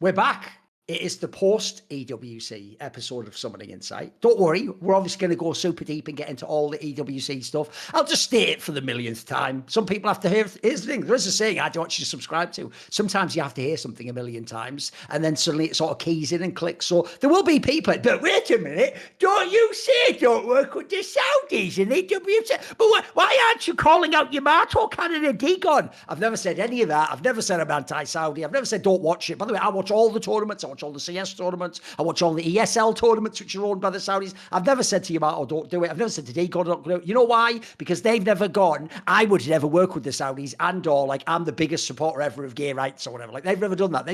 We're back. It is the post-EWC episode of Summoning Insight. Don't worry, we're obviously going to go super deep and get into all the EWC stuff. I'll just state it for the millionth time. Some people have to hear, here's the thing, there is a saying I don't actually subscribe to. Sometimes you have to hear something a million times, and then suddenly it sort of keys in and clicks. So there will be people, but wait a minute, don't you say don't work with the Saudis in EWC? But why aren't you calling out Yamato, Canada, Dagon? I've never said any of that. I've never said I'm anti-Saudi. I've never said don't watch it. By the way, I watch all the tournaments. I watch all the CS tournaments. I watch all the ESL tournaments, which are owned by the Saudis. I've never said to Yamato, don't do it. I've never said to Dagon, don't do it. You know why? Because they've never gone, I would never work with the Saudis, and or like I'm the biggest supporter ever of gay rights or whatever. Like they've never done that.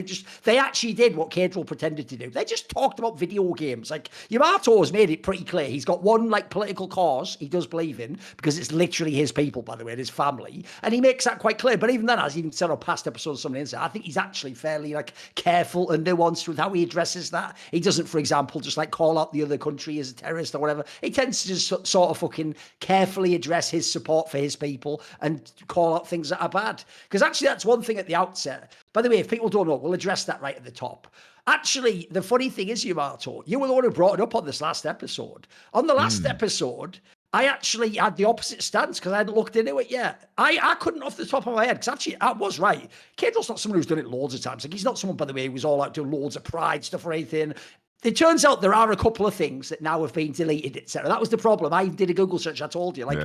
They actually did what Caedrel pretended to do. They just talked about video games. Like Yamato has made it pretty clear. He's got one like political cause he does believe in, because it's literally his people, by the way, and his family. And he makes that quite clear. But even then, as he even said on past episodes of Something Inside, I think he's actually fairly like careful and nuanced with how he addresses that. He doesn't, for example, just like call out the other country as a terrorist or whatever. He tends to just sort of fucking carefully address his support for his people and call out things that are bad. Because actually, that's one thing at the outset. By the way, if people don't know, we'll address that right at the top. Actually, the funny thing is, Yamato, you were the one who brought it up on this last episode. On the last episode, I actually had the opposite stance because I hadn't looked into it yet. I couldn't off the top of my head, because actually I was right. Caedrel's not someone who's done it loads of times. Like he's not someone, by the way, who's all out doing loads of pride stuff or anything. It turns out there are a couple of things that now have been deleted, etc. That was the problem. I did a Google search, I told you. Like,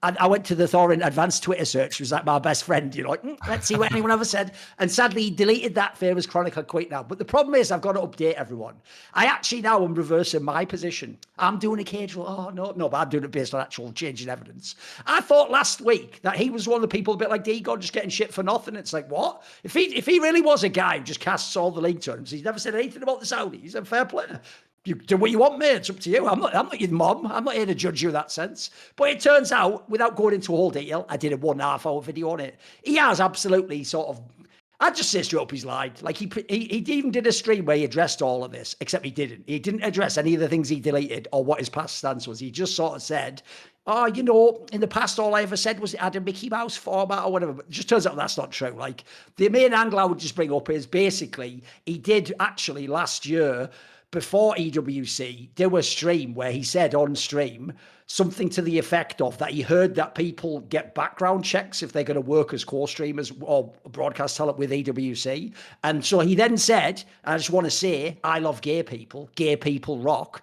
I went to the Thorin advanced Twitter search. It was like my best friend. You're like, let's see what anyone ever said. And sadly, he deleted that famous Chronicle quit now. But the problem is, I've got to update everyone. I actually now am reversing my position. I'm doing a Caedrel. Oh, no, but I'm doing it based on actual change in evidence. I thought last week that he was one of the people a bit like Dagon, just getting shit for nothing. It's like, what? If he really was a guy who just casts all the league tournaments, he's never said anything about the Saudis. A fair player. You do what you want, mate. It's up to you. I'm not your mom. I'm not here to judge you in that sense. But it turns out, without going into a whole detail, I did a 1.5 hour video on it. He has absolutely sort of, I'd just say straight up he's lied. Like he even did a stream where he addressed all of this, except he didn't. He didn't address any of the things he deleted or what his past stance was. He just sort of said, oh, you know, in the past, all I ever said was it had a Mickey Mouse format or whatever. But it just turns out that's not true. Like the main angle I would just bring up is basically he did actually last year, before EWC, there was a stream where he said on stream something to the effect of that he heard that people get background checks if they're going to work as core streamers or broadcast talent with EWC. And so he then said, I just want to say, I love gay people rock.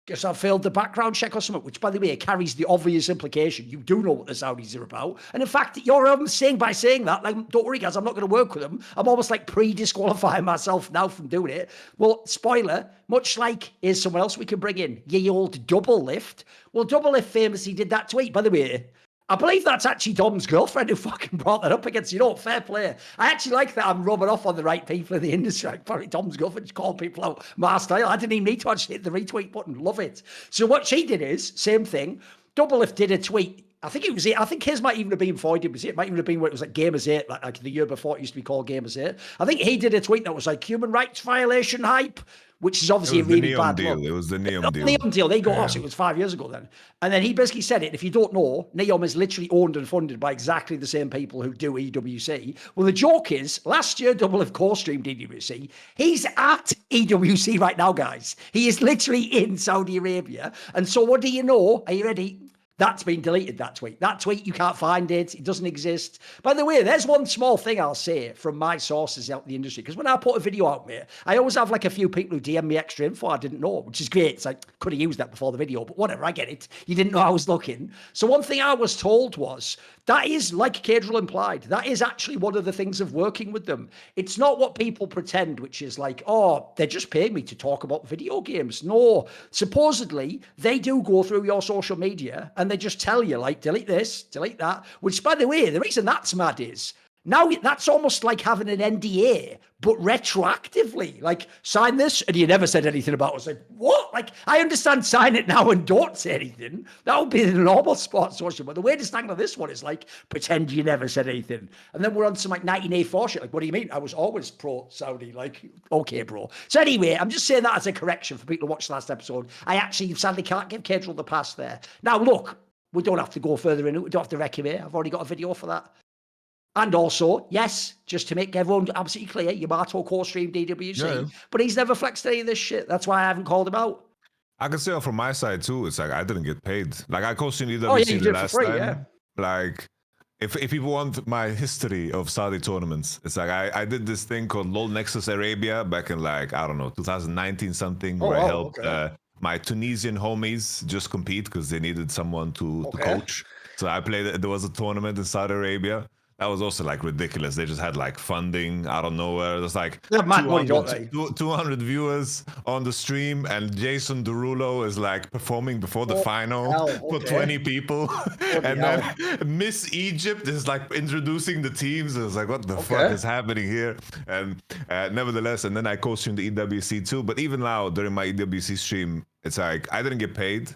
Guess I failed the background check or something, which, by the way, carries the obvious implication you do know what the Saudis are about. And in fact, you're saying by saying that, like, don't worry, guys, I'm not going to work with them. I'm almost like pre-disqualifying myself now from doing it. Well, spoiler, much like here's someone else we can bring in, ye old Double Lift. Well, Double Lift famously did that tweet, by the way. I believe that's actually Dom's girlfriend who fucking brought that up against, you know, fair play. I actually like that I'm rubbing off on the right people in the industry. Like, probably Dom's girlfriend just called people out my style. I didn't even need to actually hit the retweet button. Love it. So what she did is, same thing, Double Lift did a tweet. I think his might even have been before it. It might even have been where it was like Gamers 8, like the year before it used to be called Gamers 8. I think he did a tweet that was like human rights violation hype, which is obviously a really bad look. It was the Neom deal. Neom deal. They got us. It was 5 years ago then. And then he basically said it. If you don't know, Neom is literally owned and funded by exactly the same people who do EWC. Well, the joke is, last year, Double Lift co-streamed EWC. He's at EWC right now, guys. He is literally in Saudi Arabia. And so what do you know? Are you ready? That's been deleted, that tweet. That tweet, you can't find it. It doesn't exist. By the way, there's one small thing I'll say from my sources out in the industry. Because when I put a video out, mate, I always have like a few people who DM me extra info I didn't know, which is great. It's like, could have used that before the video, but whatever, I get it. You didn't know I was looking. So one thing I was told was, that is, like Caedrel implied, that is actually one of the things of working with them. It's not what people pretend, which is like, oh, they're just paying me to talk about video games. No, supposedly, they do go through your social media and they just tell you, like, delete this, delete that, which, by the way, the reason that's mad is, now that's almost like having an NDA, but retroactively. Like, sign this, and you never said anything about it. It's like, what? Like, I understand sign it now and don't say anything. That would be the normal sports social. But the weirdest angle of this one is like, pretend you never said anything. And then we're on some like 1984 shit. Like, what do you mean? I was always pro-Saudi. Like, okay, bro. So anyway, I'm just saying that as a correction for people who watched the last episode. I actually sadly can't give Caedrel the pass there. Now, look, we don't have to go further in it. We don't have to wreck him here. I've already got a video for that. And also, yes, just to make everyone absolutely clear, Yamato co-streamed EWC, Yeah. but he's never flexed any of this shit. That's why I haven't called him out. I can say from my side too, it's like I didn't get paid. Like I co-streamed EWC Oh, yeah, you the did it for last free, time. yeah. Like if people want my history of Saudi tournaments, it's like I did this thing called LOL Nexus Arabia back in like, I don't know, 2019 something, where I helped my Tunisian homies just compete because they needed someone to coach. So I played, there was a tournament in Saudi Arabia. That was also like ridiculous. They just had like funding out of nowhere. There's like 200 viewers on the stream, and Jason Derulo is like performing before the final for 20 people. And then Miss Egypt is like introducing the teams. It's like, what the fuck is happening here? And nevertheless, and then I co-streamed the EWC too. But even now, during my EWC stream, it's like I didn't get paid.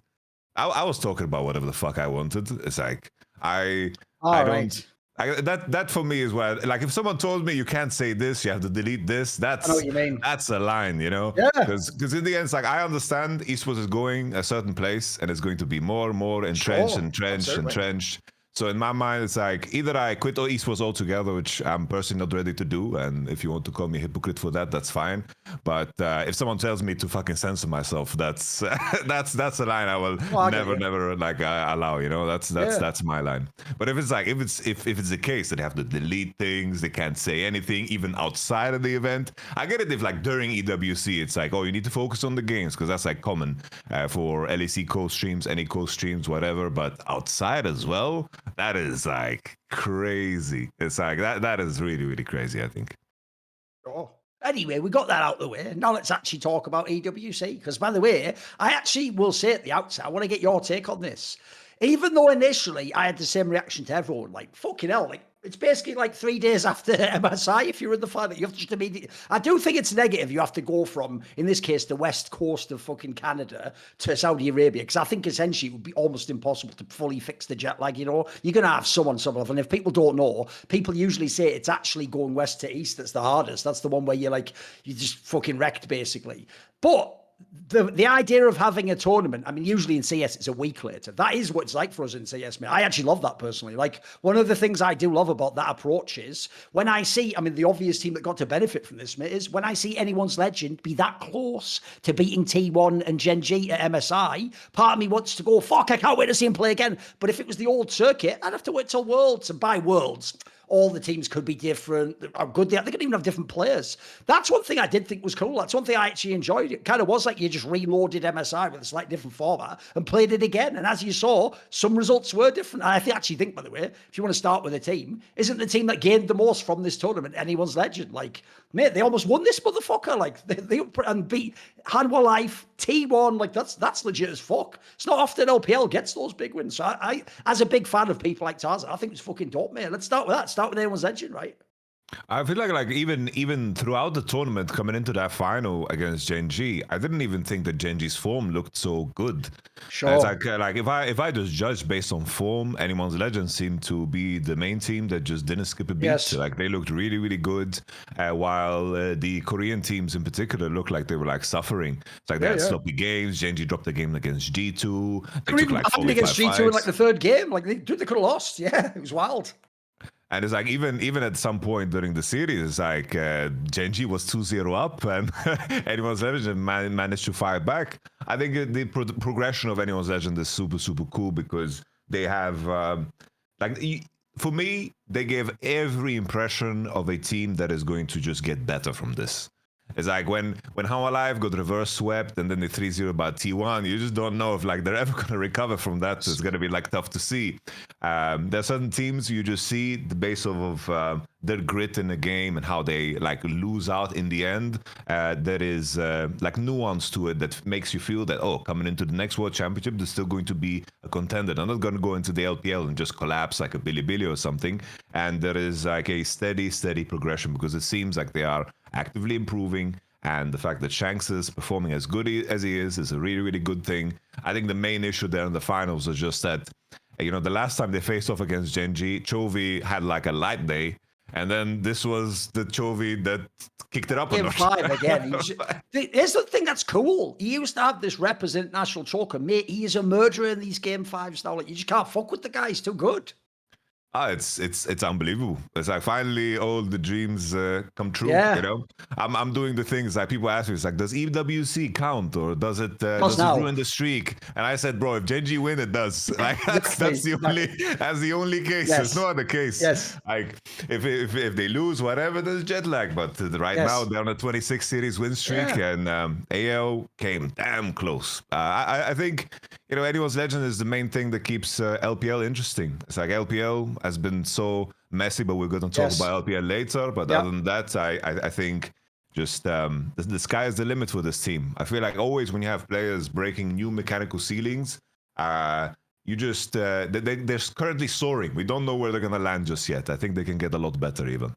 I was talking about whatever the fuck I wanted. It's like I don't. That for me is where, like, if someone told me you can't say this, you have to delete this, that's I know what you mean. That's a line, you know? Yeah. Because in the end, it's like, I understand esports is going a certain place and it's going to be more and more entrenched. So in my mind, it's like either I quit esports altogether, which I'm personally not ready to do, and if you want to call me a hypocrite for that, that's fine. But if someone tells me to fucking censor myself, that's a line I will never like allow. You know, that's my line. But if it's like if it's the case that they have to delete things, they can't say anything even outside of the event. I get it if like during EWC, it's like, oh, you need to focus on the games because that's like common for LEC co-streams, any co-streams, whatever. But outside as well. That is like crazy. It's like that is really, really crazy, I think. Oh. Anyway, we got that out of the way. Now let's actually talk about EWC. Because by the way, I actually will say at the outset, I want to get your take on this. Even though initially I had the same reaction to everyone, like, fucking hell, like, it's basically like 3 days after MSI, if you're in the final, you have to just immediately... I do think it's negative. You have to go from, in this case, the west coast of fucking Canada to Saudi Arabia, because I think essentially it would be almost impossible to fully fix the jet lag, you know? You're going to have some level. And if people don't know, people usually say it's actually going west to east that's the hardest. That's the one where you're like, you just fucking wrecked, basically. But... The idea of having a tournament, I mean, usually in CS, it's a week later. That is what it's like for us in CS, mate. I actually love that personally. Like, one of the things I do love about that approach is when I see, I mean, the obvious team that got to benefit from this, mate, is when I see anyone's legend be that close to beating T1 and GenG at MSI, part of me wants to go, fuck, I can't wait to see him play again. But if it was the old circuit, I'd have to wait till Worlds, and by Worlds, all the teams could be different, how good they are. They could even have different players. That's one thing I did think was cool. That's one thing I actually enjoyed. It kind of was like you just reloaded MSI with a slightly different format and played it again. And as you saw, some results were different. And I actually think, by the way, if you want to start with a team, isn't the team that gained the most from this tournament anyone's legend? Like, mate, they almost won this motherfucker. Like, they and beat Hanwha Life, T1. Like, that's legit as fuck. It's not often LPL gets those big wins. So I as a big fan of people like Tarzan, I think it's fucking dope, mate. Let's start with that. Start with anyone's legend, right? I feel like even throughout the tournament coming into that final against GenG, I didn't even think that GenG's form looked so good. Sure. It's like if I just judge based on form, anyone's legend seemed to be the main team that just didn't skip a beat. Yes. Like they looked really, really good, while the Korean teams in particular looked like they were like suffering. It's like they had sloppy games. GenG dropped the game against G2. They took like 45 against G2 in like the third game. Like they could have lost. Yeah, it was wild. And it's like even at some point during the series, it's like GenG was 2-0 up and anyone's legend managed to fight back. I think the progression of anyone's legend is super, super cool because they have, for me, they gave every impression of a team that is going to just get better from this. It's like when Hanwha Life got reverse swept and then they 3-0 by T1, you just don't know if like they're ever going to recover from that. So it's going to be like tough to see. There are certain teams you just see the base of their grit in the game and how they like lose out in the end. There is like nuance to it that makes you feel that, oh, coming into the next World Championship, they're still going to be a contender. They're not going to go into the LPL and just collapse like a Bilibili or something. And there is like a steady progression because it seems like they are actively improving, and the fact that Shanks is performing as good as he is a really, really good thing. I think the main issue there in the finals was just that, you know, the last time they faced off against GenG, Chovy had like a light day, and then this was the Chovy that kicked it up a notch. Game 5 again. Here's the thing that's cool. He used to have this represent national choker. Mate, he is a murderer in these game 5s now. Like, you just can't fuck with the guy. He's too good. It's unbelievable. It's like finally all the dreams come true. Yeah. I'm doing the things like people ask me. It's like, does EWC count or does it Now. ruin the streak? And I said, bro, if GenG win, it does. Like that's the only case. Yes. There's no other case. Yes. Like if they lose, whatever, there's jet lag. But right now they're on a 26 series win streak, and AL came damn close. I think anyone's legend is the main thing that keeps LPL interesting. It's like LPL has been so messy, but we're going to talk about LPL later. But other than that, I think just the sky is the limit for this team. I feel like always when you have players breaking new mechanical ceilings, you just they're currently soaring. We don't know where they're going to land just yet. I think they can get a lot better even.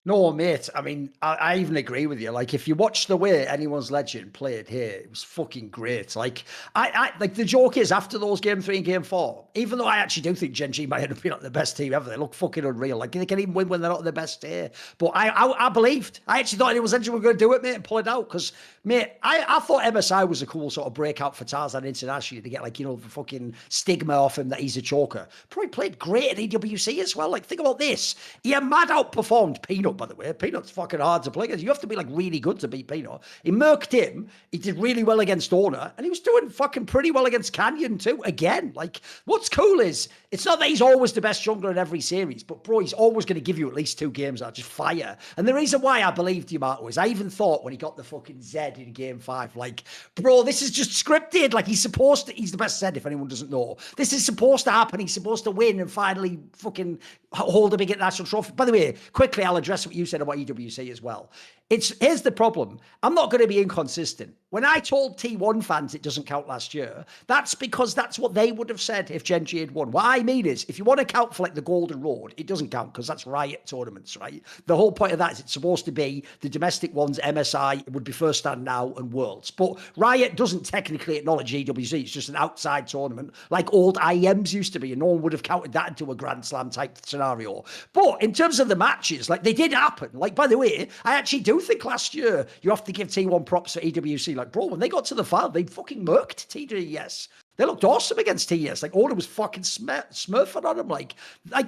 No, mate. I mean, I even agree with you. Like, if you watch the way anyone's legend played here, it was fucking great. Like, I like the joke is after those game 3 and game 4, even though I actually do think GenG might end up being like the best team ever, they look fucking unreal. Like, they can even win when they're not the best here. But I believed. I actually thought anyone's legend were going to do it, mate, and pull it out. Because, mate, I thought MSI was a cool sort of breakout for Tarzan internationally to get like the fucking stigma off him that he's a choker. Probably played great at EWC as well. Like, think about this. He mad outperformed Peanut. By the way, Peanut's fucking hard to play because you have to be like really good to beat Peanut. He murked him. He did really well against Orna, and he was doing fucking pretty well against Canyon too. Again, like what's cool is it's not that he's always the best jungler in every series, but bro, he's always going to give you at least 2 games that are just fire. And the reason why I believed Yamato is I even thought when he got the fucking Zed in game 5, like, bro, this is just scripted. Like he's the best Zed if anyone doesn't know. This is supposed to happen. He's supposed to win and finally fucking hold a big international trophy. By the way, quickly, I'll address what you said about EWC as well. Here's the problem. I'm not going to be inconsistent. When I told T1 fans it doesn't count last year, that's because that's what they would have said if GenG had won. What I mean is, if you want to count for like the Golden Road, it doesn't count because that's Riot tournaments, right? The whole point of that is it's supposed to be the domestic ones, MSI, would be First Stand Now and Worlds. But Riot doesn't technically acknowledge EWC. It's just an outside tournament like old IEMs used to be, and no one would have counted that into a Grand Slam type scenario. But in terms of the matches, like they did happen. Like, by the way, I actually do think last year you have to give T1 props for EWC. Like, bro, when they got to the final, they fucking murked TDS. They looked awesome against TS. Like, Order was fucking smurfing on them. Like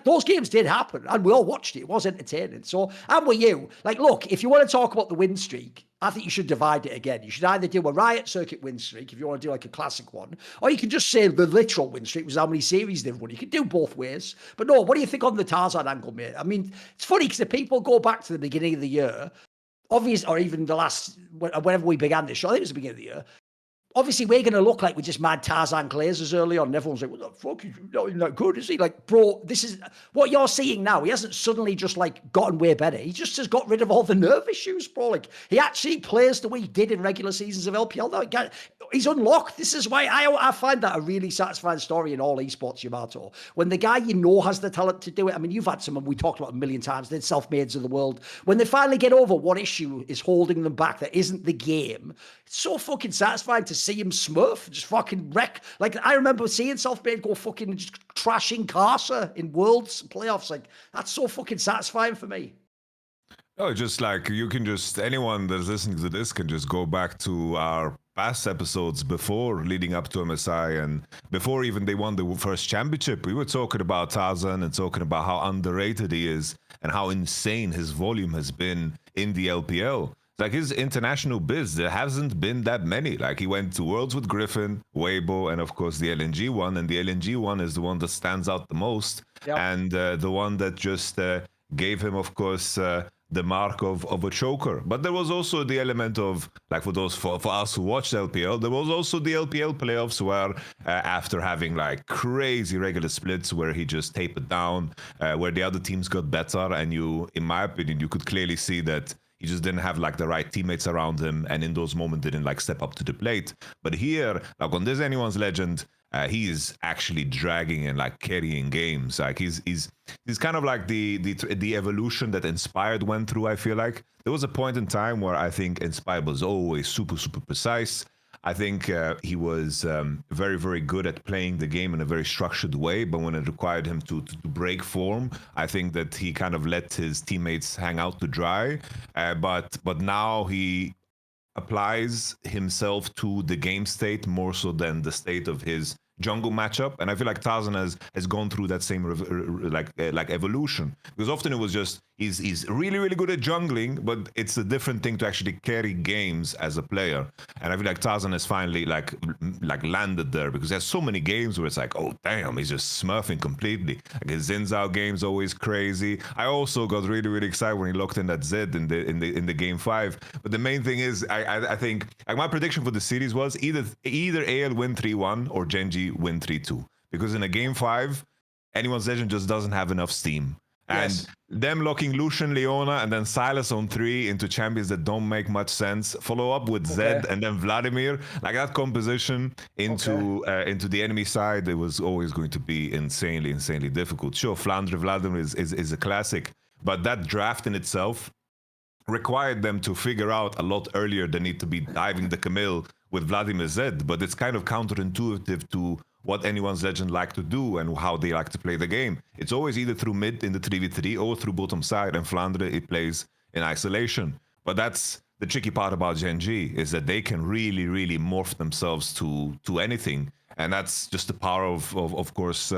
those games did happen, and we all watched it. It was entertaining. So I'm with you. Like, look, if you want to talk about the win streak, I think you should divide it again. You should either do a Riot Circuit win streak if you want to do like a classic one, or you can just say the literal win streak was how many series they've won. You can do both ways. But no, what do you think on the Tarzan angle, mate? I mean, it's funny because if people go back to the beginning of the year, obvious, or even the last, whenever we began this show, I think it was the beginning of the year, obviously we're going to look like we're just mad Tarzan Glazers early on, and everyone's like, what the fuck, he's not good, is he? Like, bro, this is what you're seeing now. He hasn't suddenly just like gotten way better. He just has got rid of all the nerve issues, bro. Like, he actually plays the way he did in regular seasons of LPL. Now he's unlocked. This is why I find that a really satisfying story in all esports, Yamato. When the guy has the talent to do it. I mean, you've had some, and we talked about a million times, the self-mades of the world. When they finally get over what issue is holding them back that isn't the game, it's so fucking satisfying to see him smurf, just fucking wreck. Like, I remember seeing Self-Made go fucking just trashing Casa in Worlds playoffs. Like, that's so fucking satisfying for me. Oh, just like anyone that's listening to this can just go back to our past episodes before leading up to MSI and before even they won the first championship. We were talking about Tarzan and talking about how underrated he is and how insane his volume has been in the LPL. Like his international biz, there hasn't been that many. Like he went to Worlds with Griffin, Weibo, and of course the LNG one. And the LNG one is the one that stands out the most. Yep. And the one that just gave him, of course, the mark of a choker. But there was also the element of, like for us who watched LPL, there was also the LPL playoffs where after having like crazy regular splits where he just tapered down, where the other teams got better. And in my opinion, you could clearly see that he just didn't have like the right teammates around him, and in those moments didn't like step up to the plate. But here, like on this anyone's legend, he is actually dragging and like carrying games. Like he's kind of like the evolution that Inspired went through. I feel like there was a point in time where I think Inspired was always super precise. I think he was very, very good at playing the game in a very structured way, but when it required him to break form, I think that he kind of let his teammates hang out to dry. But now he applies himself to the game state more so than the state of his jungle matchup, and I feel like Tarzan has gone through that same like evolution, because often it was just he's really good at jungling, but it's a different thing to actually carry games as a player. And I feel like Tarzan has finally like landed there, because there's so many games where it's like, oh damn, he's just smurfing completely. Like his Xin Zhao game's always crazy. I also got really excited when he locked in that Zed in the game 5. But the main thing is, I think like my prediction for the series was either AL win 3-1 or GenG win 3-2, because in a game 5, anyone's legend just doesn't have enough steam. Yes. And them locking Lucian, Leona, and then Silas on 3 into champions that don't make much sense. Follow up with Zed and then Vladimir. Like that composition into the enemy side, it was always going to be insanely difficult. Sure, Flandre Vladimir is a classic, but that draft in itself required them to figure out a lot earlier they need to be diving the Camille with Vladimir Zed. But it's kind of counterintuitive to what anyone's legend like to do and how they like to play the game. It's always either through mid in the 3v3 or through bottom side, and Flandre, it plays in isolation. But that's the tricky part about GenG, is that they can really morph themselves to anything. And that's just the power of course,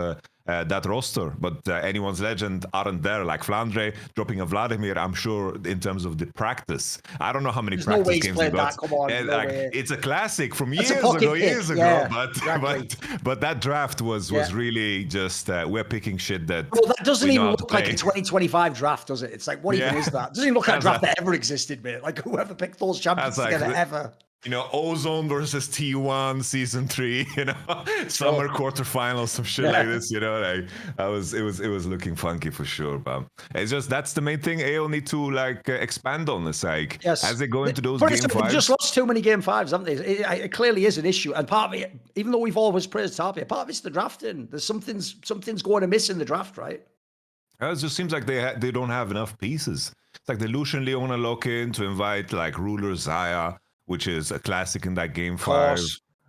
that roster. But anyone's legend aren't there. Like Flandre dropping a Vladimir, I'm sure in terms of the practice, I don't know how many practice games he got. Come on, it's a classic from years ago, yeah, exactly. but that draft was really just we're picking shit that. Well, that doesn't even look like a 2025 draft, does it? It's like, what even is that? It doesn't even look like a draft that ever existed, mate. Like whoever picked those champions together ever. You know, Ozone versus T1 season 3, you know, summer quarterfinals, some shit like this, you know, like it was looking funky for sure. But it's just, that's the main thing AO need to like expand on. It's like, as they go into those game 5s. They've just lost too many game 5s, haven't they? It clearly is an issue. And part of it, even though we've always praised Tapia, part of it's the drafting. There's something's going amiss in the draft, right? It just seems like they don't have enough pieces. It's like the Lucian Leona lock-in to invite like Ruler Zaya, which is a classic in that game 5.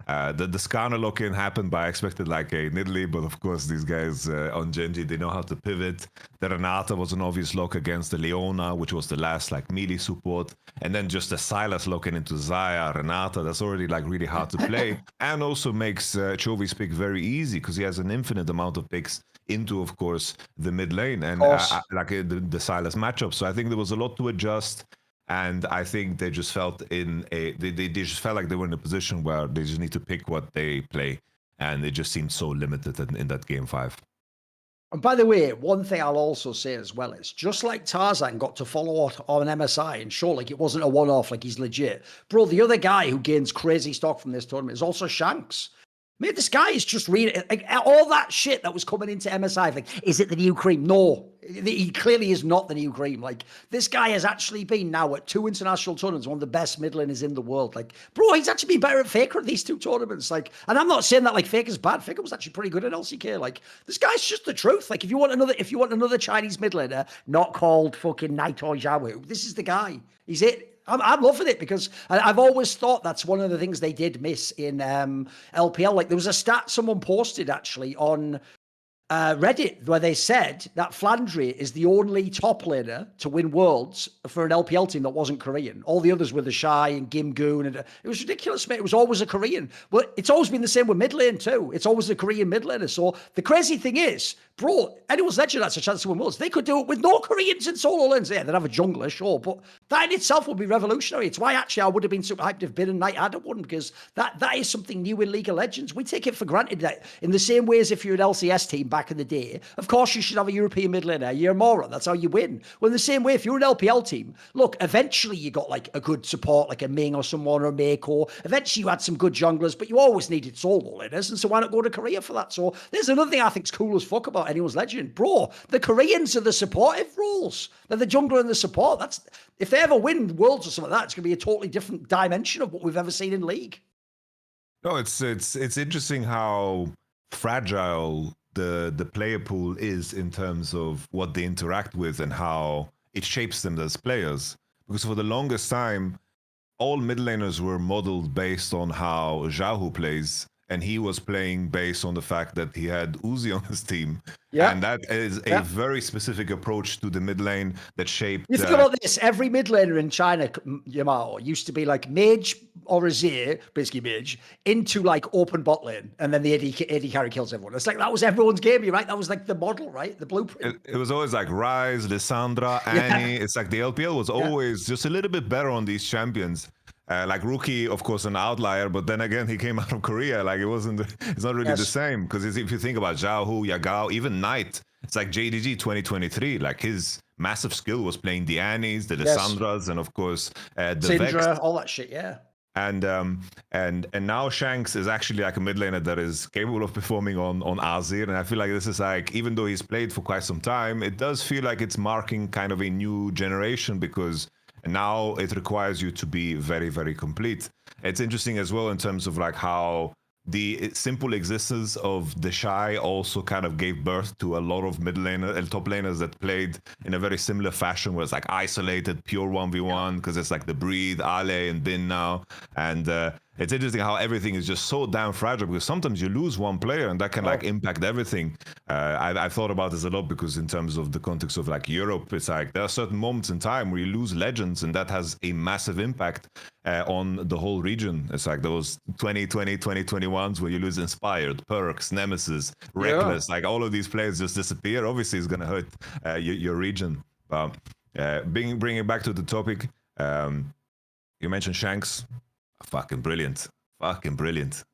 The Skarner lock-in happened, but I expected like a Nidalee, but of course these guys on GenG, they know how to pivot. The Renata was an obvious lock against the Leona, which was the last like melee support. And then just the Silas lock-in into Zaya, Renata, that's already like really hard to play. And also makes Chovy's pick very easy, because he has an infinite amount of picks into, of course, the mid lane and the Silas matchup. So I think there was a lot to adjust. And I think they just felt they just felt like they were in a position where they just need to pick what they play, and it just seemed so limited in that game 5. And by the way, one thing I'll also say as well is, just like Tarzan got to follow on MSI and show like it wasn't a one-off, like he's legit, bro, the other guy who gains crazy stock from this tournament is also Shanks. Mate, this guy is just really like, all that shit that was coming into MSI. Like, is it the new cream? No, he clearly is not the new cream. Like, this guy has actually been now at 2 international tournaments, one of the best mid laners in the world. Like, bro, he's actually been better at Faker at these 2 tournaments. Like, and I'm not saying that like Faker's bad. Faker was actually pretty good at LCK. Like, this guy's just the truth. Like, if you want another Chinese mid laner not called fucking Naito Zhao, this is the guy. He's it. I'm loving it, because I've always thought that's one of the things they did miss in LPL. Like, there was a stat someone posted actually on Reddit where they said that Flandre is the only top laner to win Worlds for an LPL team that wasn't Korean. All the others were the Shy and Gimgoon, and it was ridiculous, mate. It was always a Korean. But it's always been the same with mid lane too. It's always a Korean mid laner. So the crazy thing is, bro, anyone's legend that's a chance to win Worlds. They could do it with no Koreans in solo lanes. Yeah, they'd have a jungler, sure, but that in itself would be revolutionary. It's why actually I would have been super hyped if Bin and Knight had one, because that is something new in League of Legends. We take it for granted that in the same way as if you're an LCS team back in the day, of course you should have a European mid laner, you're Mora, that's how you win. Well, in the same way, if you're an LPL team, look, eventually you got like a good support, like a Ming or someone, or a Mako. Eventually you had some good junglers, but you always needed solo laners, and so why not go to Korea for that? So there's another thing I think's cool as fuck about anyone's legend. Bro, the Koreans are the supportive roles. They're the jungler and the support. That's, if they ever win Worlds or something like that, it's going to be a totally different dimension of what we've ever seen in League. No, it's interesting how fragile the player pool is in terms of what they interact with and how it shapes them as players. Because for the longest time, all mid laners were modeled based on how Xiaohu plays, and he was playing based on the fact that he had Uzi on his team. Yeah. And that is a very specific approach to the mid lane that shaped. You think about this, every mid laner in China, Yamato, used to be like mage or Azir, basically mage, into like open bot lane, and then the AD carry kills everyone. It's like that was everyone's game, right? That was like the model, right? The blueprint. It was always like Ryze, Lissandra, Annie. It's like the LPL was always just a little bit better on these champions. Like Rookie, of course, an outlier, but then again, he came out of Korea. Like it's not really the same. Because if you think about Zhao Hu, Yagao, even Knight, it's like JDG 2023. Like his massive skill was playing the Annies, the Lissandras, and of course the Syndra, Vex. all that shit, yeah. And now Shanks is actually like a mid laner that is capable of performing on Azir, and I feel like this is like, even though he's played for quite some time, it does feel like it's marking kind of a new generation, because now it requires you to be very, very complete. It's interesting as well in terms of like how the simple existence of the Shy also kind of gave birth to a lot of mid laners and top laners that played in a very similar fashion, where it's like isolated, pure 1v1, because it's like the Breed, Ale, and Bin now. And it's interesting how everything is just so damn fragile, because sometimes you lose one player and that can like impact everything. I've thought about this a lot, because in terms of the context of like Europe, it's like there are certain moments in time where you lose legends, and that has a massive impact on the whole region. It's like those 2020, 2021s where you lose Inspired, Perks, Nemesis, Reckless, like all of these players just disappear. Obviously, it's going to hurt your region. Bringing it back to the topic, you mentioned Shanks. Fucking brilliant.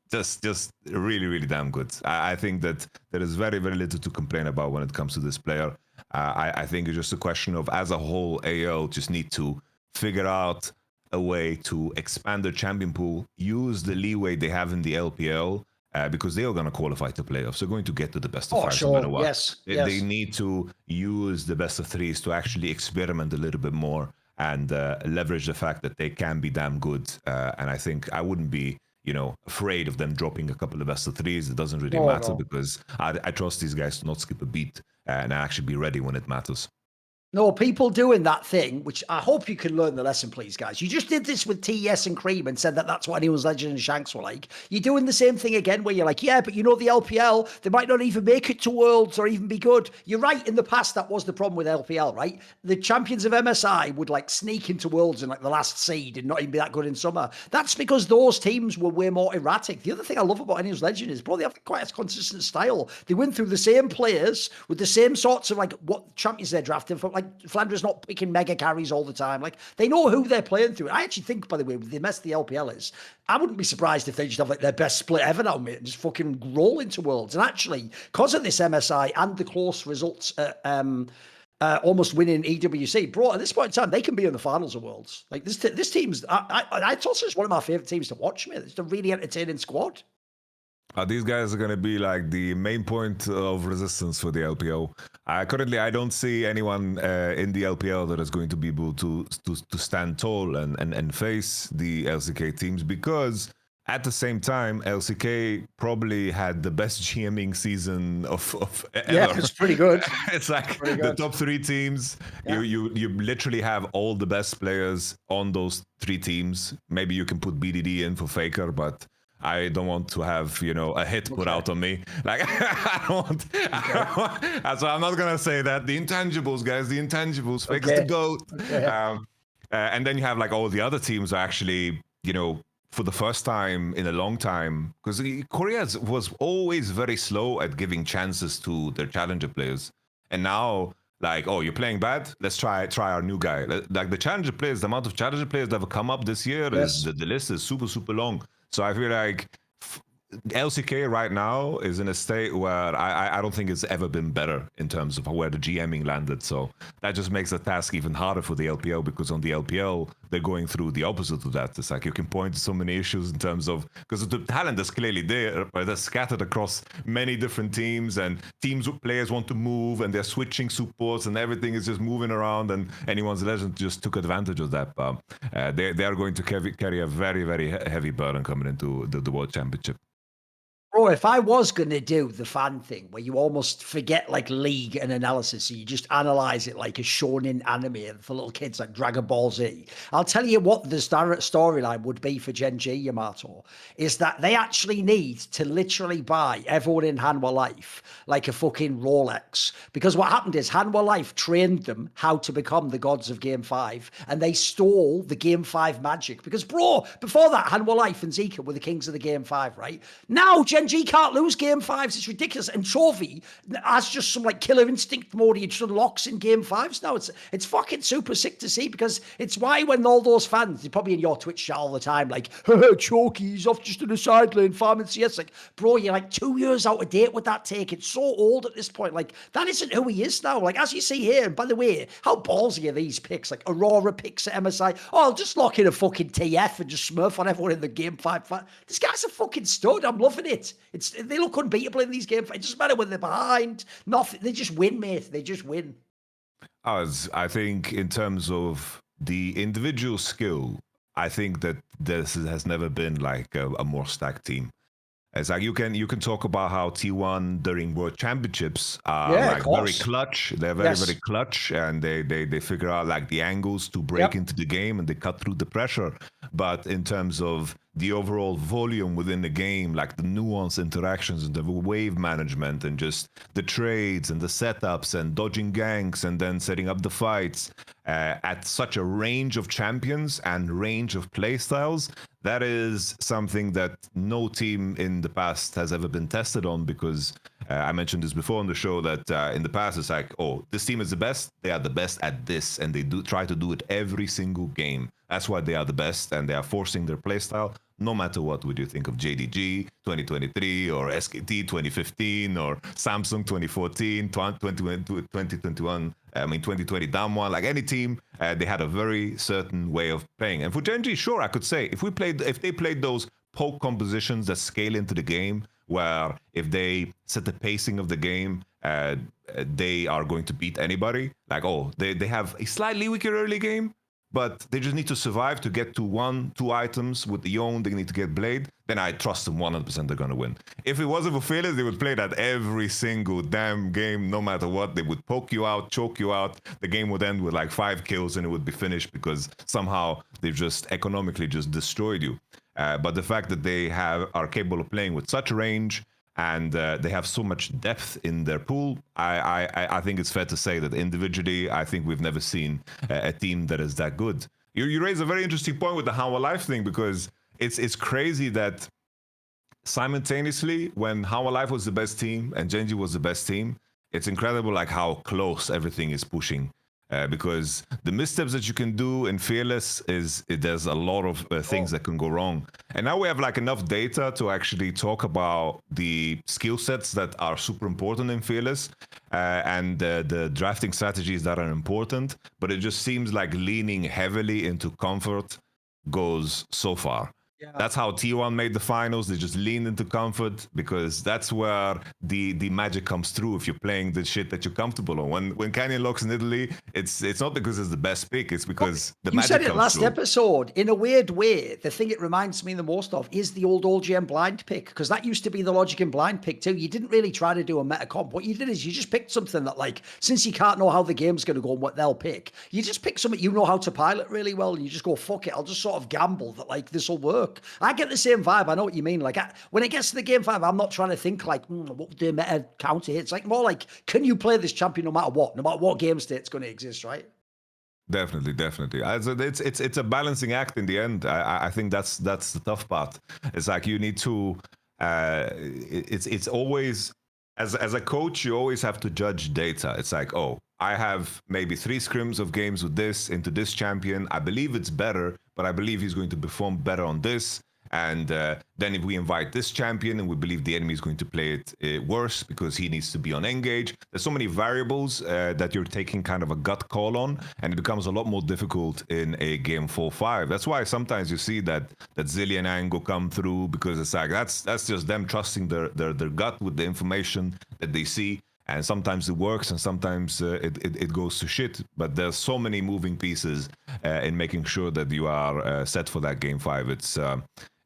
Just really, really damn good. I think that there is very, very little to complain about when it comes to this player. I think it's just a question of, as a whole, AO just need to figure out a way to expand their champion pool, use the leeway they have in the LPL, because they are going to qualify to playoffs. They're going to get to the best of five no matter what. They need to use the best of threes to actually experiment a little bit more and leverage the fact that they can be damn good. And I think I wouldn't be, afraid of them dropping a couple of best of threes. It doesn't really matter, because I trust these guys to not skip a beat and actually be ready when it matters. No, people doing that thing, which I hope you can learn the lesson, please, guys. You just did this with TES and Cream and said that that's what Anyone's Legend and Shanks were like. You're doing the same thing again, where you're like, yeah, but the LPL, they might not even make it to Worlds or even be good. You're right. In the past, that was the problem with LPL, right? The champions of MSI would like sneak into Worlds in like the last seed and not even be that good in Summer. That's because those teams were way more erratic. The other thing I love about Anyone's Legend is, bro, they have quite a consistent style. They win through the same players with the same sorts of like what champions they're drafting for. Like Flandra's not picking mega carries all the time. Like they know who they're playing through. I actually think, by the way, with the mess the LPL is, I wouldn't be surprised if they just have like their best split ever now, mate, and just fucking roll into Worlds. And actually, because of this MSI and the close results almost winning EWC, bro, at this point in time, they can be in the finals of Worlds. Like this team's, I toss is one of my favorite teams to watch, mate. It's a really entertaining squad. These guys are going to be like the main point of resistance for the LPL. Currently, I don't see anyone in the LPL that is going to be able to stand tall and face the LCK teams, because at the same time, LCK probably had the best GMing season of ever. Yeah, it's pretty good. It's like the top three teams. Yeah. You literally have all the best players on those three teams. Maybe you can put BDD in for Faker, but I don't want to have, a hit put out on me. Like, I don't want. So I'm not going to say that. The intangibles, guys, Faker's the GOAT. And then you have like all the other teams are actually, for the first time in a long time, because Korea was always very slow at giving chances to their challenger players. And now, like, oh, you're playing bad? Let's try our new guy. Like the challenger players, the amount of challenger players that have come up this year, is the list is super, super long. So I feel like LCK right now is in a state where I don't think it's ever been better in terms of where the GMing landed. So that just makes the task even harder for the LPL, because on the LPL, they're going through the opposite of that. It's like you can point to so many issues in terms of, because the talent is clearly there, but they're scattered across many different teams, and teams with players want to move and they're switching supports and everything is just moving around, and Anyone's Legend just took advantage of that. They are going to carry a very, very heavy burden coming into the World Championship. Bro, Bro, if I was going to do the fan thing where you almost forget like league and analysis, so you just analyze it like a shonen anime for little kids like Dragon Ball Z, I'll tell you what the storyline would be for GenG, Yamato, is that they actually need to literally buy everyone in Hanwha Life like a fucking Rolex. Because what happened is Hanwha Life trained them how to become the gods of Game 5, and they stole the Game 5 magic. Because, bro, before that, Hanwha Life and Zika were the kings of the Game 5, right? Now, GenG can't lose Game 5s. It's ridiculous. And Chovy has just some like killer instinct mode he just unlocks in Game 5s now. It's fucking super sick to see, because it's why when all those fans, they're probably in your Twitch chat all the time, like, Chalky, he's off just in the side lane farming CS. Like, bro, you're like 2 years out of date with that take. It's so old at this point. Like, that isn't who he is now. Like, as you see here, and by the way, how ballsy are these picks? Like, Aurora picks at MSI. Oh, I'll just lock in a fucking TF and just smurf on everyone in the Game 5. This guy's a fucking stud. I'm loving it. They look unbeatable in these games. It doesn't matter when they're behind. Nothing. They just win, mate. They just win. I think in terms of the individual skill, I think that this has never been like a more stacked team. It's like you can talk about how T1 during World Championships are like very clutch. They're very clutch, and they figure out like the angles to break into the game, and they cut through the pressure. But in terms of the overall volume within the game, like the nuanced interactions and the wave management and just the trades and the setups and dodging ganks and then setting up the fights at such a range of champions and range of playstyles, that is something that no team in the past has ever been tested on, because I mentioned this before on the show that in the past it's like, oh, this team is the best, they are the best at this, and they do try to do it every single game. That's why they are the best, and they are forcing their playstyle no matter what. Would you think of JDG 2023 or SKT 2015 or Samsung 2014, 2021, 2020 Damwon, like any team, they had a very certain way of playing. And for GenG, sure, I could say if they played those poke compositions that scale into the game, where if they set the pacing of the game, they are going to beat anybody. Like, oh, they have a slightly weaker early game, but they just need to survive to get to 1-2 items with the Yone. They need to get Blade. Then I trust them 100% they're going to win. If it wasn't for Fearless, they would play that every single damn game, no matter what. They would poke you out, choke you out. The game would end with like 5 kills and it would be finished because somehow they've just economically just destroyed you. But the fact that they are capable of playing with such a range, and they have so much depth in their pool, I think it's fair to say that individually, I think we've never seen a team that is that good. You raise a very interesting point with the Hanwha Life thing, because it's crazy that simultaneously, when Hanwha Life was the best team and GenG was the best team, it's incredible like how close everything is pushing. Because the missteps that you can do in Fearless there's a lot of things that can go wrong. And now we have like enough data to actually talk about the skill sets that are super important in Fearless and the drafting strategies that are important. But it just seems like leaning heavily into comfort goes so far. Yeah. That's how T1 made the finals. They just leaned into comfort, because that's where the magic comes through if you're playing the shit that you're comfortable on. When Canyon locks in Italy, it's not because it's the best pick, it's because the magic comes through. You said it last episode. In a weird way, the thing it reminds me the most of is the old OGM blind pick, because that used to be the logic in blind pick too. You didn't really try to do a meta comp. What you did is you just picked something that, like, since you can't know how the game's going to go and what they'll pick, you just pick something you know how to pilot really well, and you just go, fuck it, I'll just sort of gamble that, like, this will work. I get the same vibe. I know what you mean. Like, when it gets to the game 5, I'm not trying to think like, what would the meta counter hit? It's like more like, can you play this champion no matter what game state's going to exist, right? Definitely. It's a balancing act in the end. I think that's the tough part. It's like you need to. It's always, as a coach, you always have to judge data. It's like, oh, I have maybe 3 scrims of games with this into this champion. I believe it's better, but I believe he's going to perform better on this. And then if we invite this champion and we believe the enemy is going to play it worse because he needs to be on engage, there's so many variables that you're taking kind of a gut call on, and it becomes a lot more difficult in a game 4-5. That's why sometimes you see that Zillion angle come through, because it's like that's just them trusting their gut with the information that they see. And sometimes it works, and sometimes it goes to shit. But there's so many moving pieces in making sure that you are set for that game 5.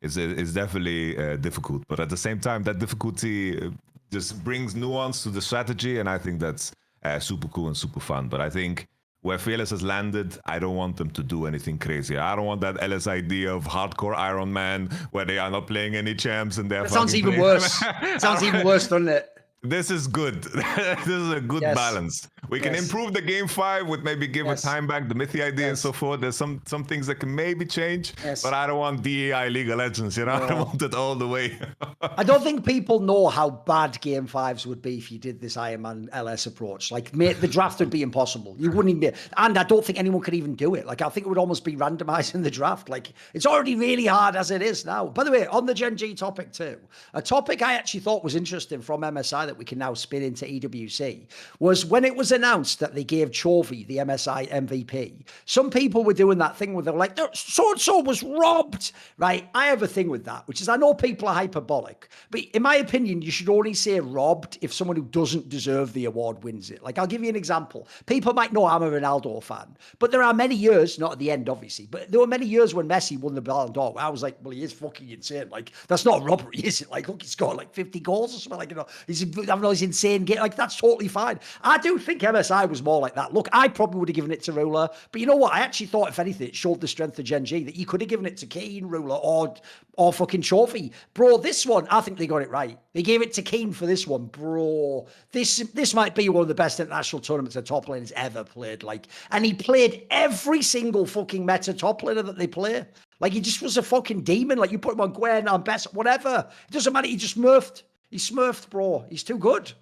is definitely difficult. But at the same time, that difficulty just brings nuance to the strategy, and I think that's super cool and super fun. But I think where Fearless has landed, I don't want them to do anything crazy. I don't want that LS idea of hardcore Iron Man where they are not playing any champs and they're. That sounds even worse. Sounds even worse, doesn't it? This is good. This is a good balance. We can improve the game 5 with maybe give a time back, the Mythy idea and so forth. There's some things that can maybe change, but I don't want DEI League of Legends, you know? I don't want it all the way. I don't think people know how bad game 5s would be if you did this Iron Man LS approach. Like, mate, the draft would be impossible. You wouldn't even be, and I don't think anyone could even do it. Like, I think it would almost be randomizing the draft. Like, it's already really hard as it is now. By the way, on the GenG topic too, a topic I actually thought was interesting from MSI that we can now spin into EWC was when it was announced that they gave Chovy the MSI MVP. Some people were doing that thing where they're like, so-and-so was robbed, right? I have a thing with that, which is I know people are hyperbolic, but in my opinion, you should only say robbed if someone who doesn't deserve the award wins it. Like, I'll give you an example. People might know I'm a Ronaldo fan, but there are many years, not at the end, obviously, but there were many years when Messi won the Ballon d'Or. I was like, well, he is fucking insane. Like, that's not robbery, is it? Like, look, he's got like 50 goals or something. Like, you know, he's having all these insane game. Like, that's totally fine. I do think MSI was more like that. Look, I probably would have given it to Ruler, but you know what? I actually thought, if anything, it showed the strength of GenG that you could have given it to Keen, Ruler, or fucking Trophy. Bro, this one, I think they got it right. They gave it to Keen for this one, bro. This might be one of the best international tournaments a top lane has ever played. Like, and he played every single fucking meta top laner that they play. Like, he just was a fucking demon. Like, you put him on Gwen, on Best, whatever. It doesn't matter. He just smurfed. He smurfed, bro. He's too good.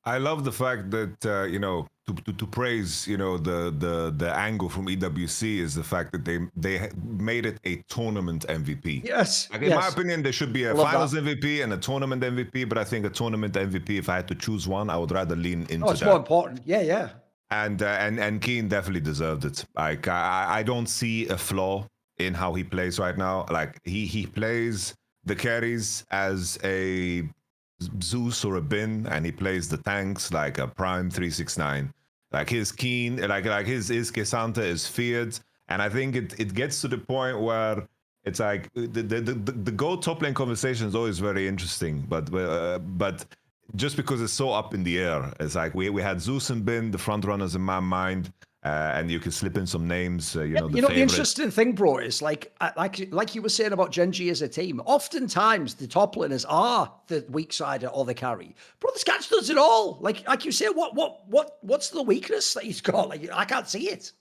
I love the fact that you know, to praise, you know, the angle from EWC is the fact that they made it a tournament MVP. Yes. Like, in my opinion, there should be a finals MVP and a tournament MVP, but I think a tournament MVP, if I had to choose one, I would rather lean into that. It's more important. Yeah. And Keen definitely deserved it. Like, I don't see a flaw in how he plays right now. Like, he plays the carries as a Zeus or a Bin, and he plays the tanks like a Prime 369. Like, his Keen, like his Kesanta is feared, and I think it gets to the point where it's like the go top lane conversation is always very interesting, but just because it's so up in the air, it's like we had Zeus and Bin, the front runners in my mind. And you can slip in some names, you know. The interesting thing, bro, is like you were saying about GenG as a team. Oftentimes, the top laners are the weak side or the carry. Bro, this guy does it all. Like you say, what's the weakness that he's got? Like, I can't see it.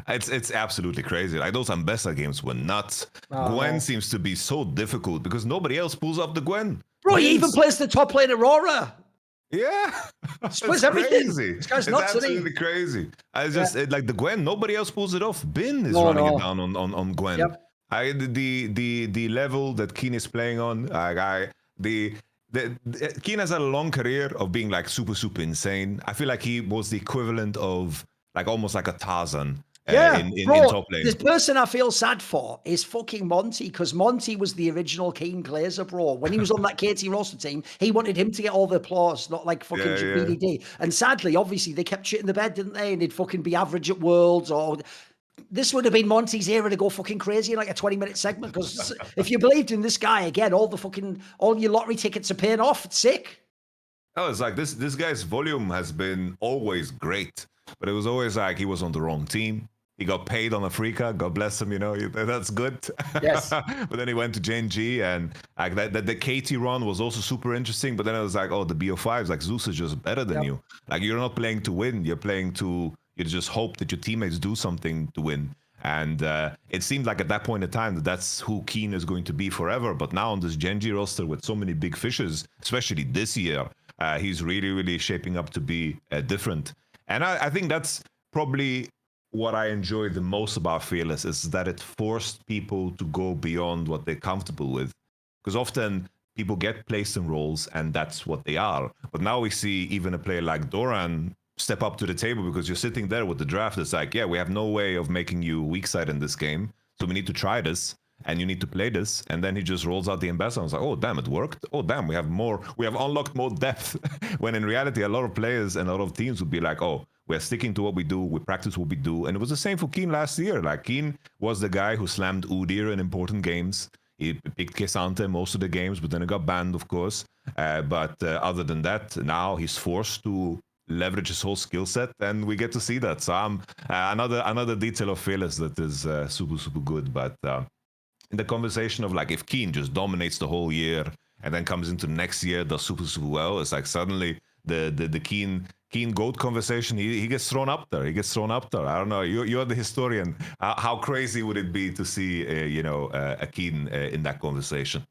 It's absolutely crazy. Like, those Ambessa games were nuts. Gwen seems to be so difficult because nobody else pulls up the Gwen. Bro, he even plays the top lane Aurora. Yeah, it's everything. Crazy. This guy's it's nuts, absolutely crazy. I just like the Gwen. Nobody else pulls it off. Bin is running it down on Gwen. Yep. The level that Keen is playing on. Keen has had a long career of being like super insane. I feel like he was the equivalent of like almost like a Tarzan. In top lane. This person I feel sad for is fucking Monty, because Monty was the original Keen Glazer, bro. When he was on that KT roster team, he wanted him to get all the applause, not like fucking BDD. And sadly, obviously, they kept shit in the bed, didn't they? And they'd fucking be average at Worlds, or this would have been Monty's era to go fucking crazy in like a 20-minute segment, because if you believed in this guy, again, all your lottery tickets are paying off. It's sick. Oh, it's like this guy's volume has been always great, but it was always like he was on the wrong team. He got paid on Africa. God bless him, you know, that's good. Yes. But then he went to GenG, and like the KT run was also super interesting. But then it was like, oh, the BO5s, like Zeus is just better than you. Like, you're not playing to win. You just hope that your teammates do something to win. And it seemed like at that point in time that's who Keen is going to be forever. But now on this GenG roster with so many big fishes, especially this year, he's really shaping up to be different. And I think that's probably what I enjoy the most about Fearless, is that it forced people to go beyond what they're comfortable with. Because often people get placed in roles and that's what they are. But now we see even a player like Doran step up to the table, because you're sitting there with the draft. It's like, yeah, we have no way of making you weak side in this game. So we need to try this, and you need to play this. And then he just rolls out the ambassador. I was like, oh, damn, it worked. Oh, damn, we have unlocked more depth. When in reality, a lot of players and a lot of teams would be like, oh, we're sticking to what we do. We practice what we do. And it was the same for Keen last year. Like, Keen was the guy who slammed Udyr in important games. He picked Kesante most of the games, but then he got banned, of course. But other than that, now he's forced to leverage his whole skill set, and we get to see that. So another detail of Fearless that is super good. But in the conversation of like if Keen just dominates the whole year and then comes into next year, does super well, it's like suddenly the Keen GOAT conversation, he gets thrown up there. I don't know. You're the historian. How crazy would it be to see a Keen in that conversation?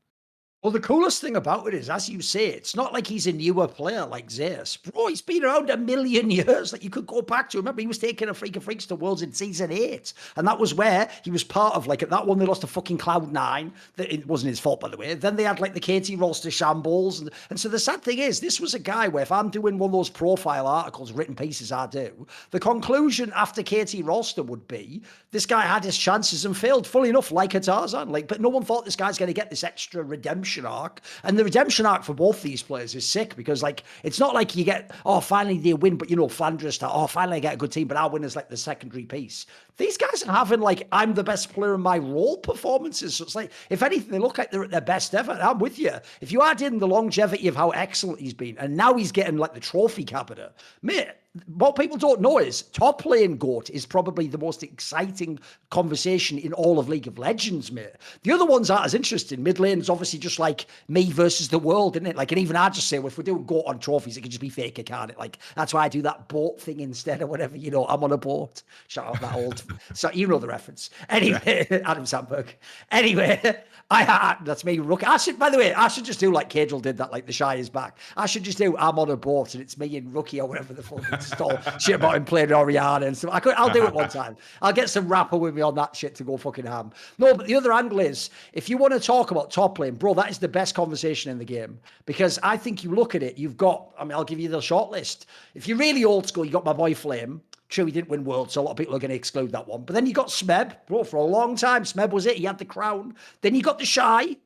Well, the coolest thing about it is, as you say, it's not like he's a newer player like Zeus. Bro, he's been around a million years. Like, you could go back to, remember, he was taking a Freak of Freaks to Worlds in Season 8. And that was where he was part of, like, that one they lost to fucking Cloud9. It wasn't his fault, by the way. Then they had, like, the KT roster shambles. And so the sad thing is, this was a guy where if I'm doing one of those profile articles, written pieces I do, the conclusion after KT roster would be, this guy had his chances and failed, fully enough, like a Tarzan. Like, but no one thought this guy's going to get this extra redemption arc, and the redemption arc for both these players is sick, because like it's not like you get, oh, finally they win, but you know, Flanders, oh, finally I get a good team, but our win is like the secondary piece. These guys are having like, I'm the best player in my role performances. So it's like, if anything, they look like they're at their best ever. And I'm with you. If you add in the longevity of how excellent he's been, and now he's getting like the trophy cabinet, mate, what people don't know is top lane GOAT is probably the most exciting conversation in all of League of Legends, mate. The other ones aren't as interesting. Mid lane's obviously just like me versus the world, isn't it? Like, and even I just say, well, if we're doing GOAT on trophies, it can just be faker, can't it? Like, that's why I do that boat thing instead or whatever, you know, I'm on a boat. Shout out that old, so you know the reference. Anyway, Adam Sandberg. Anyway, that's me, Rookie. I should, by the way, I should just do like Caedrel did that, like the Shy is back. I should just do I'm on a boat and it's me and Rookie or whatever the fuck it's called. Shit about him playing Oriana and stuff. I'll do it one time. I'll get some rapper with me on that shit to go fucking ham. No, but the other angle is, if you want to talk about top lane, bro, that is the best conversation in the game. Because I think you look at it, you've got, I mean, I'll give you the short list. If you're really old school, you got my boy Flame. True, he didn't win Worlds, so a lot of people are going to exclude that one. But then you got Smeb, bro, for a long time. Smeb was it. He had the crown. Then you got the Shy.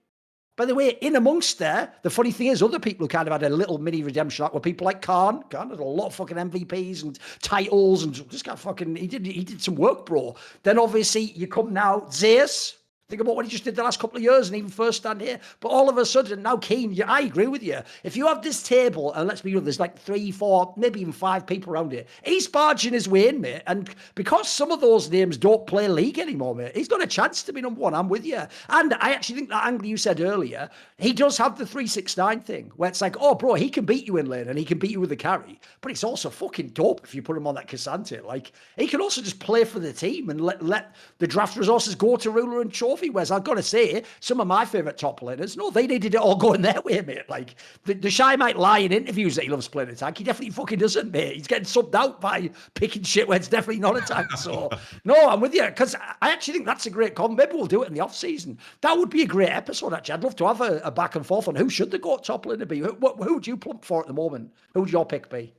By the way, in amongst there, the funny thing is, other people who kind of had a little mini redemption arc were people like Khan. Khan had a lot of fucking MVPs and titles, and just got fucking, he did some work, bro. Then obviously you come now, Zeus. Think about what he just did the last couple of years and even first stand here. But all of a sudden, now Keen, I agree with you. If you have this table, and let's be real, there's like 3, 4, maybe even 5 people around it, he's barging his way in, mate. And because some of those names don't play league anymore, mate, he's got a chance to be number one. I'm with you. And I actually think that angle you said earlier, he does have the 369 thing, where it's like, oh, bro, he can beat you in lane and he can beat you with the carry. But it's also fucking dope if you put him on that Cassante. Like, he can also just play for the team and let the draft resources go to Ruler and Trophy. Whereas I've got to say, some of my favourite top laners, no, they needed it all going their way, mate. Like, the Shy might lie in interviews that he loves playing a tank. He definitely fucking doesn't, mate. He's getting subbed out by picking shit where it's definitely not a tank. So, no, I'm with you. Because I actually think that's a great con. Maybe we'll do it in the off-season. That would be a great episode, actually. I'd love to have a back and forth on who should the GOAT top laner be. Who would you plump for at the moment? Who would your pick be?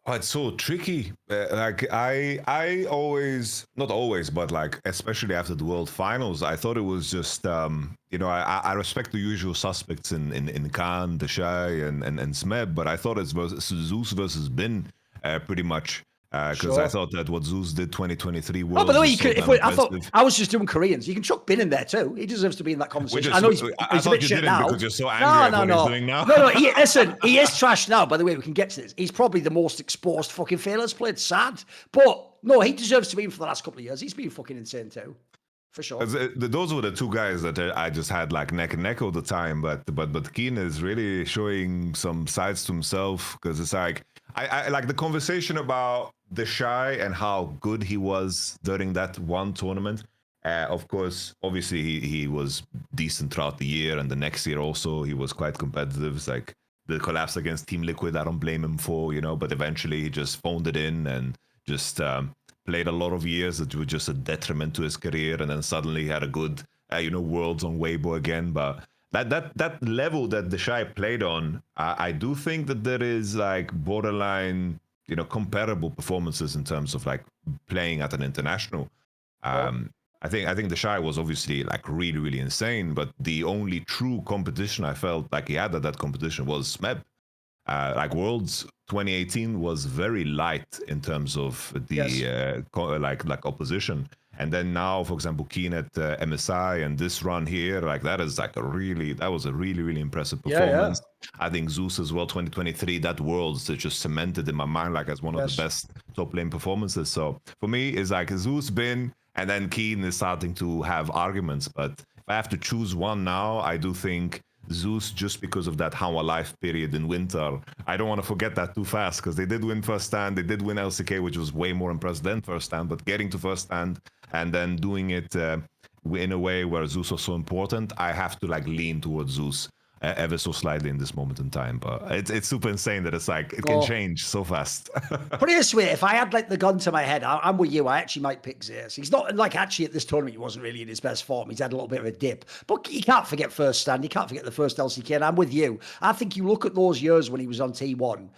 Oh, it's so tricky. Like I always, not always, but like especially after the World Finals, I thought it was just I respect the usual suspects in Khan, the Shy, and Smeb, but I thought it was Zeus versus Bin pretty much. Because Sure. I thought that what Zeus did 2023 was. Oh, by the way, you so could, damn I thought impressive. I was just doing Koreans. You can chuck Bin in there too. He deserves to be in that conversation. I know he's I a thought bit you shit didn't now. because you're so angry at what he's doing now. No. Listen, he is trash now. By the way, we can get to this. He's probably the most exposed fucking Fearless player. It's sad, but no, he deserves to be in for the last couple of years. He's been fucking insane too, for sure. Those were the two guys that I just had like neck and neck all the time. But Keen is really showing some sides to himself, because it's like I like the conversation about the Shy and how good he was during that one tournament. Of course, obviously he was decent throughout the year, and the next year also he was quite competitive. It's like the collapse against Team Liquid, I don't blame him for, but eventually he just phoned it in and just played a lot of years that were just a detriment to his career, and then suddenly he had a good Worlds on Weibo again. But that level that the Shy played on, I do think that there is like borderline comparable performances in terms of like playing at an international. I think the Shy was obviously like really, really insane, but the only true competition I felt like he had at that competition was Smeb. Like Worlds 2018 was very light in terms of the Yes. like opposition, And then now, for example, Keen at MSI and this run here, like that was a really impressive performance. I think Zeus as well, 2023, that Worlds that just cemented in my mind like as one of the best top lane performances. So for me, it's like Zeus, Bin, and then Keen is starting to have arguments. But if I have to choose one now, I do think Zeus, just because of that How Life period in winter. I don't want to forget that too fast, because they did win first stand, they did win LCK, which was way more impressive than first stand, but getting to first stand and then doing it in a way where Zeus was so important, I have to like lean towards Zeus ever so slightly in this moment in time. But it's super insane that it's like it can change so fast. Put it this way, if I had like the gun to my head, I'm with you. I actually might pick Zeus. He's not like actually at this tournament, he wasn't really in his best form. He's had a little bit of a dip, but you can't forget first stand. You can't forget the first LCK. And I'm with you. I think you look at those years when he was on T1.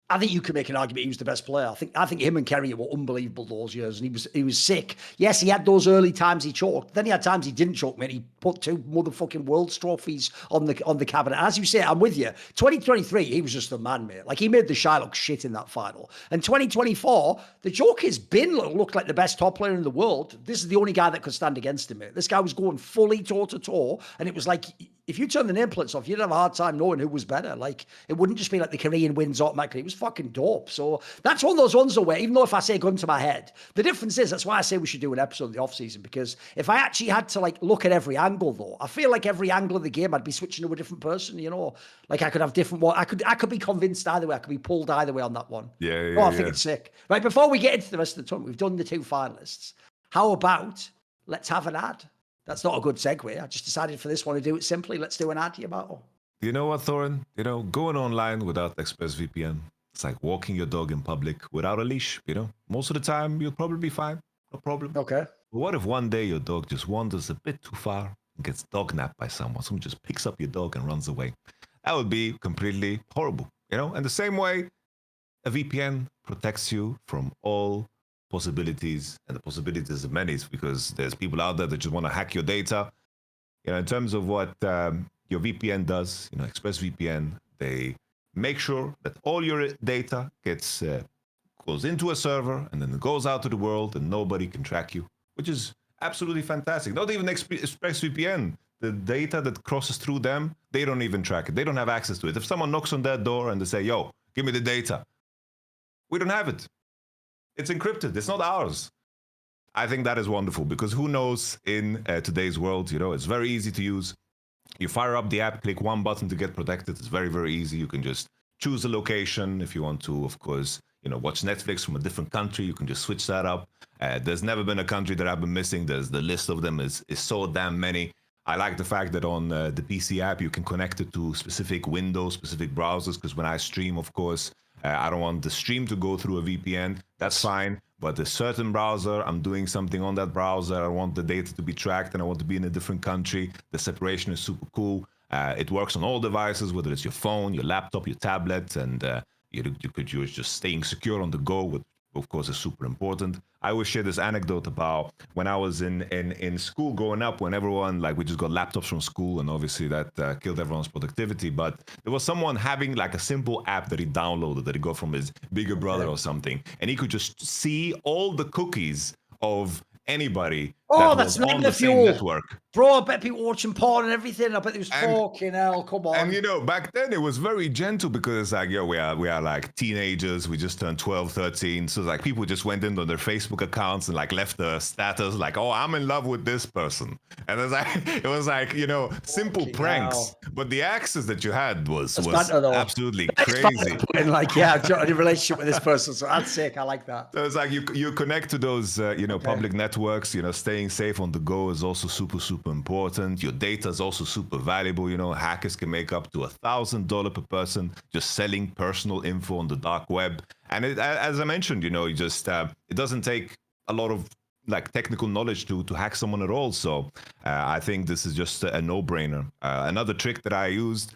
I think you can make an argument he was the best player. I think him and Kerry were unbelievable those years, and he was sick. Yes, he had those early times he choked. Then he had times he didn't choke, man. He put 2 motherfucking Worlds trophies on the cabinet. As you say, I'm with you. 2023, he was just a man, mate. Like he made the Shy look shit in that final. And 2024, the Joker's been looked like the best top player in the world. This is the only guy that could stand against him, mate. This guy was going fully toe to toe, and it was like, if you turn the nameplates off, you'd have a hard time knowing who was better. Like, it wouldn't just be like the Korean wins automatically. It was fucking dope. So that's one of those ones, though, where even though if I say gun to my head, the difference is, that's why I say we should do an episode in the off-season, because if I actually had to, like, look at every angle, though, I feel like every angle of the game, I'd be switching to a different person, you know? Like, I could have different... I could be convinced either way. I could be pulled either way on that one. I think it's sick. Right, before we get into the rest of the tournament, we've done the 2 finalists. How about let's have an ad? That's not a good segue. I just decided for this one to do it simply. Let's do an ad, Yamato. You know what, Thorin? You know, going online without ExpressVPN, it's like walking your dog in public without a leash, you know? Most of the time, you'll probably be fine. No problem. Okay. But what if one day your dog just wanders a bit too far and gets dog napped by someone? Someone just picks up your dog and runs away. That would be completely horrible, you know? And the same way, a VPN protects you from all possibilities, and the possibilities are many, because there's people out there that just want to hack your data. You know, in terms of what your VPN does, you know, ExpressVPN, they make sure that all your data goes into a server and then it goes out to the world and nobody can track you, which is absolutely fantastic. Not even ExpressVPN. The data that crosses through them, they don't even track it. They don't have access to it. If someone knocks on that door and they say, yo, give me the data, we don't have it. It's encrypted. It's not ours. I think that is wonderful, because who knows in today's world, you know, it's very easy to use. You fire up the app, click one button to get protected. It's very, very easy. You can just choose a location. If you want to, of course, you know, watch Netflix from a different country, you can just switch that up. There's never been a country that I've been missing. The list of them is so damn many. I like the fact that on the PC app, you can connect it to specific windows, specific browsers, because when I stream, of course, I don't want the stream to go through a VPN. That's fine. But a certain browser, I'm doing something on that browser. I want the data to be tracked and I want to be in a different country. The separation is super cool. It works on all devices, whether it's your phone, your laptop, your tablet, and you could use just staying secure on the go, which of course is super important. I always share this anecdote about when I was in school growing up, when everyone, like, we just got laptops from school, and obviously that killed everyone's productivity. But there was someone having like a simple app that he downloaded, that he got from his bigger brother or something, and he could just see all the cookies of anybody that was on the same network. Bro, I bet people watching porn and everything. I bet there was fucking hell, come on. And you know, back then it was very gentle, because it's like, yo, we are like teenagers, we just turned 12, 13. So like people just went into their Facebook accounts and like left a status like, oh, I'm in love with this person. And it was like, you know, simple pranks. Hell. But the access that you had was absolutely crazy. And like, yeah, I've got a relationship with this person, so that's sick. I like that. So it's like you connect to those you know, public networks. You know, staying safe on the go is also super important. Your data is also super valuable. You know, hackers can make up to $1,000 per person just selling personal info on the dark web. And as I mentioned, you know, you just it doesn't take a lot of like technical knowledge to hack someone at all. So I think this is just a no-brainer. Another trick that I used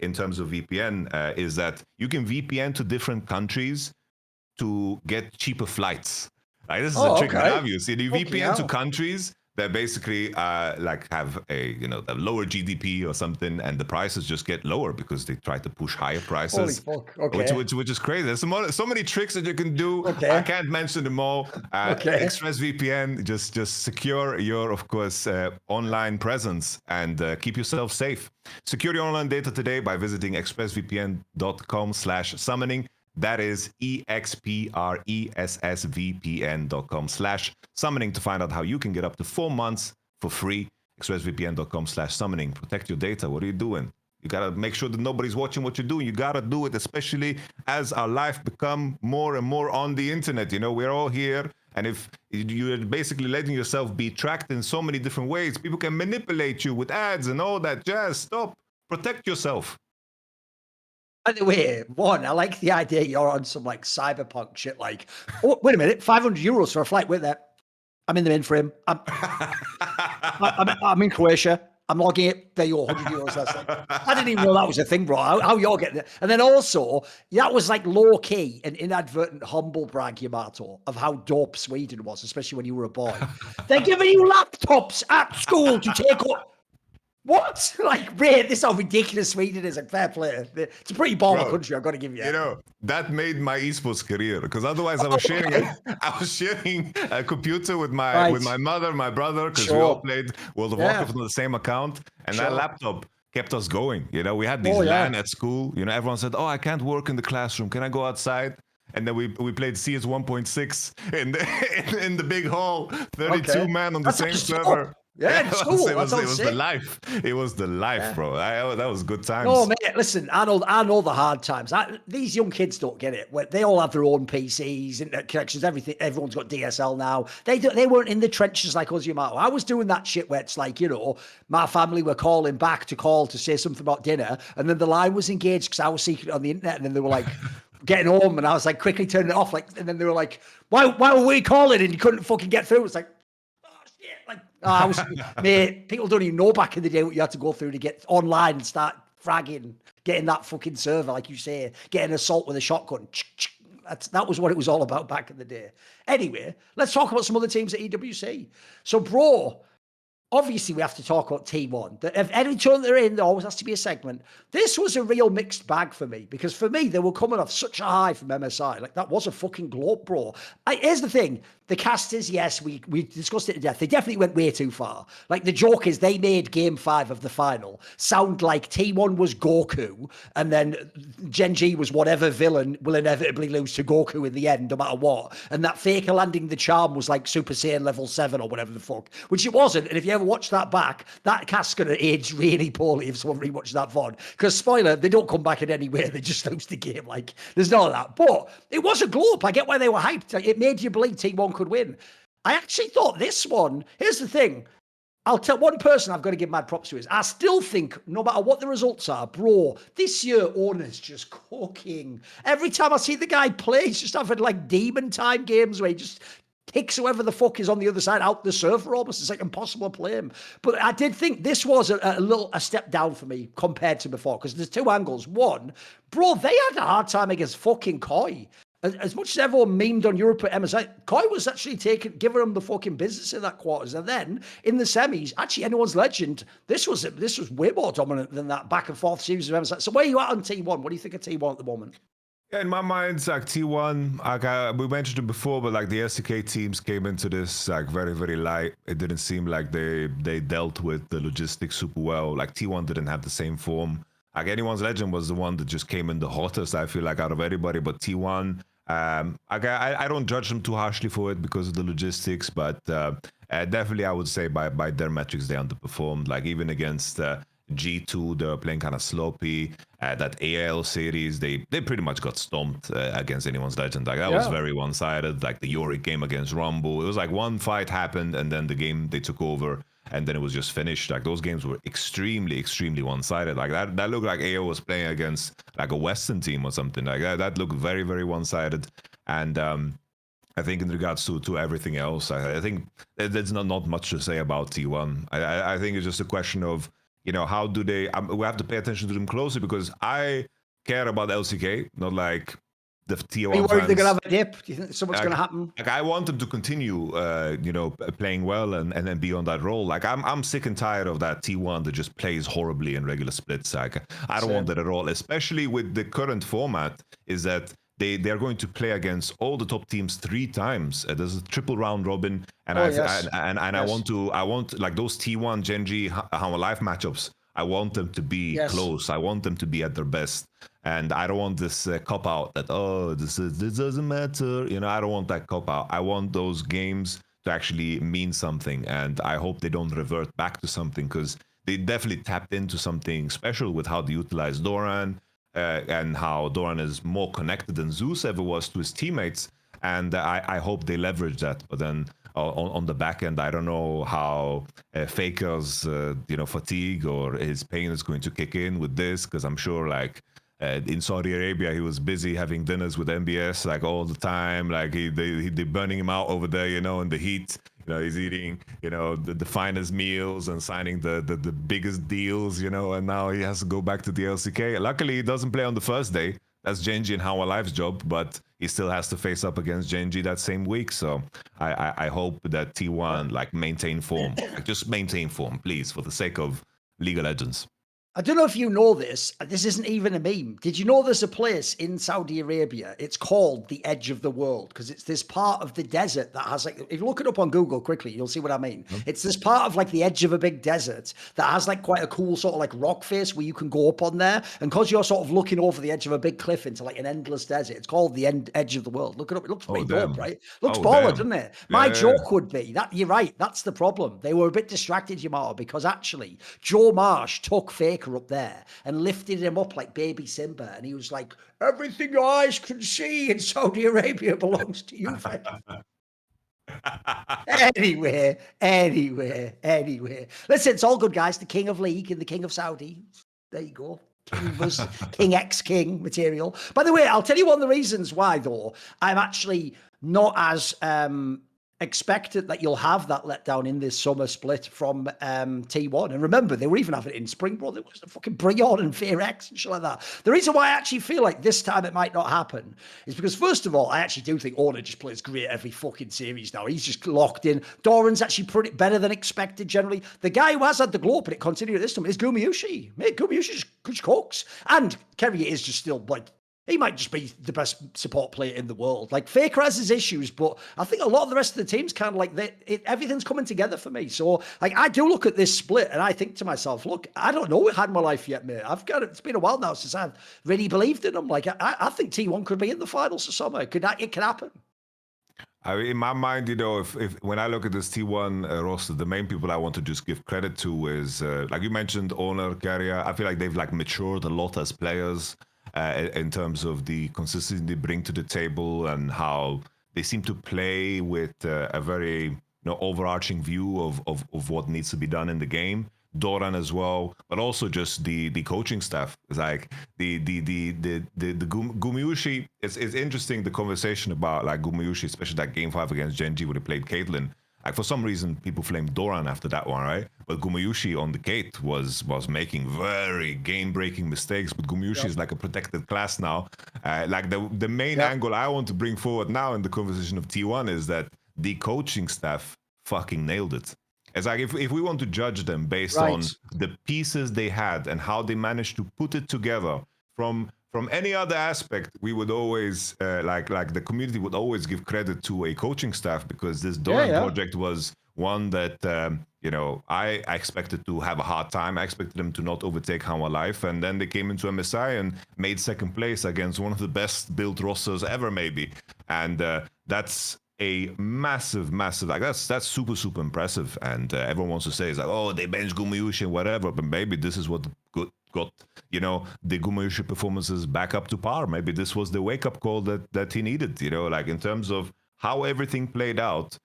in terms of VPN is that you can VPN to different countries to get cheaper flights. Like, this is a trick that I've used. You VPN to countries that basically like have a a lower GDP or something, and the prices just get lower because they try to push higher prices. Holy fuck. Okay. Which is crazy. There's so many tricks that you can do. Okay. I can't mention them all. Okay. ExpressVPN, just secure your, of course, online presence and keep yourself safe. Secure your online data today by visiting expressvpn.com/summoning. That is expressvpn.com/summoning to find out how you can get up to 4 months for free. expressvpn.com/summoning. Protect your data. What are you doing? You gotta make sure that nobody's watching what you're doing. You gotta do it, especially as our life become more and more on the internet. We're all here, and if you're basically letting yourself be tracked in so many different ways, people can manipulate you with ads and all that jazz. Stop. Protect yourself. By the way, one, I like the idea you're on some like cyberpunk shit. Like, oh, wait a minute, 500 euros for a flight with that. I'm in the mainframe. I'm in Croatia. I'm logging it. There you go, 100 euros. That's like, I didn't even know that was a thing, bro. How you're getting it? And then also, that was like low key and inadvertent humble brag, Yamato, of how dope Sweden was, especially when you were a boy. They're giving you laptops at school to take up. What? Like, Ray, this is how ridiculous Sweden is. Like, fair play. It's a pretty baller country, I've got to give you. That made my esports career, because otherwise I was sharing a computer with my mother, my brother, because we all played World of Warcraft on the same account, and that laptop kept us going. We had these LAN at school. Everyone said, "Oh, I can't work in the classroom. Can I go outside?" And then we played CS 1.6 in the big hall, 32 man on the same server. Yeah, it's cool. It was the life. It was the life, bro. That was good times. Oh, mate, listen, I know the hard times. These young kids don't get it. They all have their own PCs, internet connections, everything. Everyone's got DSL now. They weren't in the trenches like us, Yamato. I was doing that shit where it's like, my family were calling back to say something about dinner, and then the line was engaged because I was secret on the internet, and then they were like, getting home, and I was like quickly turning it off, and then they were like, why were we calling and you couldn't fucking get through? It's like, mate, people don't even know back in the day what you had to go through to get online and start fragging, getting that fucking server, like you say, getting assault with a shotgun. That was what it was all about back in the day. Anyway, let's talk about some other teams at EWC. So, bro, obviously we have to talk about T1. If any turn they're in, there always has to be a segment. This was a real mixed bag for me, because for me, they were coming off such a high from MSI. Like, that was a fucking globe, bro. Here's the thing. The casters, yes, we discussed it to death. They definitely went way too far. Like, the joke is they made Game 5 of the final sound like T1 was Goku, and then GenG was whatever villain will inevitably lose to Goku in the end, no matter what. And that Faker landing the charm was like Super Saiyan level 7 or whatever the fuck, which it wasn't. And if you ever watch that back, that cast's going to age really poorly if someone rewatches that VOD. Because, spoiler, they don't come back in any way. They just lose the game. Like, there's none of that. But it was a glow up. I get why they were hyped. It made you believe T1 could win. I actually thought this one, here's the thing. I'll tell one person I've got to give mad props to is I still think, no matter what the results are, bro, this year Owner's just cooking. Every time I see the guy play, he's just having like demon time games where he just kicks whoever the fuck is on the other side out the server almost. It's like impossible to play him. But I did think this was a step down for me compared to before, because there's two angles. One, bro, they had a hard time against fucking KOI. As much as everyone memed on Europe at MSI, KOI was actually giving them the fucking business in that quarters. And then in the semis, actually, anyone's legend, this was way more dominant than that back and forth series of MSI. So where are you at on T1? What do you think of T1 at the moment? Yeah, in my mind, it's like T1, like we mentioned it before, but like the SDK teams came into this like very, very light. It didn't seem like they dealt with the logistics super well. Like T1 didn't have the same form. Like anyone's legend was the one that just came in the hottest, I feel like, out of anybody. But T1, I don't judge them too harshly for it because of the logistics, but definitely I would say by their metrics they underperformed. Like even against G2, they were playing kind of sloppy. That AL series, they pretty much got stomped against anyone's legend. Like that was very one-sided. Like the Yorick game against Rumble, it was like one fight happened and then the game they took over and then it was just finished. Like those games were extremely, extremely one-sided. Like that looked like AO was playing against like a Western team or something. Like that looked very, very one-sided. And I think in regards to everything else, I think there's not much to say about T1. I think it's just a question of, how do they, we have to pay attention to them closely because I care about LCK, not like the tier Are you one worried they're fans. going to have a dip? Do you think something's going to happen? Like, I want them to continue, playing well and then be on that role. Like, I'm sick and tired of that T1 that just plays horribly in regular splits. Like, I don't want that at all, especially with the current format, is that they're going to play against all the top teams 3 times. There's a triple round robin, and Yes. I want like those T1 GenG How Life matchups. I want them to be close. I want them to be at their best, and I don't want this cop out that this doesn't matter. I don't want that cop out. I want those games to actually mean something, and I hope they don't revert back to something, because they definitely tapped into something special with how they utilize Doran. And how Doran is more connected than Zeus ever was to his teammates, and I hope they leverage that. But then on the back end, I don't know how Faker's fatigue or his pain is going to kick in with this, because I'm sure like in Saudi Arabia he was busy having dinners with MBS like all the time, like they burning him out over there, in the heat. He's eating, the finest meals and signing the biggest deals, and now he has to go back to the LCK. Luckily, he doesn't play on the first day. That's GenG and How Alive's job, but he still has to face up against GenG that same week. So I hope that T1 like maintain form, like just maintain form, please, for the sake of League of Legends. I don't know if you know this. This isn't even a meme. Did you know there's a place in Saudi Arabia? It's called the Edge of the World, because it's this part of the desert that has like, if you look it up on Google quickly, you'll see what I mean. It's this part of like the edge of a big desert that has like quite a cool sort of like rock face where you can go up on there. And because you're sort of looking over the edge of a big cliff into like an endless desert, it's called the Edge of the World. Look it up. It looks pretty dope, right? Looks baller, doesn't it? My joke would be that you're right. That's the problem. They were a bit distracted, Yamato, because actually Joe Marsh took Faker up there and lifted him up like baby Simba, and he was like, everything your eyes can see in Saudi Arabia belongs to you, Faker. Anyway. Listen, it's all good, guys. The King of League and the King of Saudi. There you go. King X King material. By the way, I'll tell you one of the reasons why, though, I'm actually not as expected that you'll have that letdown in this summer split from T1. And remember, they were even having it in spring, bro. There was a fucking Brion and Fear X and shit like that. The reason why I actually feel like this time it might not happen is because, first of all, I actually do think Orna just plays great every fucking series now. He's just locked in. Doran's actually pretty better than expected generally. The guy who has had the glow up and it continued this time is Gumayushi. Mate, Gumayushi just cooks. And Kerry is just still like, he might just be the best support player in the world. Like, Faker has his issues, but I think a lot of the rest of the team's kind of like, everything's coming together for me. So, like, I do look at this split and I think to myself, look, I don't know what had my life yet, mate. It's been a while now since I've really believed in them. Like, I think T1 could be in the finals of summer. It could happen. I mean, in my mind, if when I look at this T1 roster, the main people I want to just give credit to is, like you mentioned, Honor, Carrier. I feel like they've like matured a lot as players. In terms of the consistency they bring to the table and how they seem to play with a very overarching view of what needs to be done in the game. Doran as well, but also just the coaching staff. It's like the Gumayushi. It's interesting the conversation about like Gumayushi, especially that game 5 against GenG where they played Caitlyn. Like, for some reason, people flamed Doran after that one, right? But Gumayushi on the Kate was making very game-breaking mistakes. But Gumayushi is like a protected class now. Like, the main angle I want to bring forward now in the conversation of T1 is that the coaching staff fucking nailed it. It's like, if we want to judge them based on the pieces they had and how they managed to put it together from any other aspect, we would always like the community would always give credit to a coaching staff, because this Doran project was one that I expected to have a hard time. I expected them to not overtake How Life, and then they came into MSI and made second place against one of the best built rosters ever, maybe. And that's a massive, like that's super impressive. And everyone wants to say is like, oh, they bench Gumayushi and whatever, but maybe this is what got the Gumayushi performances back up to par. Maybe this was the wake-up call that he needed, like in terms of how everything played out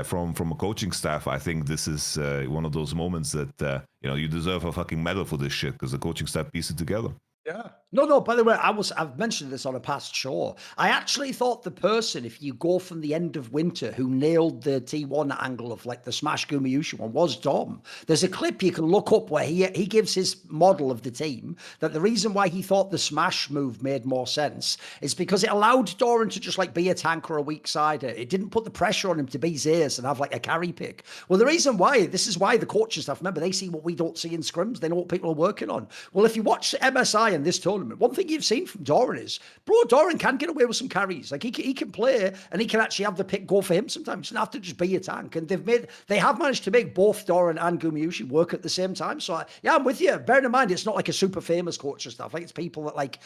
from a coaching staff. I think this is one of those moments that you deserve a fucking medal for this shit, because the coaching staff pieced it together. Yeah. No, by the way, I've mentioned this on a past show. I actually thought the person, if you go from the end of winter, who nailed the T1 angle of like the Smash Gumayushi one was Dom. There's a clip you can look up where he gives his model of the team that the reason why he thought the Smash move made more sense is because it allowed Doran to just like be a tank or a weak sider. It didn't put the pressure on him to be Zeus and have like a carry pick. Well, the reason why, this is why the coaching staff, remember, they see what we don't see in scrims. They know what people are working on. Well, if you watch MSI in this tournament, one thing you've seen from Doran is, bro, Doran can get away with some carries. Like he can play and he can actually have the pick go for him sometimes. He doesn't have to just be a tank. And they have managed to make both Doran and Gumayushi work at the same time. So yeah, I'm with you. Bearing in mind, it's not like a super famous coach and stuff. Like it's people that like,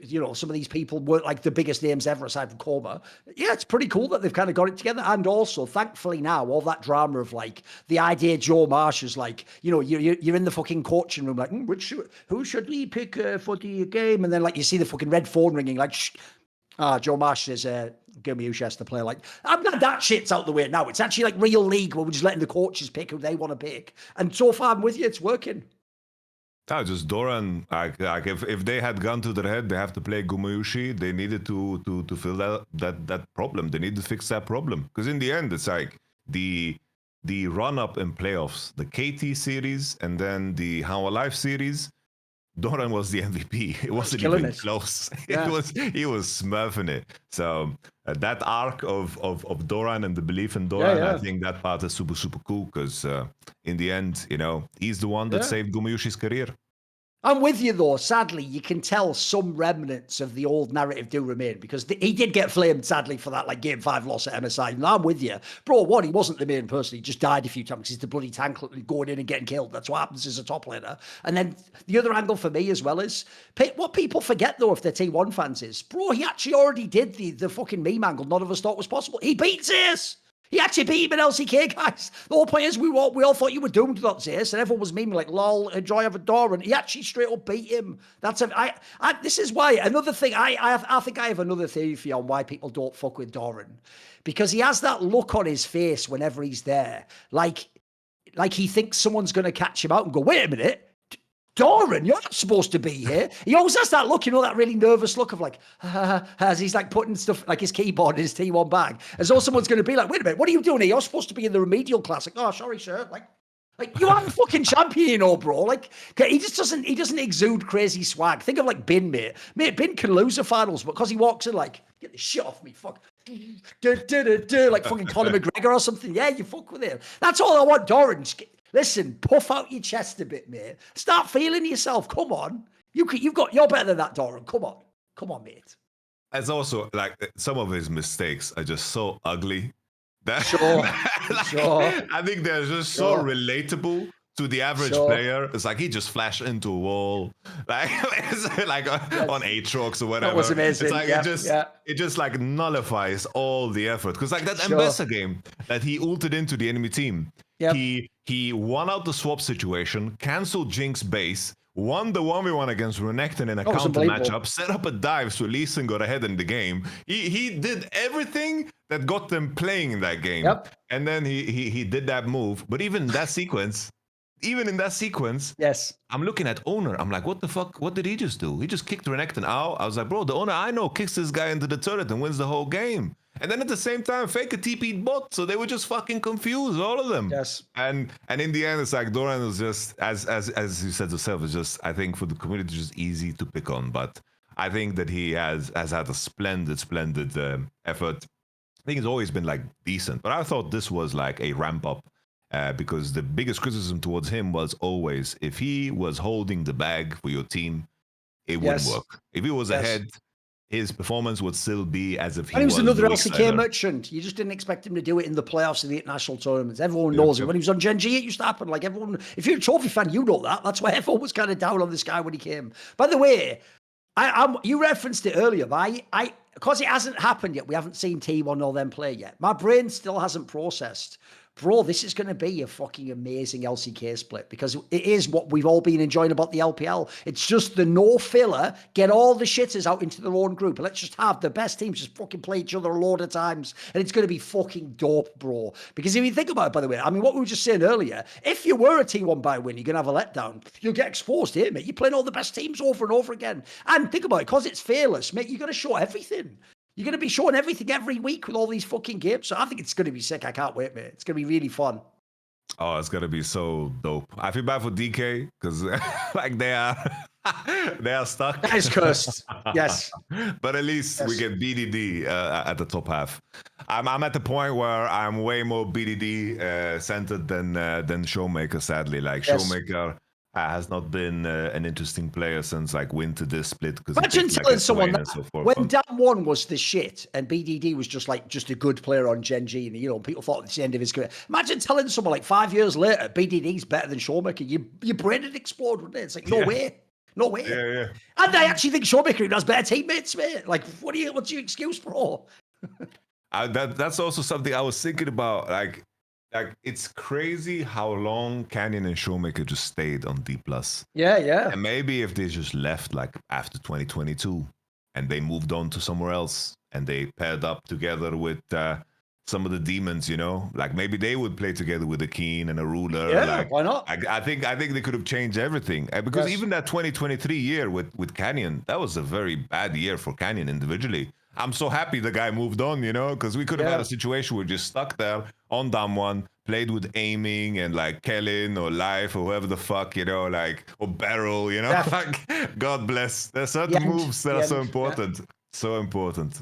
you know, some of these people weren't like the biggest names ever aside from Koma. Yeah, it's pretty cool that they've kind of got it together. And also, thankfully now, all that drama of like the idea Joe Marsh is like, you know, you're in the fucking coaching room like, who should we pick for the game? And then like you see the fucking red phone ringing like, shh. Joe Marsh says, Gumayushi has to play. Like, I'm glad that shit's out the way now. It's actually like real league where we're just letting the coaches pick who they want to pick. And so far, I'm with you. It's working. No, just Doran. Like if they had gone to their head, they have to play Gumayushi. They needed to fill that problem. They need to fix that problem because in the end, it's like the run up in playoffs, the KT series, and then the How Alive series. Doran was the MVP. It wasn't even close. Yeah. He was smurfing it. So that arc of Doran and the belief in Doran, I think that part is super cool because in the end, you know, he's the one that saved Gumayushi's career. I'm with you though. Sadly, you can tell some remnants of the old narrative do remain because he did get flamed sadly for that like game 5 loss at MSI. And I'm with you, bro. One, he wasn't the main person. He just died a few times. He's the bloody tank going in and getting killed. That's what happens as a top laner. And then the other angle for me as well is what people forget though if they're T1 fans is, bro, he actually already did the fucking meme angle none of us thought was possible. He beat Zeus. He actually beat him in LCK, guys. The whole point is we all thought you were doomed without Zeus, and everyone was memeing like, lol, enjoy having Doran. He actually straight up beat him. This is why, another thing, I think I have another theory for you on why people don't fuck with Doran. Because he has that look on his face whenever he's there. Like he thinks someone's going to catch him out and go, wait a minute. Doran, you're not supposed to be here. He always has that look, you know, that really nervous look of like, as he's like putting stuff like his keyboard in his T1 bag. As though someone's going to be like, wait a minute, what are you doing here? You're supposed to be in the remedial class. Like, oh, sorry, sir. Like you are the fucking champion, you know, bro. Like, he doesn't exude crazy swag. Think of like Bin, mate. Mate, Bin can lose the finals, but because he walks in like, get the shit off me, fuck. Like fucking Conor McGregor or something. Yeah, you fuck with him. That's all I want, Doran. Listen, puff out your chest a bit, mate. Start feeling yourself. Come on. You're better than that, Doran. Come on, mate. It's also like some of his mistakes are just so ugly. Sure. I think they're just so relatable to the average player. It's like he just flashed into a wall, like on Aatrox or whatever. That was amazing. It's like it just like nullifies all the effort. Because like that Ambessa game that he ulted into the enemy team. Yep. He won out the swap situation, canceled Jinx base, won the 1v1 against Renekton in a counter matchup, set up a dive so Lee Sin got ahead in the game. He did everything that got them playing in that game. Yep. And then he did that move. But even in that sequence, yes, I'm looking at Owner. I'm like, what the fuck? What did he just do? He just kicked Renekton out. I was like, bro, the Owner I know kicks this guy into the turret and wins the whole game. And then at the same time, Faker TP'd bot, so they were just fucking confused, all of them. Yes. And in the end, it's like Doran was just, as you said yourself, it's just, I think for the community, it's just easy to pick on. But I think that he has had a splendid effort. I think he's always been like decent, but I thought this was like a ramp up because the biggest criticism towards him was always if he was holding the bag for your team, it wouldn't work. If he was ahead, his performance would still be as if he was another LCK merchant. You just didn't expect him to do it in the playoffs of the international tournaments. Everyone knows it. When he was on GenG, it used to happen. Like everyone, if you're a trophy fan, you know that. That's why everyone was kind of down on this guy when he came. By the way, you referenced it earlier, but because it hasn't happened yet, we haven't seen T1 or them play yet. My brain still hasn't processed. bro, this is going to be a fucking amazing LCK split because it is what we've all been enjoying about the LPL. It's just the no filler, get all the shitters out into their own group, and let's just have the best teams just fucking play each other a load of times, and it's going to be fucking dope, bro. Because if you think about it, by the way, I mean, what we were just saying earlier, if you were a T1 by win, you're going to have a letdown. You'll get exposed here, mate. You're playing all the best teams over and over again. And think about it, because it's fearless, mate, you're going to show everything. You're going to be showing everything every week with all these fucking games. So I think it's going to be sick. I can't wait, mate. It's going to be really fun. Oh, it's going to be so dope. I feel bad for DK because like they are stuck. That is cursed. Yes. But at least we get BDD at the top half. I'm at the point where I'm way more BDD centered than Showmaker, sadly. Like Showmaker has not been an interesting player since like winter this split. Because imagine telling someone that when Dan 1 was the shit and BDD was just a good player on GenG, and you know people thought it's the end of his career. Imagine telling someone like 5 years later BDD's better than Showmaker. Your brain would explode, wouldn't it? It's like no way. Yeah. And I actually think Showmaker has better teammates, mate. Like what's your excuse, bro? That's also something I was thinking about. Like it's crazy how long Canyon and Showmaker just stayed on D+. Yeah. And maybe if they just left like after 2022 and they moved on to somewhere else and they paired up together with some of the demons, you know, like maybe they would play together with a Keen and a Ruler. Yeah, like, why not? I think they could have changed everything because even that 2023 year with Canyon, that was a very bad year for Canyon individually. I'm so happy the guy moved on, you know, because we could have had a situation where we're just stuck there on Dam 1, played with aiming and like Kellen or Life or whoever the fuck, you know, like, or Barrel, you know, like, God bless. There's certain moves that are so important. So important.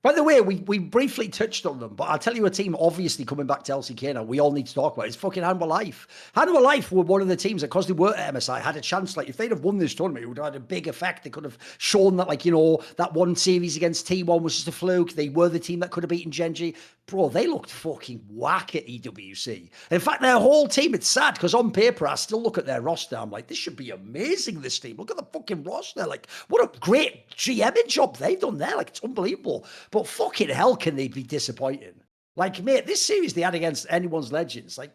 By the way, we briefly touched on them, but I'll tell you a team obviously coming back to LCK now we all need to talk about. It's fucking Handball Life. Handball Life were one of the teams that, because they were at MSI, had a chance. Like, if they'd have won this tournament, it would have had a big effect. They could have shown that, like, you know, that one series against T1 was just a fluke. They were the team that could have beaten GenG. Bro, they looked fucking whack at EWC. In fact, their whole team, it's sad, because on paper, I still look at their roster. I'm like, this should be amazing, this team. Look at the fucking roster. Like, what a great GMing job they've done there. Like, it's unbelievable. But fucking hell, can they be disappointing? Like, mate, this series they had against anyone's legends, like,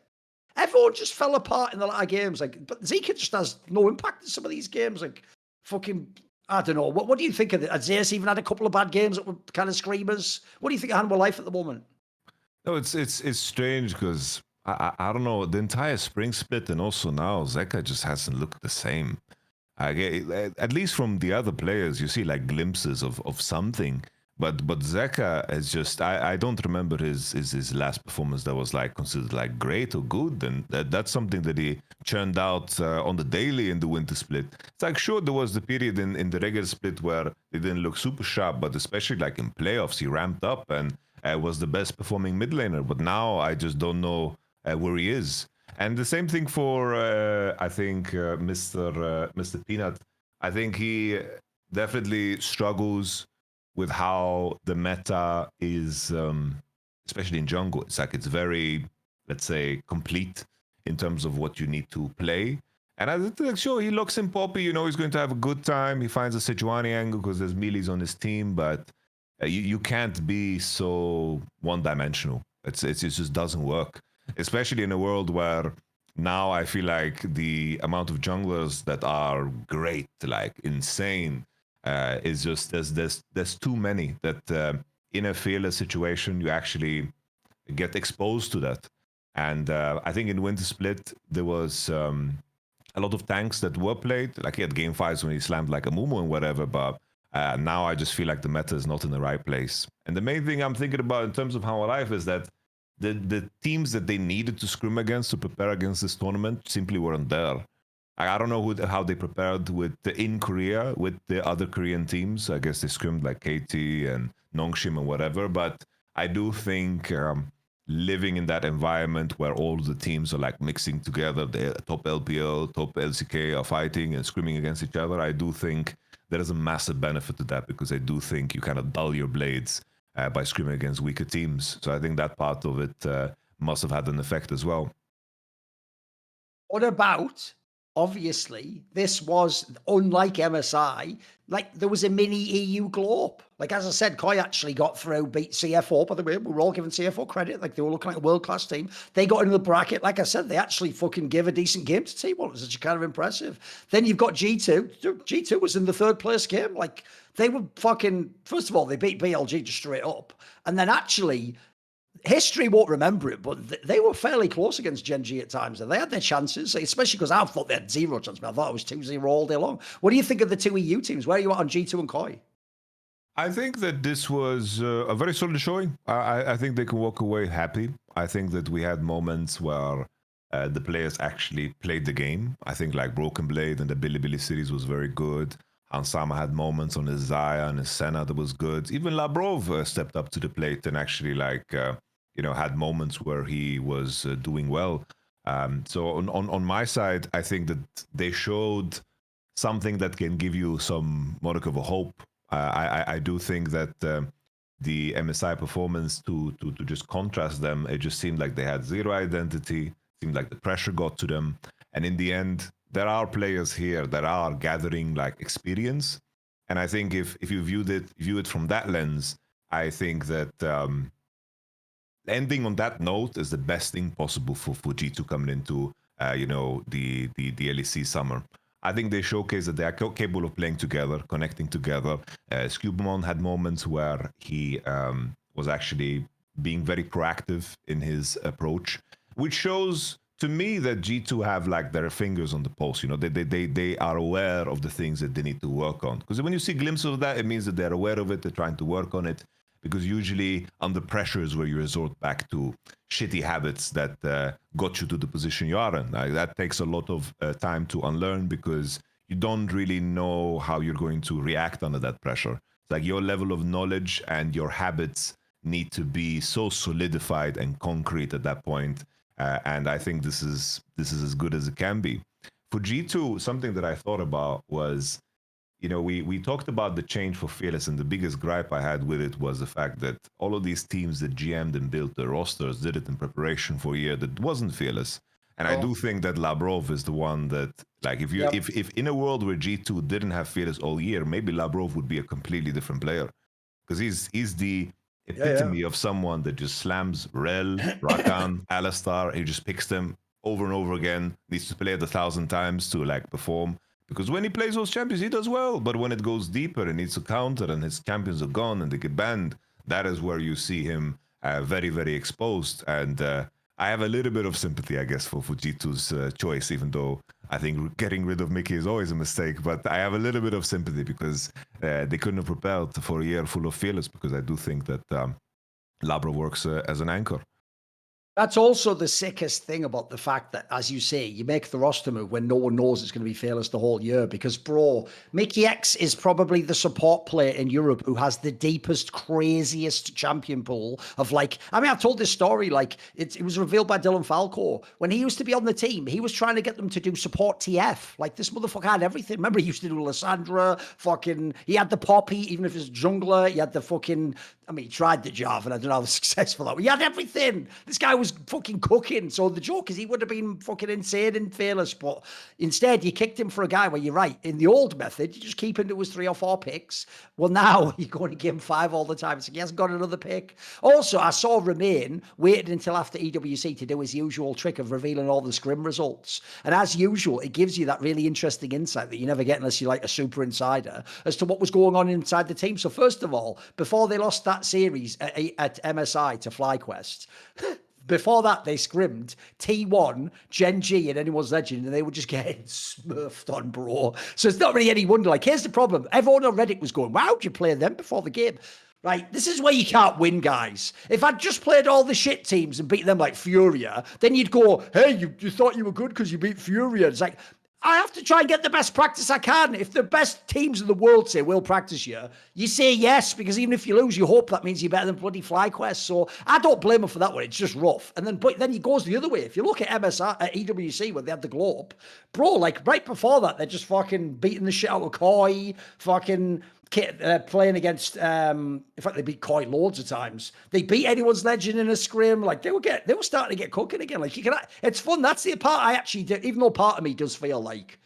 everyone just fell apart in the latter games. Like, but Zika just has no impact in some of these games. Like, fucking, I don't know. What do you think of it? Zeus even had a couple of bad games that were kind of screamers. What do you think of Handball Life at the moment? No, it's strange because I don't know, the entire spring split and also now Zeka just hasn't looked the same. At least from the other players, you see like glimpses of something. But Zeka is just, I don't remember his last performance that was like considered like great or good, and that's something that he churned out on the daily in the winter split. It's like, sure, there was the period in the regular split where he didn't look super sharp, but especially like in playoffs, he ramped up and was the best performing mid laner. But now I just don't know where he is. And the same thing for I think Mr. Peanut. I think he definitely struggles with how the meta is, especially in jungle. It's like it's very, let's say, complete in terms of what you need to play. And I think, sure, he looks in Poppy, you know, he's going to have a good time. He finds a Sejuani angle because there's melees on his team, but you can't be so one-dimensional. It just doesn't work, especially in a world where now I feel like the amount of junglers that are great, like insane, is just there's too many that in a fearless situation you actually get exposed to that. And I think in Winter Split there was a lot of tanks that were played, like he had game fights when he slammed like a Mumu and whatever, but now I just feel like the meta is not in the right place. And the main thing I'm thinking about in terms of How Life is that the teams that they needed to scrim against to prepare against this tournament simply weren't there. I don't know how they prepared in Korea with the other Korean teams. I guess they scrimmed like KT and Nongshim and whatever. But I do think living in that environment where all the teams are like mixing together, the top LPL, top LCK are fighting and screaming against each other, I do think there is a massive benefit to that, because I do think you kind of dull your blades by screaming against weaker teams. So I think that part of it must have had an effect as well. What about obviously, this was unlike MSI. Like, there was a mini EU globe. Like, as I said, Koi actually got through, beat CFO. By the way, we were all giving CFO credit. Like, they were looking like a world-class team. They got into the bracket. Like I said, they actually fucking gave a decent game to T1. It was actually kind of impressive. Then you've got G2. G2 was in the third place game. Like, they were fucking, first of all, they beat BLG just straight up. And then actually, history won't remember it, but they were fairly close against GenG at times, and they had their chances, especially because I thought they had zero chance. I thought it was 2-0 all day long. What do you think of the two EU teams? Where are you at on G2 and Koi? I think that this was a very solid showing. I think they can walk away happy. I think that we had moments where the players actually played the game. I think like Broken Blade and the Bilibili series was very good. Hansama had moments on his Zaya and his Senna that was good. Even Labrov stepped up to the plate and actually had moments where he was doing well. So on my side, I think that they showed something that can give you some modicum of a hope. I do think that the MSI performance to just contrast them, it just seemed like they had zero identity. Seemed like the pressure got to them, and in the end, there are players here that are gathering like experience. And I think if you view it from that lens, I think that ending on that note is the best thing possible for G2 coming into the LEC Summer. I think they showcase that they are capable of playing together, connecting together. Scubamon had moments where he was actually being very proactive in his approach, which shows to me that G2 have like their fingers on the pulse. They are aware of the things that they need to work on. Because when you see glimpses of that, it means that they're aware of it, they're trying to work on it. Because usually under pressure is where you resort back to shitty habits that got you to the position you are in. That takes a lot of time to unlearn because you don't really know how you're going to react under that pressure. It's like your level of knowledge and your habits need to be so solidified and concrete at that point. And I think this is as good as it can be. For G2, something that I thought about was, we talked about the change for Fearless, and the biggest gripe I had with it was the fact that all of these teams that GM'd and built their rosters did it in preparation for a year that wasn't Fearless. And I do think that Labrov is the one that, like, if in a world where G2 didn't have Fearless all year, maybe Labrov would be a completely different player. Because he's the epitome of someone that just slams Rel, Rakan, Alistar. He just picks them over and over again, needs to play it 1,000 times to, like, perform. Because when he plays those champions, he does well. But when it goes deeper and needs to counter and his champions are gone and they get banned, that is where you see him very, very exposed. And I have a little bit of sympathy, I guess, for G2's choice, even though I think getting rid of Mickey is always a mistake. But I have a little bit of sympathy because they couldn't have prepared for a year full of Fearless, because I do think that Labra works as an anchor. That's also the sickest thing about the fact that, as you say, you make the roster move when no one knows it's going to be Fearless the whole year. Because, bro, Mickey X is probably the support player in Europe who has the deepest, craziest champion pool of, like, I mean, I've told this story, like, it was revealed by Dylan Falco. When he used to be on the team, he was trying to get them to do support TF. Like, this motherfucker had everything. Remember, he used to do Lissandra, he had the Poppy, even if it's jungler, he had the he tried the Jarvan. I don't know how successful that was. He had everything. This guy was fucking cooking. So the joke is he would have been fucking insane and Fearless, but instead you kicked him for a guy where you're right. In the old method, you just keep him to his 3 or 4 picks. Well, now you're going to give him 5 all the time, so he hasn't got another pick. Also, I saw Remain waited until after EWC to do his usual trick of revealing all the scrim results. And as usual, it gives you that really interesting insight that you never get unless you're like a super insider as to what was going on inside the team. So first of all, before they lost that series at MSI to FlyQuest, before that, they scrimmed T1, GenG, and Anyone's Legend, and they were just getting smurfed on, bro. So it's not really any wonder. Like, here's the problem. Everyone on Reddit was going, why would you play them before the game? Right, this is where you can't win, guys. If I'd just played all the shit teams and beat them like Furia, then you'd go, hey, you thought you were good because you beat Furia. It's like, I have to try and get the best practice I can. If the best teams in the world say, we'll practice you say yes, because even if you lose, you hope that means you're better than bloody FlyQuest. So I don't blame them for that one. It's just rough. And then it goes the other way. If you look at EWC, when they had the globe, bro, like right before that, they're just fucking beating the shit out of Koi, fucking playing against, in fact, they beat Koi loads of times. They beat anyone's legend in a scrim. Like they were starting to get cooking again. Like it's fun. That's the part I actually do, even though part of me does feel like,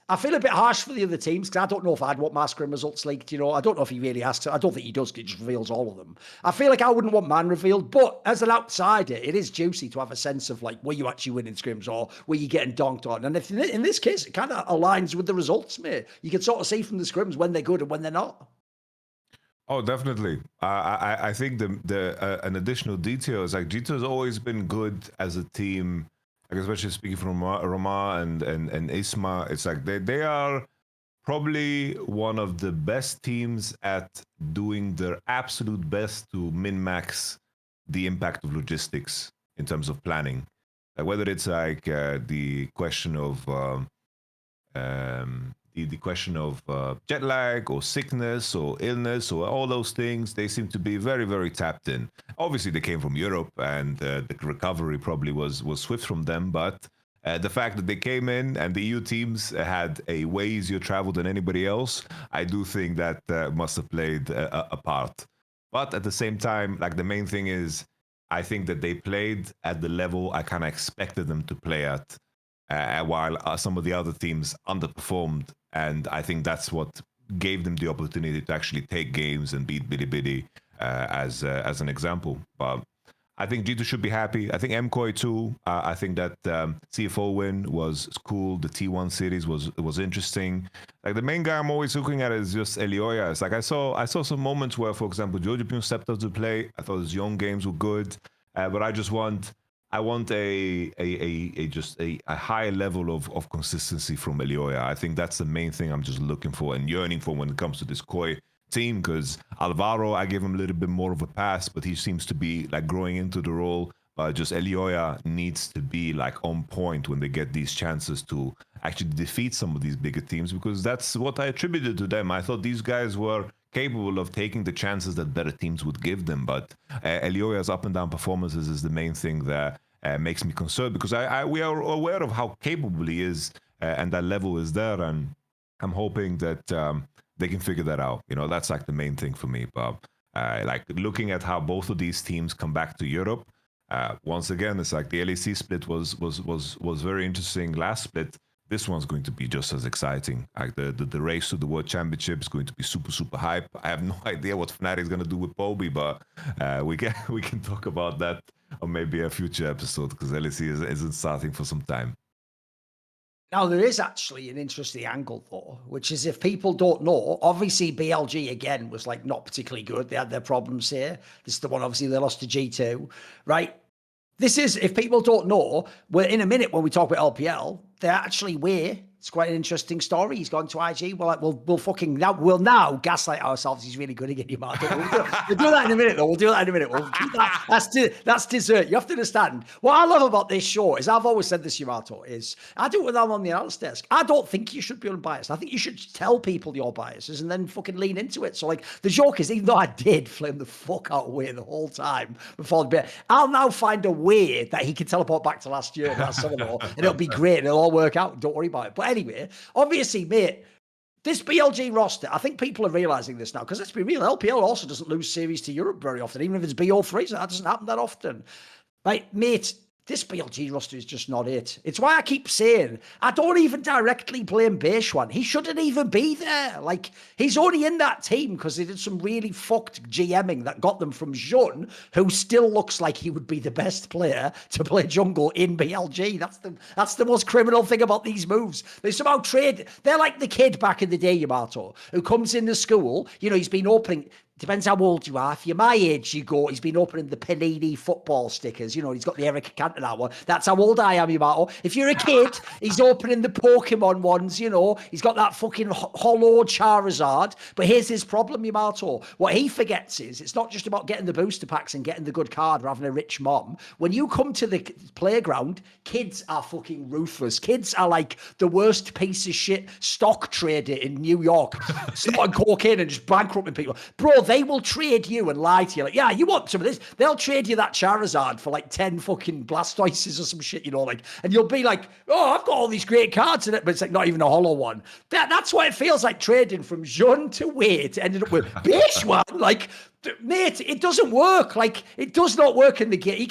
I feel a bit harsh for the other teams because I don't know if I'd want my scrim results leaked. I don't know if he really asks. I don't think he does. He just reveals all of them. I feel like I wouldn't want mine revealed, but as an outsider, it is juicy to have a sense of like, were you actually winning scrims or were you getting donked on? And if in this case, it kind of aligns with the results, mate. You can sort of see from the scrims when they're good and when they're not. Oh, definitely. I think an additional detail is like G2 has always been good as a team. Like especially speaking from Roma and Isma, it's like they are probably one of the best teams at doing their absolute best to min-max the impact of logistics in terms of planning. Like whether it's like the question of the question of jet lag or sickness or illness or all those things, they seem to be very, very tapped in. Obviously, they came from Europe and the recovery probably was swift from them, but the fact that they came in and the EU teams had a way easier travel than anybody else, I do think that must have played a part. But at the same time, like the main thing is, I think that they played at the level I kind of expected them to play at, while some of the other teams underperformed. And I think that's what gave them the opportunity to actually take games and beat Bilibili as an example. But I think G2 should be happy. I think MKOI too. I think that CFO win was cool. The T1 series was interesting. Like the main guy I'm always looking at is just Elioya. It's like I saw some moments where, for example, Jojo Pune stepped up to play. I thought his young games were good, but I want a high level of consistency from Elioya. I think that's the main thing I'm just looking for and yearning for when it comes to this Koi team, because Alvaro, I gave him a little bit more of a pass, but he seems to be like growing into the role. Just Elioya needs to be like on point when they get these chances to actually defeat some of these bigger teams, because that's what I attributed to them. I thought these guys were capable of taking the chances that better teams would give them, but Elioya's up and down performances is the main thing that makes me concerned, because we are aware of how capable he is, and that level is there, and I'm hoping that they can figure that out. That's like the main thing for me. But like looking at how both of these teams come back to Europe, once again, it's like the LEC split was very interesting last split. This one's going to be just as exciting. Like the race to the World Championship is going to be super, super hype. I have no idea what Fnatic is going to do with Poby, but we can talk about that on maybe a future episode, because LEC isn't starting for some time. Now, there is actually an interesting angle, though, which is if people don't know, obviously BLG, again, was like not particularly good. They had their problems here. This is the one, obviously, they lost to G2, right? This is, if people don't know, we're in a minute when we talk about LPL, they're actually it's quite an interesting story. He's gone to IG. We'll now gaslight ourselves. He's really good again, Yamato. We'll do that in a minute, though. We'll do that in a minute. We'll keep that. That's dessert. You have to understand. What I love about this show is, I've always said this, Yamato, is I do it when I'm on the analyst desk. I don't think you should be unbiased. I think you should tell people your biases and then fucking lean into it. So, like, the joke is, even though I did flame the fuck out of Way the whole time before the bit, I'll now find a way that he can teleport back to last year, last summer, and it'll be great. It'll all work out. Don't worry about it. But anyway, obviously, mate, this BLG roster, I think people are realizing this now, because let's be real, LPL also doesn't lose series to Europe very often, even if it's BO3, so that doesn't happen that often. Right, mate, this BLG roster is just not it. It's why I keep saying, I don't even directly blame Beishwan. He shouldn't even be there. Like, he's only in that team because they did some really fucked GMing that got them from Jun, who still looks like he would be the best player to play jungle in BLG. That's the most criminal thing about these moves. They somehow trade. They're like the kid back in the day, Yamato, who comes into school. He's been opening. Depends how old you are. If you're my age, he's been opening the Panini football stickers. He's got the Eric Cantona one. That's how old I am, Yamato. If you're a kid, he's opening the Pokemon ones, He's got that fucking hollow Charizard. But here's his problem, Yamato. What he forgets is, it's not just about getting the booster packs and getting the good card rather than a rich mom. When you come to the playground, kids are fucking ruthless. Kids are like the worst piece of shit stock trader in New York. Snorting cocaine and just bankrupting people. Bro, they will trade you and lie to you. Like, yeah, you want some of this? They'll trade you that Charizard for like 10 fucking Blastoises or some shit, like, and you'll be like, oh, I've got all these great cards in it, but it's like not even a hollow one. That's what it feels like trading from Jun to Wade, ended up with Beishwan. Like, mate, it doesn't work. Like, it does not work in the game.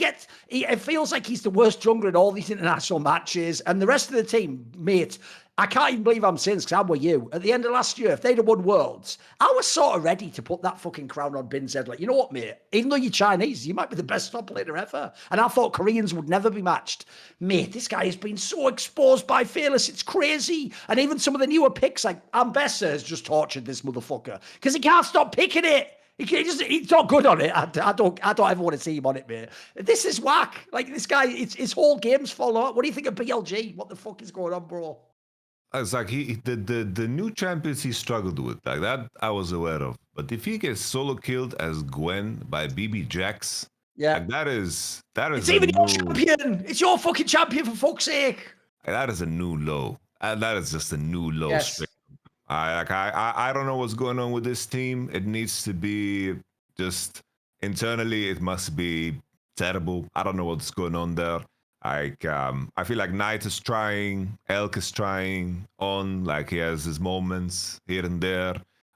It feels like he's the worst jungler in all these international matches, and the rest of the team, mate. I can't even believe I'm saying this because I'm with you. At the end of last year, if they'd have won Worlds, I was sort of ready to put that fucking crown on Bin's head. Like, you know what, mate? Even though you're Chinese, you might be the best top player ever. And I thought Koreans would never be matched. Mate, this guy has been so exposed by Fearless. It's crazy. And even some of the newer picks, like Ambessa, has just tortured this motherfucker because he can't stop picking it. He's not good on it. I don't ever want to see him on it, mate. This is whack. Like, this guy, his whole game's fallen out. What do you think of BLG? What the fuck is going on, bro? It's like the new champions he struggled with, like that I was aware of. But if he gets solo killed as Gwen by BB Jax, yeah, like that is it's even your champion. It's your fucking champion, for fuck's sake. That is a new low. That is just a new low. Yes. I don't know what's going on with this team. It needs to be just internally. It must be terrible. I don't know what's going on there. I feel like Knight is trying, Elk is trying on, like he has his moments here and there.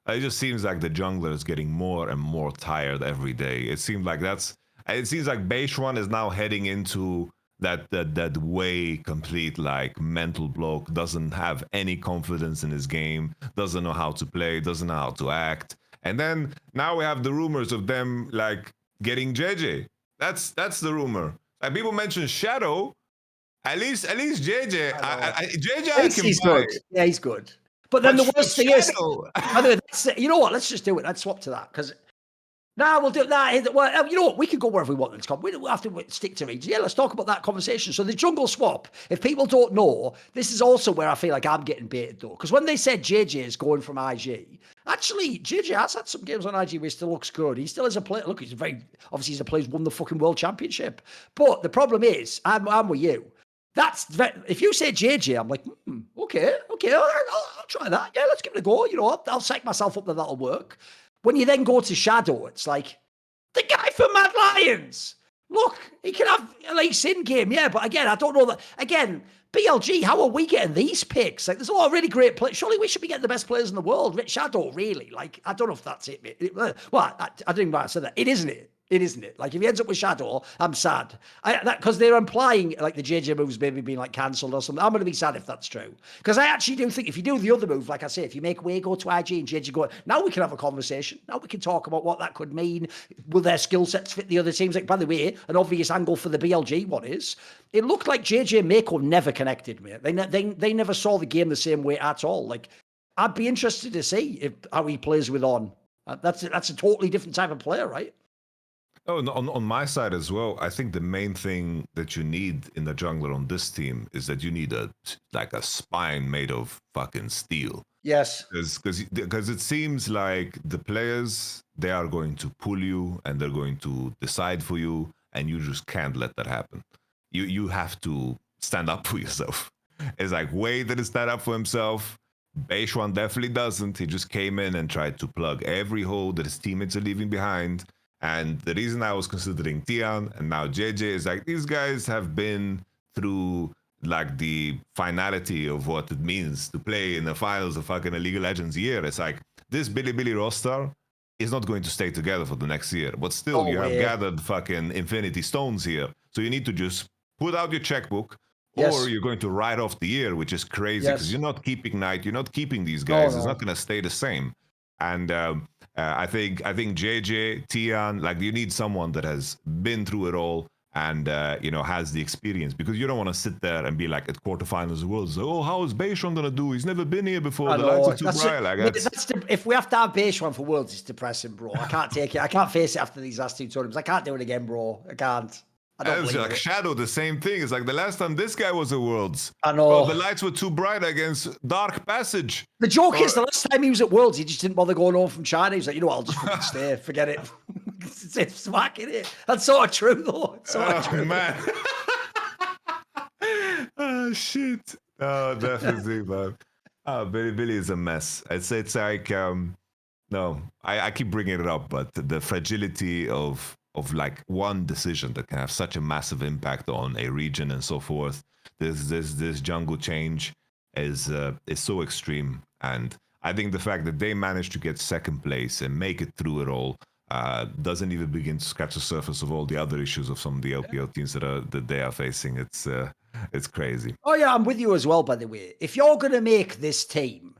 It just seems like the jungler is getting more and more tired every day. It seems like Beishwan is now heading into that way complete like mental block, doesn't have any confidence in his game, doesn't know how to play, doesn't know how to act. And then now we have the rumors of them like getting JJ. That's the rumor. Like people mention Shadow. At least JJ. JJ I can he's buy. Good. Yeah, he's good. But then the worst thing is, by the way, you know what? Let's just do it. Let's swap to that because now we'll do that. Well, you know what? We can go wherever we want in this comp. We don't have to stick to region. Yeah, let's talk about that conversation. So the jungle swap. If people don't know, this is also where I feel like I'm getting baited though, because when they said JJ is going from IG, actually JJ has had some games on IG where he still looks good. He still is a player. Look, he's a player who's won the fucking world championship. But the problem is, I'm with you. If you say JJ, I'm like, okay, I'll try that. Yeah, let's give it a go. You know, I'll psych myself up that that'll work. When you then go to Shadow, it's like, the guy from Mad Lions. Look, he can have a lace in game, yeah, but again, I don't know that. Again, BLG, how are we getting these picks? Like, there's a lot of really great players. Surely we should be getting the best players in the world. Shadow, really? Like, I don't know if that's it. Well, I didn't know I said that. It isn't it. It isn't it. Like, if he ends up with Shadow, I'm sad. Because they're implying, like, the JJ moves maybe being, like, cancelled or something. I'm going to be sad if that's true. Because I actually do think if you do the other move, like I say, if you make Way go to IG and JJ go, now we can have a conversation. Now we can talk about what that could mean. Will their skill sets fit the other teams? Like, by the way, an obvious angle for the BLG one is, it looked like JJ and Mako never connected, mate. They never saw the game the same way at all. Like, I'd be interested to see how he plays with On. That's a totally different type of player, right? Oh, on my side as well, I think the main thing that you need in the jungler on this team is that you need a spine made of fucking steel. Yes. Because it seems like the players, they are going to pull you and they're going to decide for you, and you just can't let that happen. You have to stand up for yourself. It's like Wade didn't stand up for himself. Beishwan definitely doesn't. He just came in and tried to plug every hole that his teammates are leaving behind. And the reason I was considering Tian and now JJ is like, these guys have been through like the finality of what it means to play in the finals of fucking a League of Legends year. It's like, this Billy roster is not going to stay together for the next year. But still, you have gathered fucking Infinity Stones here. So you need to just put out your checkbook, or you're going to write off the year, which is crazy because you're not keeping Knight, you're not keeping these guys. It's not going to stay the same. And I think JJ, Tian, like you need someone that has been through it all and has the experience, because you don't want to sit there and be like at quarterfinals of Worlds. Oh, how is Beishwan gonna do? He's never been here before. The lights are too bright. Like if we have to have Beishwan for Worlds, it's depressing, bro. I can't take it. I can't face it after these last two tournaments. I can't do it again, bro. I can't. I don't believe like it. Shadow, the same thing. It's like the last time this guy was at Worlds. I know. The lights were too bright against Dark Passage. The joke is the last time he was at Worlds, he just didn't bother going home from China. He's like, I'll just fucking stay. Forget it. It's smacking it. That's sort of true, though. It's sort of true. Man. Oh, shit. Oh, definitely, man. Oh, Billy is a mess. It's like, No, I keep bringing it up, but the fragility of like one decision that can have such a massive impact on a region and so forth. This jungle change is so extreme, and I think the fact that they managed to get second place and make it through it all doesn't even begin to scratch the surface of all the other issues of some of the LPL teams that they are facing. It's crazy. Oh yeah, I'm with you as well, by the way. If you're going to make this team,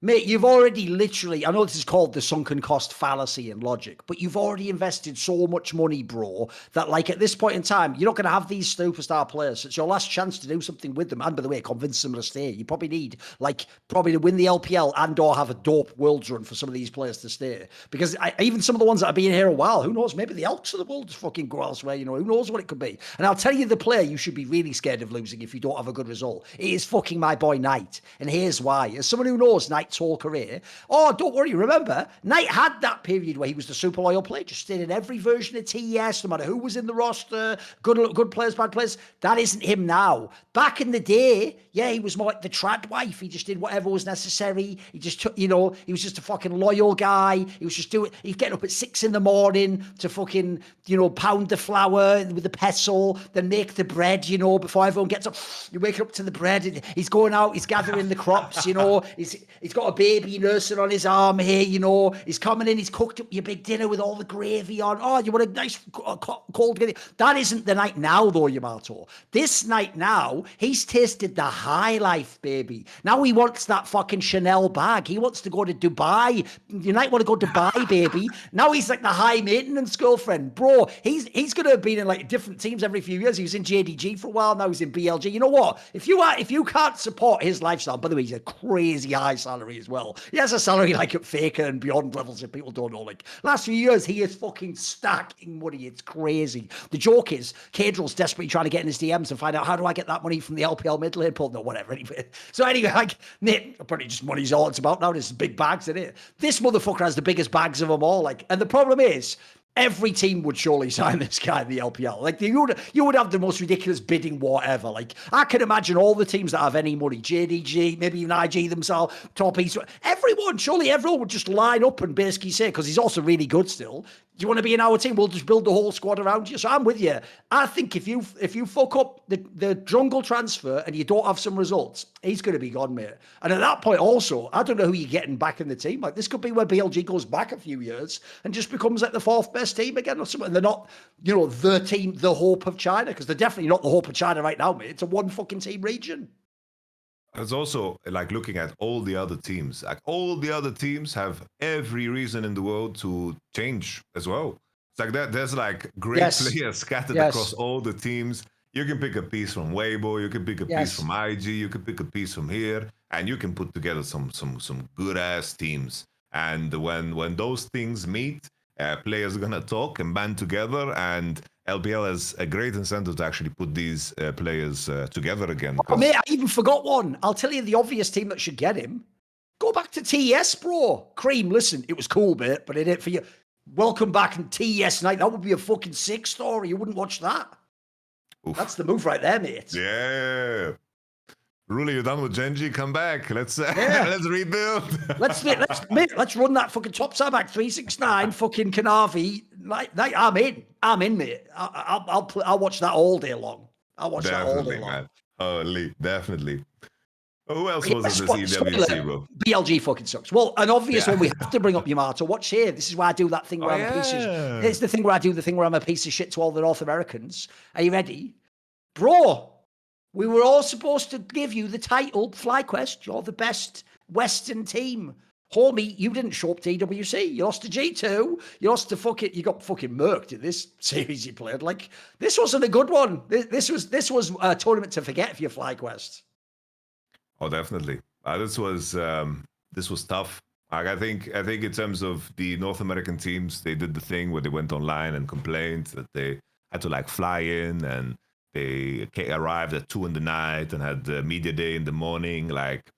mate, you've already literally, I know this is called the sunken cost fallacy in logic, but you've already invested so much money, bro, that like at this point in time, you're not going to have these superstar players. So it's your last chance to do something with them. And by the way, convince them to stay. You probably need, like, probably to win the LPL and or have a dope Worlds run for some of these players to stay. Because even some of the ones that have been here a while, who knows, maybe the Elks of the world just fucking go elsewhere, you know, who knows what it could be. And I'll tell you the player you should be really scared of losing if you don't have a good result. It is fucking my boy Knight. And here's why. As someone who knows Knight's whole career, oh, don't worry, remember, Knight had that period where he was the super loyal player, just stayed in every version of TES, no matter who was in the roster, good players, bad players. That isn't him now. Back in the day, yeah, he was more like the trad wife. He just did whatever was necessary. He just took, you know, he was just a fucking loyal guy. He was just doing, he'd get up at 6 a.m. to fucking, you know, pound the flour with the pestle, then make the bread, you know, before everyone gets up. You wake up to the bread. He's going out, he's gathering the crops, you know, he's got a baby nursing on his arm here, you know, he's coming in, he's cooked up your big dinner with all the gravy on. Oh, you want a nice cold gravy? That isn't the Knight now, though, Yamato. This Knight now, he's tasted the high life, baby. Now he wants that fucking Chanel bag. He wants to go to Dubai. You might want to go to Dubai, baby. Now he's like the high maintenance girlfriend. Bro, he's going to have been in like different teams every few years. He was in JDG for a while. Now he's in BLG. You know what? If you can't support his lifestyle, by the way, he's a crazy high salary as well. He has a salary like at Faker and beyond levels that people don't know. Like last few years, he is fucking stacking money. It's crazy. The joke is Caedrel's desperately trying to get in his DMs and find out, how do I get that money from the LPL mid lane pool? No, whatever. Anyway. So anyway, like, Nick, apparently just money's all it's about now. There's big bags in it. This motherfucker has the biggest bags of them all. Like, and the problem is, every team would surely sign this guy in the LPL. Like you would have the most ridiculous bidding war ever. Like I can imagine all the teams that have any money, JDG, maybe even IG themselves, Top East, surely everyone would just line up and basically say, because he's also really good still, do you want to be in our team? We'll just build the whole squad around you. So I'm with you. I think if you fuck up the jungle transfer and you don't have some results, he's going to be gone, mate. And at that point also, I don't know who you're getting back in the team. Like this could be where BLG goes back a few years and just becomes like the fourth best team again or something. And they're not, you know, the team, the hope of China, because they're definitely not the hope of China right now, mate. It's a one fucking team region. It's also like looking at all the other teams. Like all the other teams have every reason in the world to change as well. It's like that. There's like great players scattered across all the teams. You can pick a piece from Weibo, you can pick a piece from IG, you can pick a piece from here, and you can put together some good ass teams. And when those things meet, players are gonna talk and band together, and LPL has a great incentive to actually put these players together again. Oh, mate, I even forgot one. I'll tell you the obvious team that should get him. Go back to TES, bro. Cream, listen, it was cool, mate, but it ain't for you. Welcome back in TES night. That would be a fucking sick story. You wouldn't watch that. Oof. That's the move right there, mate. Yeah. Ruli, you're done with GenG? Come back. Let's let's rebuild. let's run that fucking top side back 369 fucking Kanavi. Like I'm in, mate. I'll watch that all day long. I'll watch that all day long. Man. Oh, definitely. Who else was in this EWC, bro? BLG fucking sucks. Well, an obvious one we have to bring up, Yamato. Watch here. This is where I do that thing where I'm a piece of. It's the thing where I do the thing where I'm a piece of shit to all the North Americans. Are you ready, bro? We were all supposed to give you the title, FlyQuest. You're the best Western team. Homie, you didn't show up to EWC. You lost to G2. You lost to you got fucking murked in this series you played. Like, this wasn't a good one. This was a tournament to forget for your FlyQuest. Oh, definitely. This was tough. Like, I think in terms of the North American teams, they did the thing where they went online and complained that they had to like fly in, and they arrived at 2 a.m. and had the media day in the morning. Like,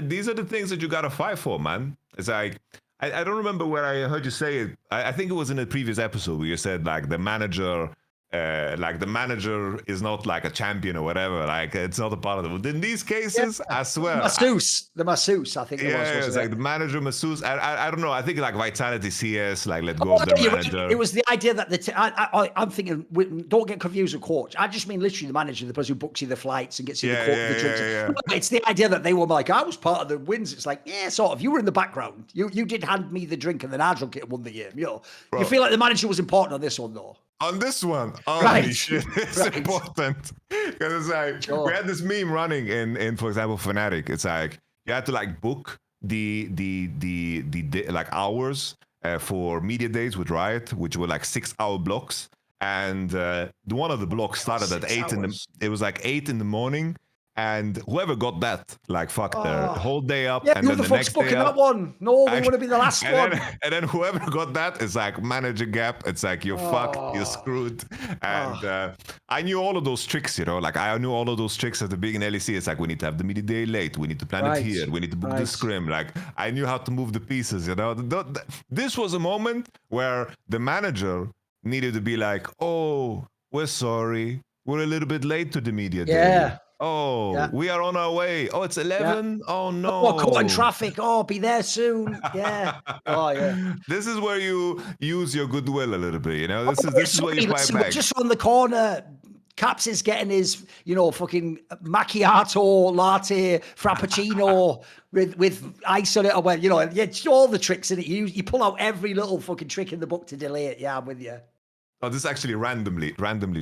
these are the things that you gotta fight for, man. It's like, I don't remember where I heard you say it. I think it was in a previous episode where you said like the manager like the manager is not like a champion or whatever. Like it's not a part of it. In these cases, I swear, the masseuse, I think it was. it's Wasn't like it? the manager, masseuse. I don't know. I think like Vitality CS, like let go Oh, of the yeah, you're right. manager. It was the idea that I'm thinking, don't get confused with coach. I just mean literally the manager, the person who books you the flights and gets you the drinks. Yeah. It's the idea that they were like, I was part of the wins. It's like, yeah, sort of. You were in the background. You did hand me the drink and then I drank it and won the game. You know, you feel like the manager was important on this one though. On this one, holy Right. shit, it's important because it's like we had this meme running in for example Fnatic. It's like you had to like book the like hours for media days with Riot, which were like 6-hour blocks, and one of the blocks started at 8 in the. It was like 8 in the morning. And whoever got that, like, fuck the whole day up, Yeah, and who then the the fuck's next day booking up. that one? No, we want to be the last one. And then whoever got that is like manager gap. It's like you're fucked, you're screwed. And I knew all of those tricks, you know. Like I knew all of those tricks at the beginning in LEC. It's like we need to have the media day late. We need to plan it here. We need to book the scrim. Like I knew how to move the pieces, you know. This was a moment where the manager needed to be like, "Oh, we're sorry. We're a little bit late to the media day. Oh, we are on our way. Oh, it's 11. Yeah. Oh no. Oh, caught in traffic. Oh, be there soon. Yeah. Oh yeah. This is where you use your goodwill a little bit. You know, this is where you fight back. Just on the corner. Caps is getting his, you know, fucking macchiato, latte, frappuccino with ice on it, or well, you know, all the tricks in it. You pull out every little fucking trick in the book to delay it. Yeah, I'm with you. Oh, this actually randomly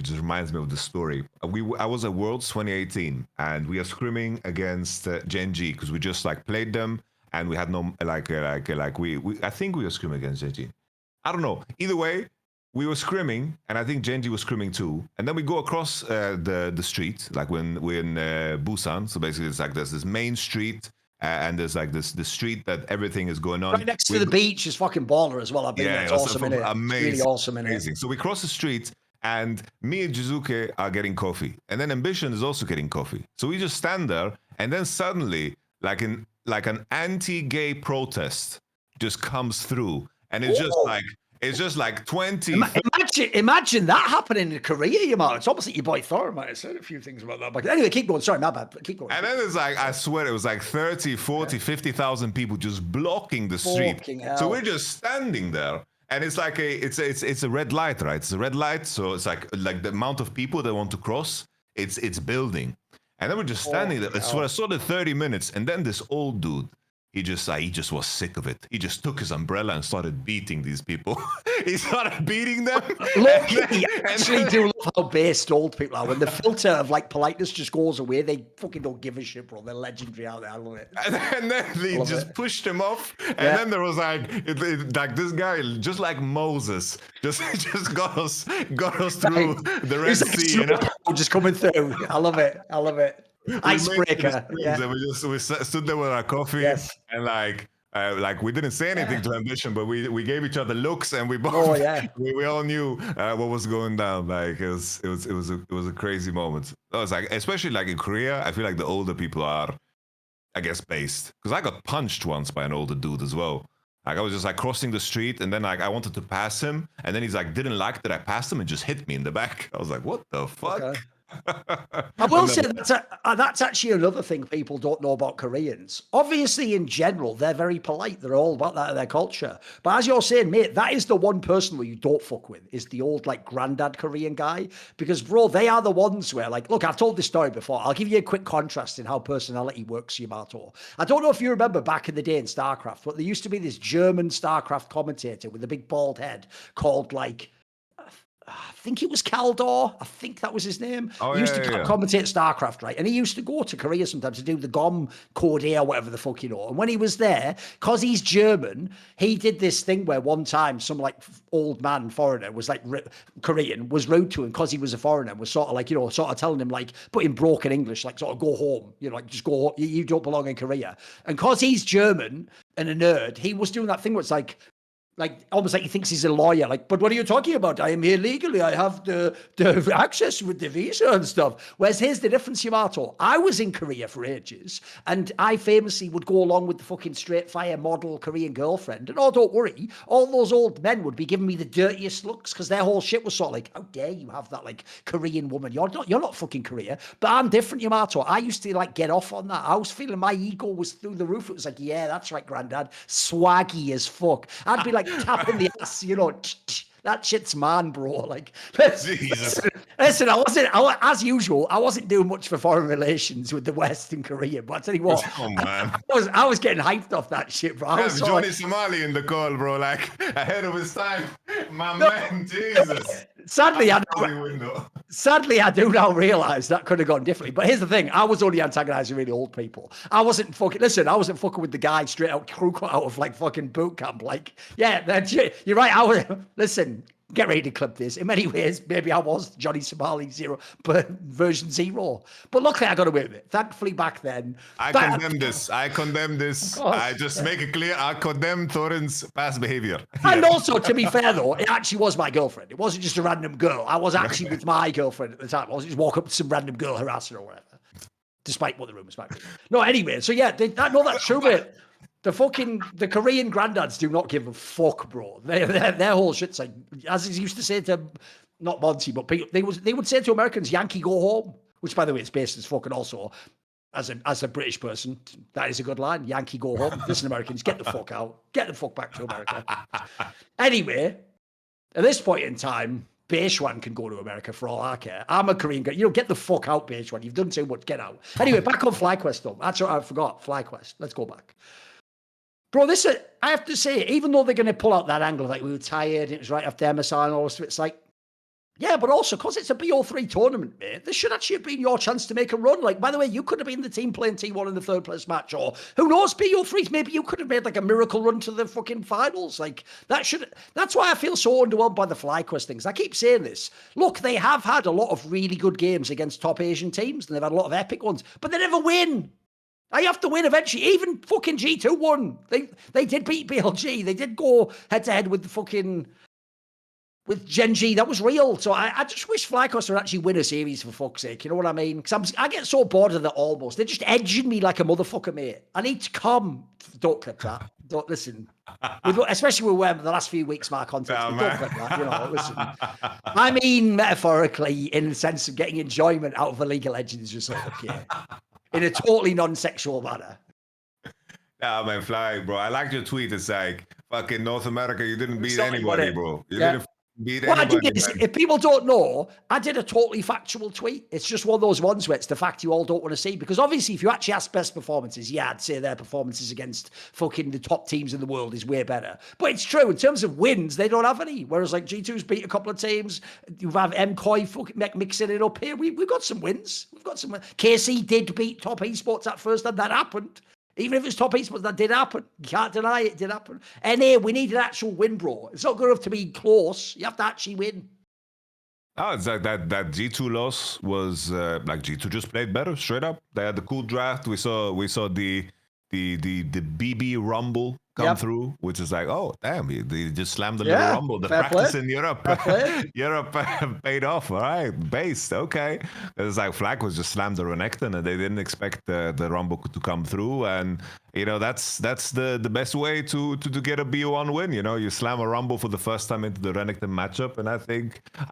just reminds me of the story. I was at Worlds 2018, and we are scrimming against GenG because we just like played them, and we had no I think we were scrimming against GenG. I don't know. Either way, we were scrimming, and I think GenG was scrimming too. And then we go across the street, like we're in Busan. So basically, it's like there's this main street. And there's like the street that everything is going on. Right next to the beach is fucking baller as well. I've been there. It's awesome in it. Amazing. Really awesome in it. So we cross the street and me and Jizuke are getting coffee. And then Ambition is also getting coffee. So we just stand there and then suddenly like an anti-gay protest just comes through. And it's just like 20. Imagine that happening in Korea, Yamato. It's almost like your boy Thorin might have said a few things about that. But anyway, keep going. Sorry, my bad. Keep going. And then it's like, I swear, it was like 30, 40, 50,000 people just blocking the street. So we're just standing there. And it's like it's a red light, right? It's a red light. So it's like the amount of people that want to cross, it's building. And then we're just standing there. So I saw the 30 minutes. And then this old dude, he just was sick of it. He just took his umbrella and started beating these people. He started beating them. Look, I actually do love how based old people are. When the filter of like politeness just goes away, they fucking don't give a shit, bro. They're legendary out there. I love it. And then they just pushed him off. And then there was like this guy, just like Moses, just got us through the Red Sea. You know? Just coming through. I love it. Icebreaker. We stood there with our coffee and like we didn't say anything to Ambition, but we gave each other looks and we both we all knew what was going down. Like it was a crazy moment. It was like, especially like in Korea, I feel like the older people are, I guess, based, because I got punched once by an older dude as well. Like I was just like crossing the street and then like I wanted to pass him and then he's like didn't like that I passed him and just hit me in the back. I was like, what the fuck? Okay. I will say that's actually another thing people don't know about Koreans. Obviously, in general, they're very polite. They're all about that in their culture. But as you're saying, mate, that is the one person where you don't fuck with, is the old like granddad Korean guy. Because, bro, they are the ones where, like, look, I've told this story before. I'll give you a quick contrast in how personality works, Yamato. I don't know if you remember back in the day in StarCraft, but there used to be this German StarCraft commentator with a big bald head called like, I think it was Kaldor. I think that was his name. He used to commentate StarCraft, right? And he used to go to Korea sometimes to do the GOM Code A or whatever the fuck, you know. And when he was there, because he's German, he did this thing where one time some like old man foreigner was like Korean, was rude to him because he was a foreigner, was sort of like, you know, sort of telling him like, but in broken English, like sort of go home, you know, like just go home. You don't belong in Korea. And because he's German and a nerd, he was doing that thing where it's like, like almost like he thinks he's a lawyer. Like, but what are you talking about? I am here legally. I have the access with the visa and stuff. Whereas here's the difference, Yamato. I was in Korea for ages, and I famously would go along with the fucking straight fire model Korean girlfriend. And oh, don't worry, all those old men would be giving me the dirtiest looks because their whole shit was sort of like, how dare you have that like Korean woman? You're not fucking Korea. But I'm different, Yamato. I used to like get off on that. I was feeling my ego was through the roof. It was like, yeah, that's right, granddad. Swaggy as fuck. I'd be like tapping the ass, that shit's man, bro. Like, listen, as usual, I wasn't doing much for foreign relations with the West and Korea, but I tell you what, man. I was getting hyped off that shit, bro. I was Johnny Somali in the call, bro, like ahead of his time. My man, Jesus. Sadly, I do now realise that could have gone differently. But here's the thing: I was only antagonising really old people. I wasn't fucking with the guy straight out crew cut out of like fucking boot camp. Like, yeah, you're right. Listen. Get ready to clip this. In many ways, maybe I was Johnny Somali 0, but version 0. But luckily, I got away with it. Thankfully, back then. I condemn this. I just make it clear. I condemn Thorin's past behavior. And also, to be fair, though, it actually was my girlfriend. It wasn't just a random girl. I was actually with my girlfriend at the time. I wasn't just walk up to some random girl, harass her or whatever. Despite what the rumors might be. No, anyway. So, yeah, that's true, mate. The Korean granddads do not give a fuck, bro. Their whole shit's like, as he used to say to, not Monty, but people, they would say to Americans, Yankee go home, which by the way, it's based as fucking also, as a British person, that is a good line. Yankee go home. Listen, Americans, get the fuck out. Get the fuck back to America. Anyway, at this point in time, Beishwan can go to America for all I care. I'm a Korean guy. Get the fuck out, Beishwan. You've done too much. Get out. Anyway, back on FlyQuest, though. That's what I forgot. FlyQuest. Let's go back. Bro, I have to say, even though they're going to pull out that angle, like we were tired, it was right after MSI and all this, it's like, yeah, but also because it's a BO3 tournament, mate, this should actually have been your chance to make a run. Like, by the way, you could have been the team playing T1 in the third place match, or who knows, BO3s, maybe you could have made like a miracle run to the fucking finals. Like, that's why I feel so underwhelmed by the FlyQuest things. I keep saying this. Look, they have had a lot of really good games against top Asian teams, and they've had a lot of epic ones, but they never win. You have to win eventually. Even fucking G2 won. They did beat BLG. They did go head to head with with GenG. That was real. So I just wish FlyQuest would actually win a series for fuck's sake. You know what I mean? Because I get so bored of it almost. They're just edging me like a motherfucker, mate. I need to come. Don't clip that. Don't listen. Especially with the last few weeks, my content. Don't clip that. Listen. I mean, metaphorically, in the sense of getting enjoyment out of a League of Legends or something. Yeah. In a totally non-sexual manner. Nah, man, Fly, bro. I liked your tweet. It's like, fucking North America, you didn't beat anybody, bro. You didn't beat anybody. What I did is, if people don't know, I did a totally factual tweet. It's just one of those ones where it's the fact you all don't want to see. Because obviously, if you actually ask best performances, yeah, I'd say their performances against fucking the top teams in the world is way better. But it's true, in terms of wins, they don't have any. Whereas like G2's beat a couple of teams. You have MKOI fucking mixing it up here. We've got some wins. We've got some. KC did beat top esports at first, and that happened. Even if it's top esports, that did happen. You can't deny it did happen. NA, we need an actual win, bro. It's not good enough to be close. You have to actually win. Oh, it's like that G2 loss was like G2 just played better, straight up. They had the cool draft. We saw the BB Rumble come through, which is like, oh damn, they just slammed the little Rumble. The practice in Europe, Europe paid off. All right, based okay. It's like Flag was just slammed the Renekton, and they didn't expect the Rumble to come through. And that's the best way to get a BO1 win. You slam a Rumble for the first time into the Renekton matchup, and I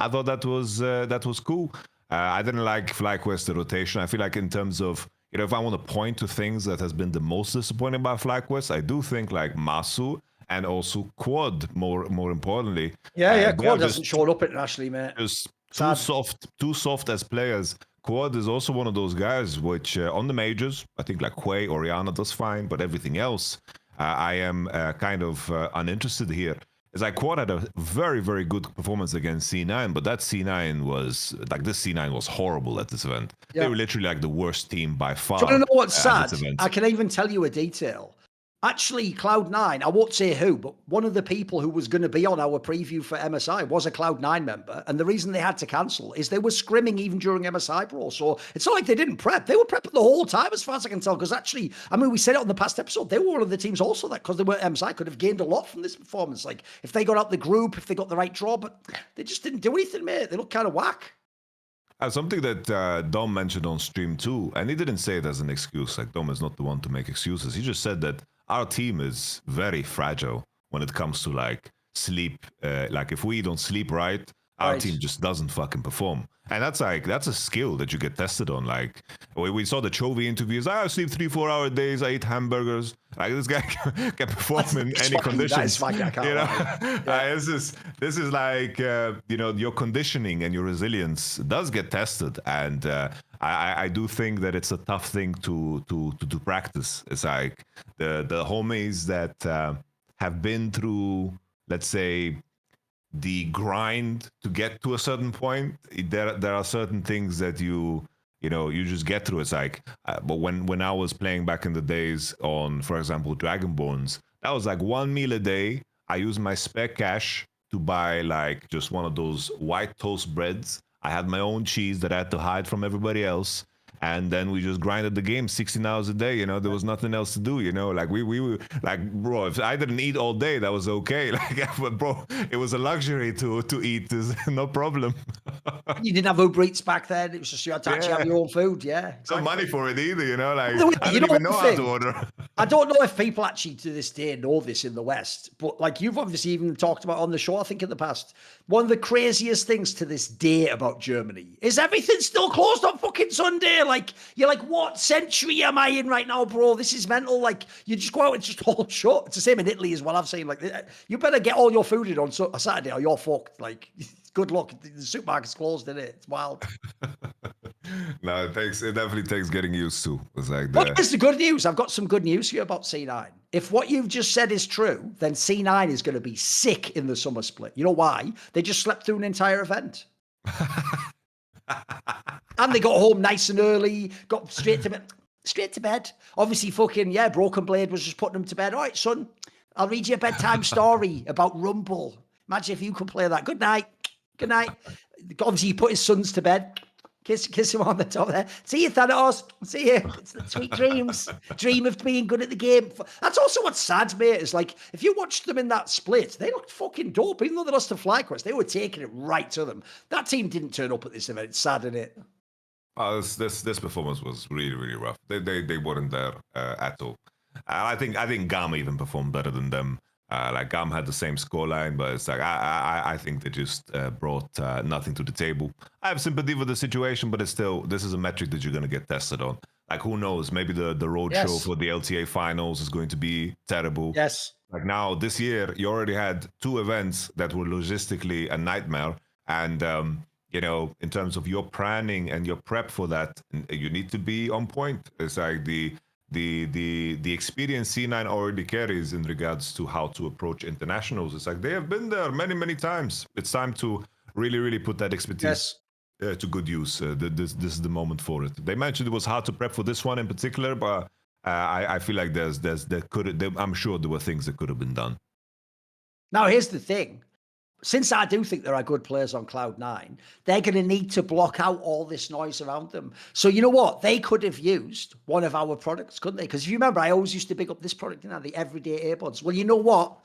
thought that was cool. I didn't like FlyQuest, the rotation. I feel like in terms of, if I want to point to things that has been the most disappointing by FlyQuest, I do think like Masu and also Quad, more importantly. Yeah, Quad hasn't shown up internationally, mate. Just too soft as players. Quad is also one of those guys which on the majors, I think like Quay, Oriana does fine, but everything else, I am kind of uninterested here. It's like Quad had a very, very good performance against C9, but that C9 was like, this C9 was horrible at this event. Yeah. They were literally like the worst team by far. Do you want to know what's sad? I can even tell you a detail. Actually, Cloud9, I won't say who, but one of the people who was going to be on our preview for MSI was a Cloud9 member. And the reason they had to cancel is they were scrimming even during MSI Pro. So it's not like they didn't prep. They were prepping the whole time, as far as I can tell. Because actually, I mean, we said it on the past episode, they were one of the teams also that, because they were MSI, could have gained a lot from this performance. Like, if they got out the group, if they got the right draw, but they just didn't do anything, mate. They look kind of whack. Something that Dom mentioned on stream too, and he didn't say it as an excuse. Like, Dom is not the one to make excuses. He just said that our team is very fragile when it comes to like sleep. Like, if we don't sleep right, our team just doesn't fucking perform. And that's a skill that you get tested on. Like, we saw the Chovy interviews. I sleep 3-4 hour days. I eat hamburgers. Like, this guy can perform in any conditions. You know? This is like your conditioning and your resilience does get tested. And I do think that it's a tough thing to practice. It's like the homies that have been through, let's say, the grind to get to a certain point. There are certain things that you just get through. It's like, but when I was playing back in the days on, for example, Dragonborns, that was like 1 meal a day. I used my spare cash to buy like just one of those white toast breads. I had my own cheese that I had to hide from everybody else. And then we just grinded the game 16 hours a day. There was nothing else to do. Like we were like, bro, if I didn't eat all day, that was okay. Like, but bro, it was a luxury to eat. Is no problem. You didn't have Uber Eats back then. It was just you had to actually have your own food. Yeah, exactly. No money for it either. Like, I don't even know how to order. I don't know if people actually to this day know this in the West, but like you've obviously even talked about on the show, I think in the past, one of the craziest things to this day about Germany is everything's still closed on fucking Sunday. Like, you're like, what century am I in right now, bro? This is mental. Like, you just go out and just all shut. It's the same in Italy as well. I've seen, like, you better get all your food in on a Saturday or you're fucked. Like, good luck. The supermarket's closed, isn't it? It's wild. No, it definitely takes getting used to. It's like what is the good news? I've got some good news here about C9. If what you've just said is true, then C9 is going to be sick in the summer split. You know why? They just slept through an entire event. And they got home nice and early, got straight to bed. Obviously, fucking, Broken Blade was just putting them to bed. All right, son, I'll read you a bedtime story about Rumble. Imagine if you could play that. Good night. Good night. Obviously, he put his sons to bed. Kiss him on the top there. See you, Thanatos. See you. It's the sweet dreams. Dream of being good at the game. That's also what's sad, mate. Is like, if you watched them in that split, they looked fucking dope. Even though they lost to FlyQuest, they were taking it right to them. That team didn't turn up at this event. It's sad, isn't it? Oh, this performance was really, really rough. They weren't there at all. I think GAM even performed better than them. Like, GAM had the same scoreline, but it's like I think they just brought nothing to the table. I have sympathy for the situation, but it's still, this is a metric that you're going to get tested on. Like, who knows? Maybe the road show for the LTA finals is going to be terrible. Yes. Like, now this year, you already had 2 events that were logistically a nightmare, and in terms of your planning and your prep for that, you need to be on point. It's like the experience C9 already carries in regards to how to approach internationals. It's like they have been there many, many times. It's time to really, really put that expertise to good use. This is the moment for it. They mentioned it was hard to prep for this one in particular, but I feel like I'm sure there were things that could have been done. Now, here's the thing. Since I do think there are good players on Cloud9, they're going to need to block out all this noise around them. So you know what? They could have used one of our products, couldn't they? Because if you remember, I always used to big up this product, the everyday earbuds. Well, you know what?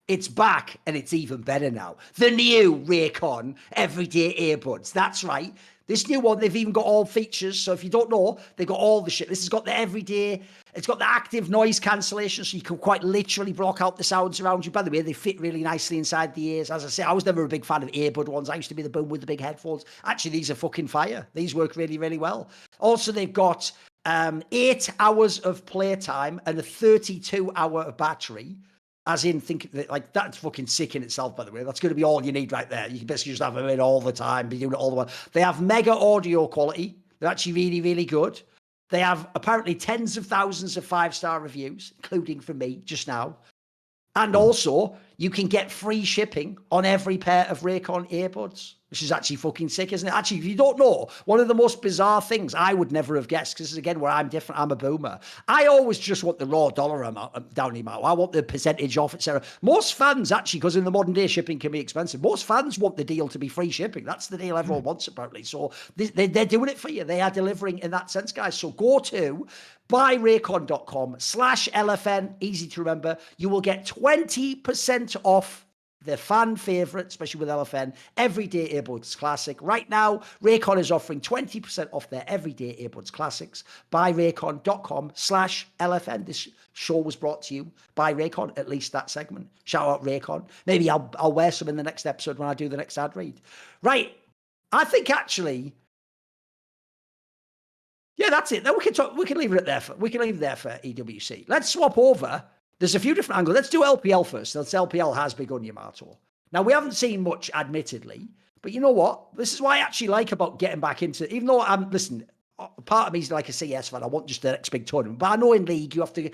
It's back, and it's even better now. The new Raycon everyday earbuds. That's right. This new one, they've even got all features. So if you don't know, they've got all the shit. This has got the everyday, it's got the active noise cancellation, so you can quite literally block out the sounds around you. By the way, they fit really nicely inside the ears. As I say, I was never a big fan of earbud ones. I used to be the boom with the big headphones. Actually, these are fucking fire. These work really, really well. Also, they've got 8 hours of playtime and a 32-hour battery. As in, think like that's fucking sick in itself, by the way. That's going to be all you need right there. You can basically just have them in all the time, be doing it all the way. They have mega audio quality. They're actually really, really good. They have apparently tens of thousands of 5-star reviews, including from me just now. And also, you can get free shipping on every pair of Raycon earbuds. which is actually fucking sick, isn't it? Actually, if you don't know, one of the most bizarre things I would never have guessed, because this is again where I'm different, I'm a boomer. I always just want the raw dollar amount down the amount. I want the percentage off, etc. Most fans actually, because in the modern day shipping can be expensive, most fans want the deal to be free shipping. That's the deal everyone wants, apparently. So they're doing it for you. They are delivering in that sense, guys. So go to buyraycon.com/LFN, easy to remember. You will get 20% off the fan favorite, especially with LFN, Everyday Earbuds Classic. Right now, Raycon is offering 20% off their Everyday Earbuds Classics by raycon.com/LFN. This show was brought to you by Raycon, at least that segment. Shout out Raycon. Maybe I'll wear some in the next episode when I do the next ad read. Right. I think actually, yeah, that's it. Then we can leave it there for EWC. Let's swap over. There's a few different angles. Let's do LPL first. Since LPL has begun, Yamato. Now, we haven't seen much, admittedly, but you know what? This is what I actually like about getting back into, even though listen, part of me is like a CS fan. I want just the next big tournament. But I know in League, you have to,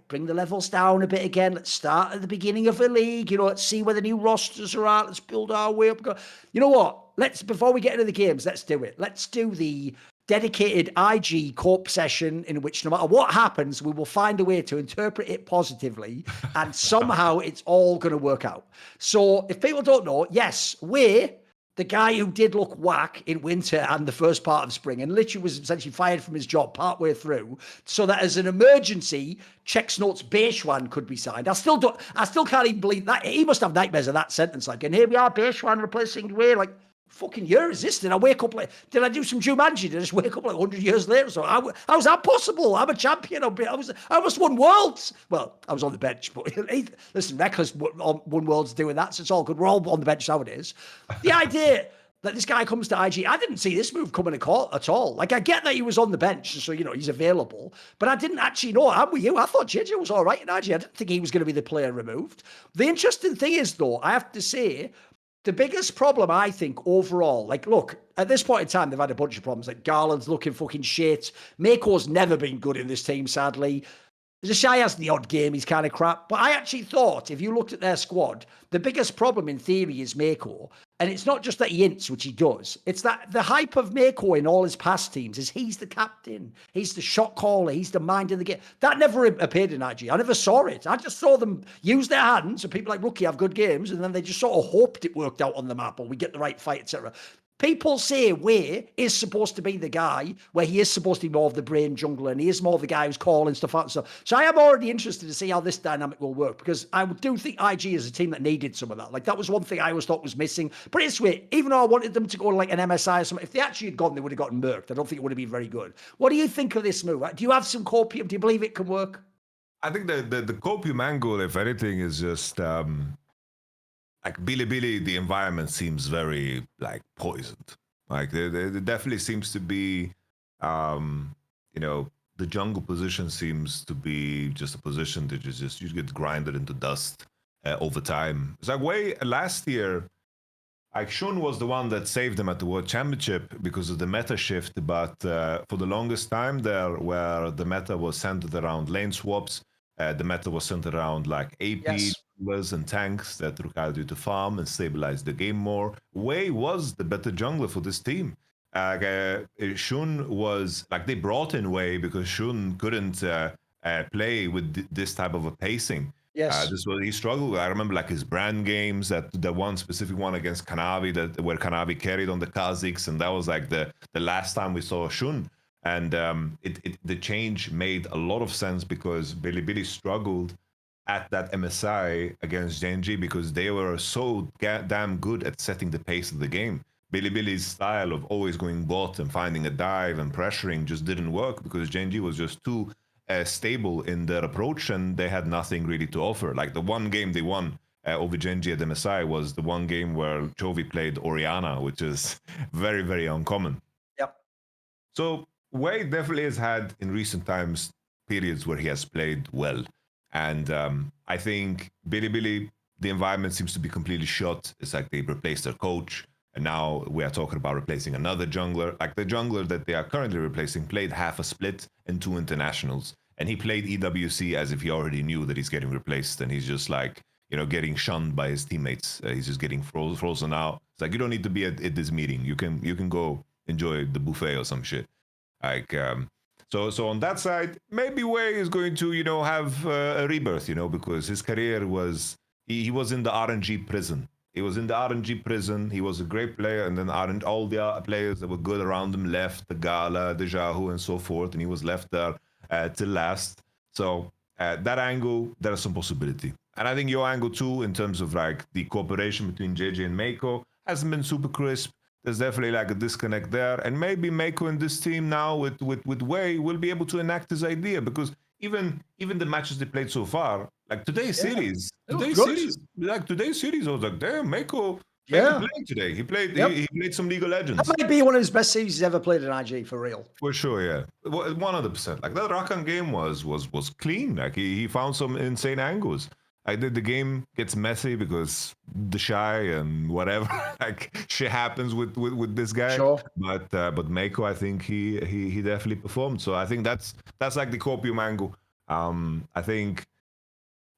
bring the levels down a bit again. Let's start at the beginning of a league. Let's see where the new rosters are at. Let's build our way up. You know what? Before we get into the games, let's do it. Let's do the dedicated IG Corp session in which no matter what happens, we will find a way to interpret it positively and somehow it's all going to work out. So if people don't know, yes, we're the guy who did look whack in winter and the first part of spring and literally was essentially fired from his job partway through so that as an emergency, Czech's Notes Beishwan could be signed. I still can't even believe that. He must have nightmares of that sentence. Like, and here we are, Beishwan replacing Way. Like, fucking year is this? Did I wake up like, did I do some Jumanji? Did I just wake up like 100 years later? So how was that possible? I'm a champion. I almost won worlds. Well, I was on the bench, but listen, Rekka's won worlds doing that, so it's all good. We're all on the bench nowadays. The idea that this guy comes to IG, I didn't see this move coming at all. Like, I get that he was on the bench, so, he's available, but I didn't actually know. I'm with you. I thought JJ was all right in IG. I didn't think he was going to be the player removed. The interesting thing is, though, I have to say, the biggest problem, I think, overall, like, look, at this point in time, they've had a bunch of problems. Like, Garland's looking fucking shit. Mako's never been good in this team, sadly. Zashai has the odd game, he's kind of crap. But I actually thought, if you looked at their squad, the biggest problem in theory is Mako. And it's not just that he ints, which he does. It's that the hype of Mako in all his past teams is he's the captain. He's the shot caller. He's the mind of the game. That never appeared in IG. I never saw it. I just saw them use their hands and people like Rookie have good games. And then they just sort of hoped it worked out on the map or we get the right fight, etc. People say Way is supposed to be the guy where he is supposed to be more of the brain jungler and he is more of the guy who's calling stuff out and stuff. So I am already interested to see how this dynamic will work because I do think IG is a team that needed some of that. Like, that was one thing I always thought was missing. But it's weird. Even though I wanted them to go like an MSI or something, if they actually had gone, they would have gotten murked. I don't think it would have been very good. What do you think of this move? Do you have some copium? Do you believe it can work? I think the copium angle, if anything, is just... like Bilibili, the environment seems very like poisoned. Like there definitely seems to be, the jungle position seems to be just a position that you get grinded into dust over time. It's like way last year, like Shun was the one that saved them at the World Championship because of the meta shift. But for the longest time there, where the meta was centered around lane swaps, the meta was centered around like AP. Yes. And tanks that required you to farm and stabilize the game more. Wei was the better jungler for this team. Shun was like, they brought in Wei because Shun couldn't play with this type of a pacing. Yes, this was he struggled with. I remember like his brand games, that the one specific one against Kanavi, where Kanavi carried on the Kazakhs, and that was like the last time we saw Shun. And the change made a lot of sense because Bilibili struggled at that MSI against GenG because they were so damn good at setting the pace of the game. Bilibili's style of always going bot and finding a dive and pressuring just didn't work because GenG was just too stable in their approach and they had nothing really to offer. Like the one game they won over GenG at MSI was the one game where Chovy played Orianna, which is very, very uncommon. Yep. So Wei definitely has had in recent times periods where he has played well. And I think Bilibili, the environment seems to be completely shot. It's like they replaced their coach. And now we are talking about replacing another jungler. Like the jungler that they are currently replacing played half a split and 2 internationals. And he played EWC as if he already knew that he's getting replaced. And he's just like, getting shunned by his teammates. He's just getting frozen out. It's like, you don't need to be at this meeting. You can go enjoy the buffet or some shit. Like, so on that side, maybe Wei is going to, have a rebirth, because his career was, he was in the RNG prison. He was in the RNG prison. He was a great player, and then all the other players that were good around him left, the Gala, the Jahu, and so forth, and he was left there till last. So that angle, there is some possibility. And I think your angle too, in terms of like the cooperation between JJ and Mako, hasn't been super crisp. There's definitely like a disconnect there, and maybe Mako in this team now with Wei will be able to enact his idea, because even the matches they played so far, like today's series, I was like, damn, Mako playing today. He played he played some League of Legends. That might be one of his best series he's ever played in IG, for real. For sure, yeah. 100%. Like that Rakan game was clean. Like he found some insane angles. The game gets messy because the shy and whatever, like shit happens with this guy. Sure. But Mako, I think he definitely performed. So I think that's like the copium angle. I think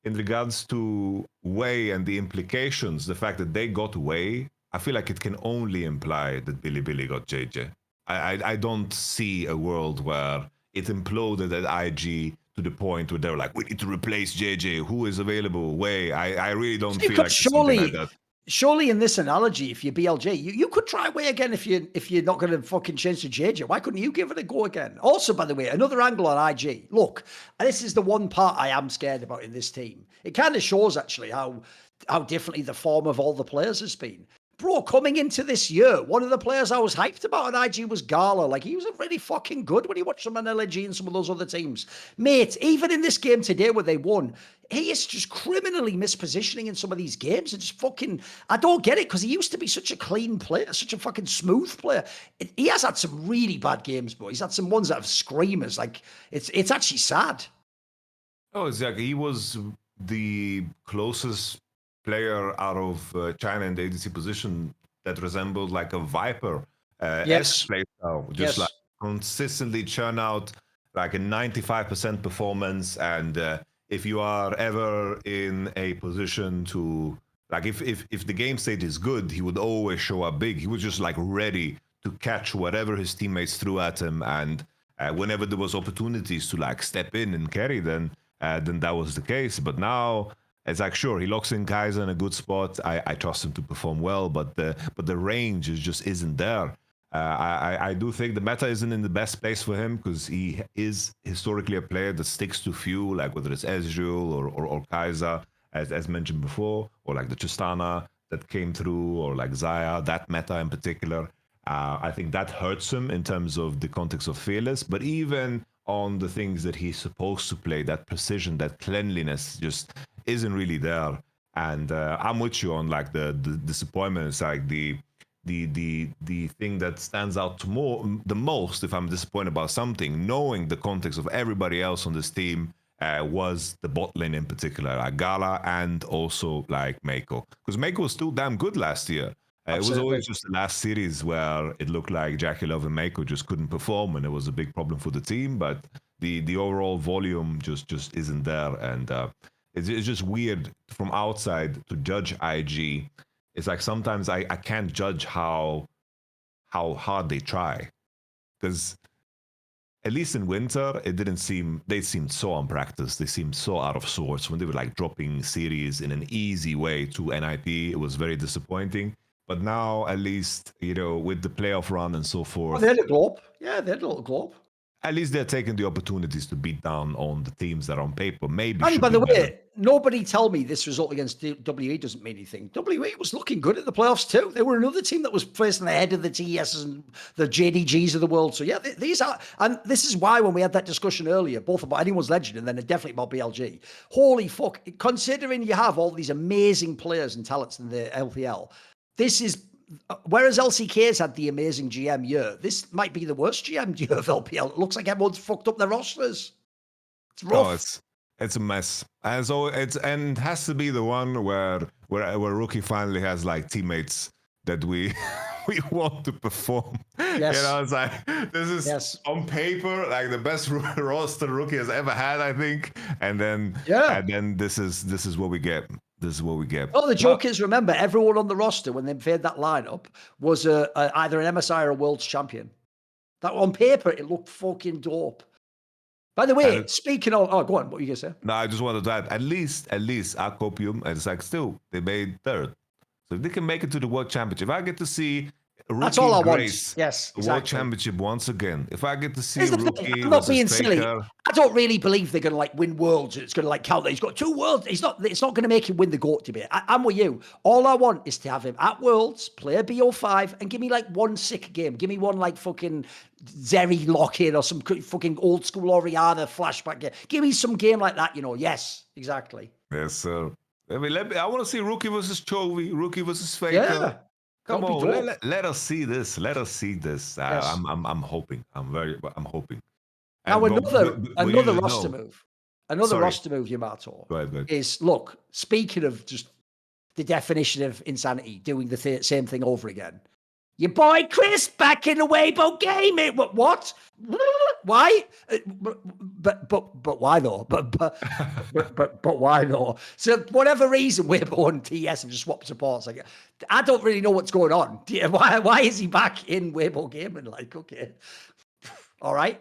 in regards to Wei and the implications, the fact that they got Wei, I feel like it can only imply that Billy got JJ. I don't see a world where it imploded at IG to the point where they're like, we need to replace JJ. Who is available? Wei. I really don't feel like something like that. Surely, in this analogy, if you're BLG, you could try Wei again if you're not going to fucking change to JJ. Why couldn't you give it a go again? Also, by the way, another angle on IG. Look, and this is the one part I am scared about in this team. It kind of shows actually how differently the form of all the players has been. Bro, coming into this year, one of the players I was hyped about on IG was Gala. Like, he was really fucking good when you watch him on LEG and some of those other teams. Mate, even in this game today where they won, he is just criminally mispositioning in some of these games and just fucking... I don't get it, because he used to be such a clean player, such a fucking smooth player. He has had some really bad games, bro. He's had some ones that have screamers. Like, it's actually sad. Oh, exactly. He was the closest player out of China in the ADC position that resembled like a Viper play style. Just like consistently churn out like a 95% performance. And if you are ever in a position to, like, if the game state is good, he would always show up big. He was just like ready to catch whatever his teammates threw at him. And whenever there was opportunities to like step in and carry, then that was the case. But now, it's like, sure, he locks in Kaiser in a good spot. I trust him to perform well, but the range just isn't there. I do think the meta isn't in the best place for him, because he is historically a player that sticks to few, like whether it's Ezreal or Kaiser, as mentioned before, or like the Tristana that came through, or like Zaya, that meta in particular. I think that hurts him in terms of the context of Fearless, but even on the things that he's supposed to play, that precision, that cleanliness just isn't really there. And I'm with you on like the disappointment. It's like the thing that stands out the most, if I'm disappointed about something, knowing the context of everybody else on this team, was the bot lane in particular, like Gala and also like Mako, because Mako was still damn good last year. It was always just the last series where it looked like Jackie Love and Mako just couldn't perform, and it was a big problem for the team. But the overall volume just isn't there, and it's just weird from outside to judge IG. It's like sometimes I can't judge how hard they try, because at least in winter they seemed so unpracticed. They seemed so out of sorts when they were like dropping series in an easy way to NIP. It was very disappointing. But now, at least, with the playoff run and so forth... Oh, they had a globe. Yeah, they had a little globe. At least they're taking the opportunities to beat down on the teams that are on paper maybe... And by the way, nobody tell me this result against WE doesn't mean anything. WE was looking good at the playoffs too. They were another team that was placing ahead of the TESs and the JDGs of the world. So yeah, these are... And this is why when we had that discussion earlier, both about Anyone's Legend and then definitely about BLG, holy fuck, considering you have all these amazing players and talents in the LPL... This is, whereas LCK's had the amazing GM year, this might be the worst GM year of LPL. It looks like everyone's fucked up their rosters. It's rough. Oh, it's a mess. And so it has to be the one where Rookie finally has like teammates that we want to perform. Yes. It's like, this is on paper like the best roster Rookie has ever had, I think. And then this is what we get. This is what we get. Oh, the joke is, remember, everyone on the roster when they made that lineup was either an MSI or a World's champion. That on paper, it looked fucking dope. By the way, speaking of, oh, go on. What were you gonna say? No, I just wanted to add, at least Acopium, it's like still they made third, so if they can make it to the World Championship, I get to see That's all I Grace, want. Yes, exactly. World Championship once again. If I get to see Here's the Rookie thing, I'm not being versus silly. Faker, I don't really believe they're going to like win worlds. It's going to like count that he's got 2 worlds. It's not going to make him win the GOAT debate. I'm with you. All I want is to have him at Worlds, play a BO5, and give me like one sick game. Give me one like fucking Zeri lock-in or some fucking old school Oriana flashback game. Give me some game like that, you know. Yes, exactly. yes, sir. I mean, I want to see Rookie versus Chovy, Rookie versus Faker. Yeah. Come on, let us see this. Let us see this. Yes. I'm hoping. I'm hoping. Now another roster move. Another roster move, Yamato, go ahead. is, look, speaking of just the definition of insanity, doing the same thing over again. Your boy Chris back in the Weibo game. What? Why? But why though? But why though? So whatever reason, Weibo and TS have just swapped supports. Like, I don't really know what's going on. Why is he back in Weibo gaming? Like, okay, all right.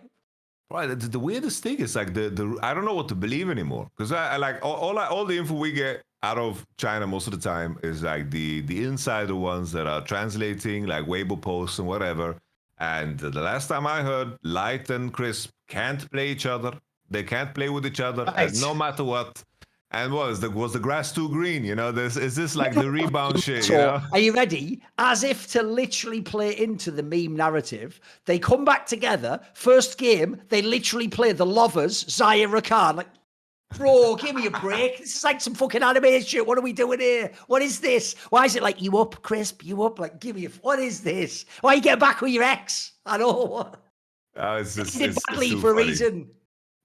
Right. The weirdest thing is like the I don't know what to believe anymore, because I like all the info we get out of China most of the time is like the insider ones that are translating like Weibo posts and whatever. And the last time I heard, Light and Crisp can't play each other. They can't play with each other, no matter what. And was the grass too green? You know, is this like the rebound shit? So, you know? Are you ready? As if to literally play into the meme narrative, they come back together. First game, they literally play the Lovers, Zaya Rakan. Like, bro, give me a break. This is like some fucking anime shit. What are we doing here? What is this? Why is it like, you up, Crisp? You up? Like, give me what is this? Why you get back with your ex? I know. It's badly too for funny. a reason.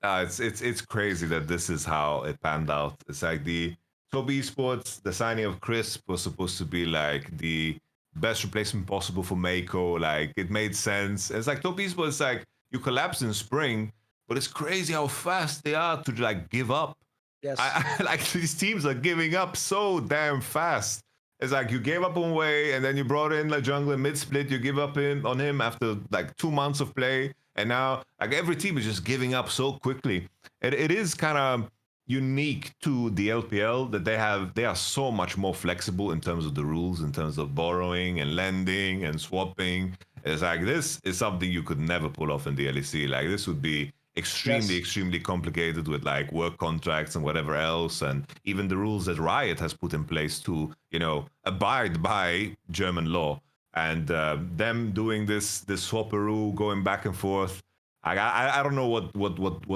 It's crazy that this is how it panned out. It's like the Top Esports, the signing of Crisp was supposed to be like the best replacement possible for Mako. Like, it made sense. It's like Top Esports, like, you collapsed in spring, but it's crazy how fast they are to like give up. Yes. I like these teams are giving up so damn fast. It's like you gave up on Wei, and then you brought in like jungler mid-split. You give up on him after like 2 months of play. And now, like, every team is just giving up so quickly. It is kind of unique to the LPL that they are so much more flexible in terms of the rules, in terms of borrowing and lending and swapping. It's like, this is something you could never pull off in the LEC. Like, this would be extremely complicated with like work contracts and whatever else, and even the rules that Riot has put in place to, you know, abide by German law. And them doing this swapperoo, going back and forth, I don't know what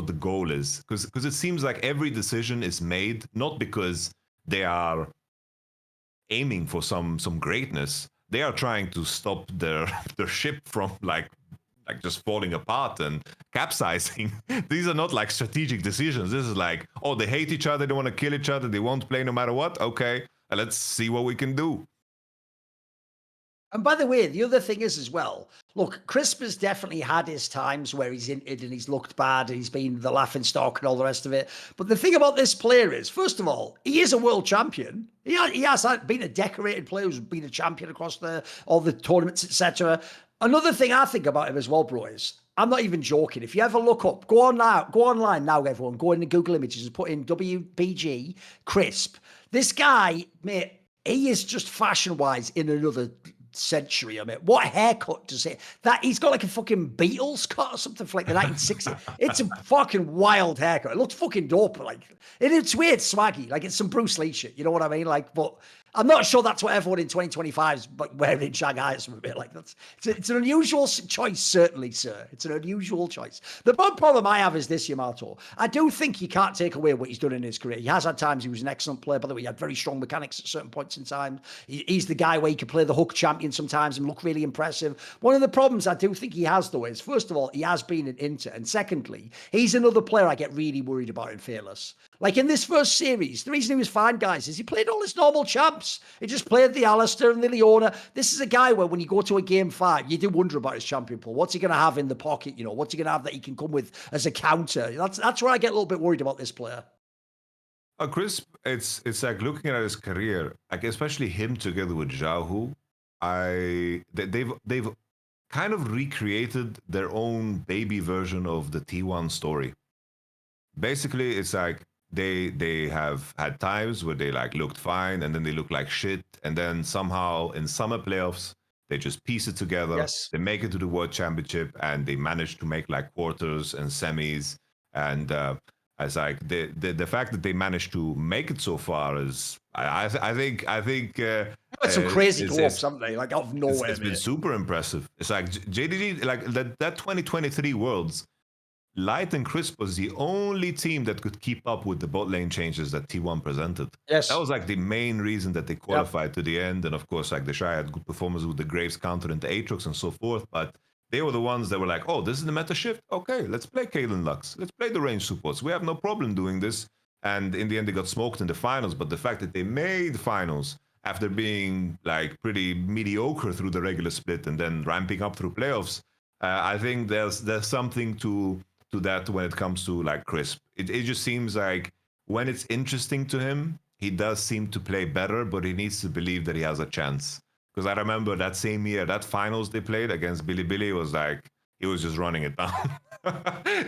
the goal is, because it seems like every decision is made not because they are aiming for some greatness. They are trying to stop their ship from like just falling apart and capsizing. These are not like strategic decisions. This is like, oh, they hate each other, they want to kill each other, they won't play no matter what. Okay, let's see what we can do. And by the way, the other thing is as well, look, Crisp has definitely had his times where he's entered and he's looked bad and he's been the laughing stock and all the rest of it. But the thing about this player is, first of all, he is a world champion. He has been a decorated player who's been a champion across all the tournaments, etc. Another thing I think about him as well, bro, is, I'm not even joking. If you ever look up, go online now, everyone, go into Google Images and put in WBG Crisp. This guy, mate, he is just fashion-wise in another century. I mean, what haircut does it? That he's got like a fucking Beatles cut or something for like the 1960s. It's a fucking wild haircut. It looks fucking dope. Like, it's weird, swaggy. Like, it's some Bruce Lee shit. You know what I mean? Like, but I'm not sure that's what everyone in 2025 is wearing in Shanghai or something a bit like that. It's an unusual choice, certainly, sir. It's an unusual choice. The one problem I have is this, Yamato. I do think you can't take away what he's done in his career. He has had times he was an excellent player. By the way, he had very strong mechanics at certain points in time. He's the guy where he can play the hook champion sometimes and look really impressive. One of the problems I do think he has, though, is, first of all, he has been an Inter. And secondly, he's another player I get really worried about in Fearless. Like, in this first series, the reason he was fine, guys, is he played all his normal champs. He just played the Alistair and the Leona. This is a guy where when you go to a game 5, you do wonder about his champion pool. What's he going to have in the pocket? You know, what's he going to have that he can come with as a counter? That's where I get a little bit worried about this player. Crisp, it's like looking at his career, like especially him together with Jahu. They've kind of recreated their own baby version of the T1 story. Basically, it's like they have had times where they like looked fine and then they look like shit, and then somehow in summer playoffs they just piece it together. Yes. They make it to the World Championship and they manage to make like quarters and semis. And as like the fact that they managed to make it so far is I think That's some crazy it's, dwarfs, haven't they? Like out of nowhere, it's been mate. super impressive. It's like JDG, like that 2023 Worlds, Light and Crisp was the only team that could keep up with the bot lane changes that T1 presented. Yes. That was like the main reason that they qualified to the end. And of course, like the Shy had good performances with the Graves counter into Aatrox and so forth. But they were the ones that were like, oh, this is the meta shift? Okay, let's play Kaelin Lux. Let's play the range supports. We have no problem doing this. And in the end, they got smoked in the finals. But the fact that they made finals after being like pretty mediocre through the regular split and then ramping up through playoffs, I think there's something to that when it comes to like Crisp. It just seems like when it's interesting to him, he does seem to play better, but he needs to believe that he has a chance. Because I remember that same year, that finals they played against Billy was like, he was just running it down.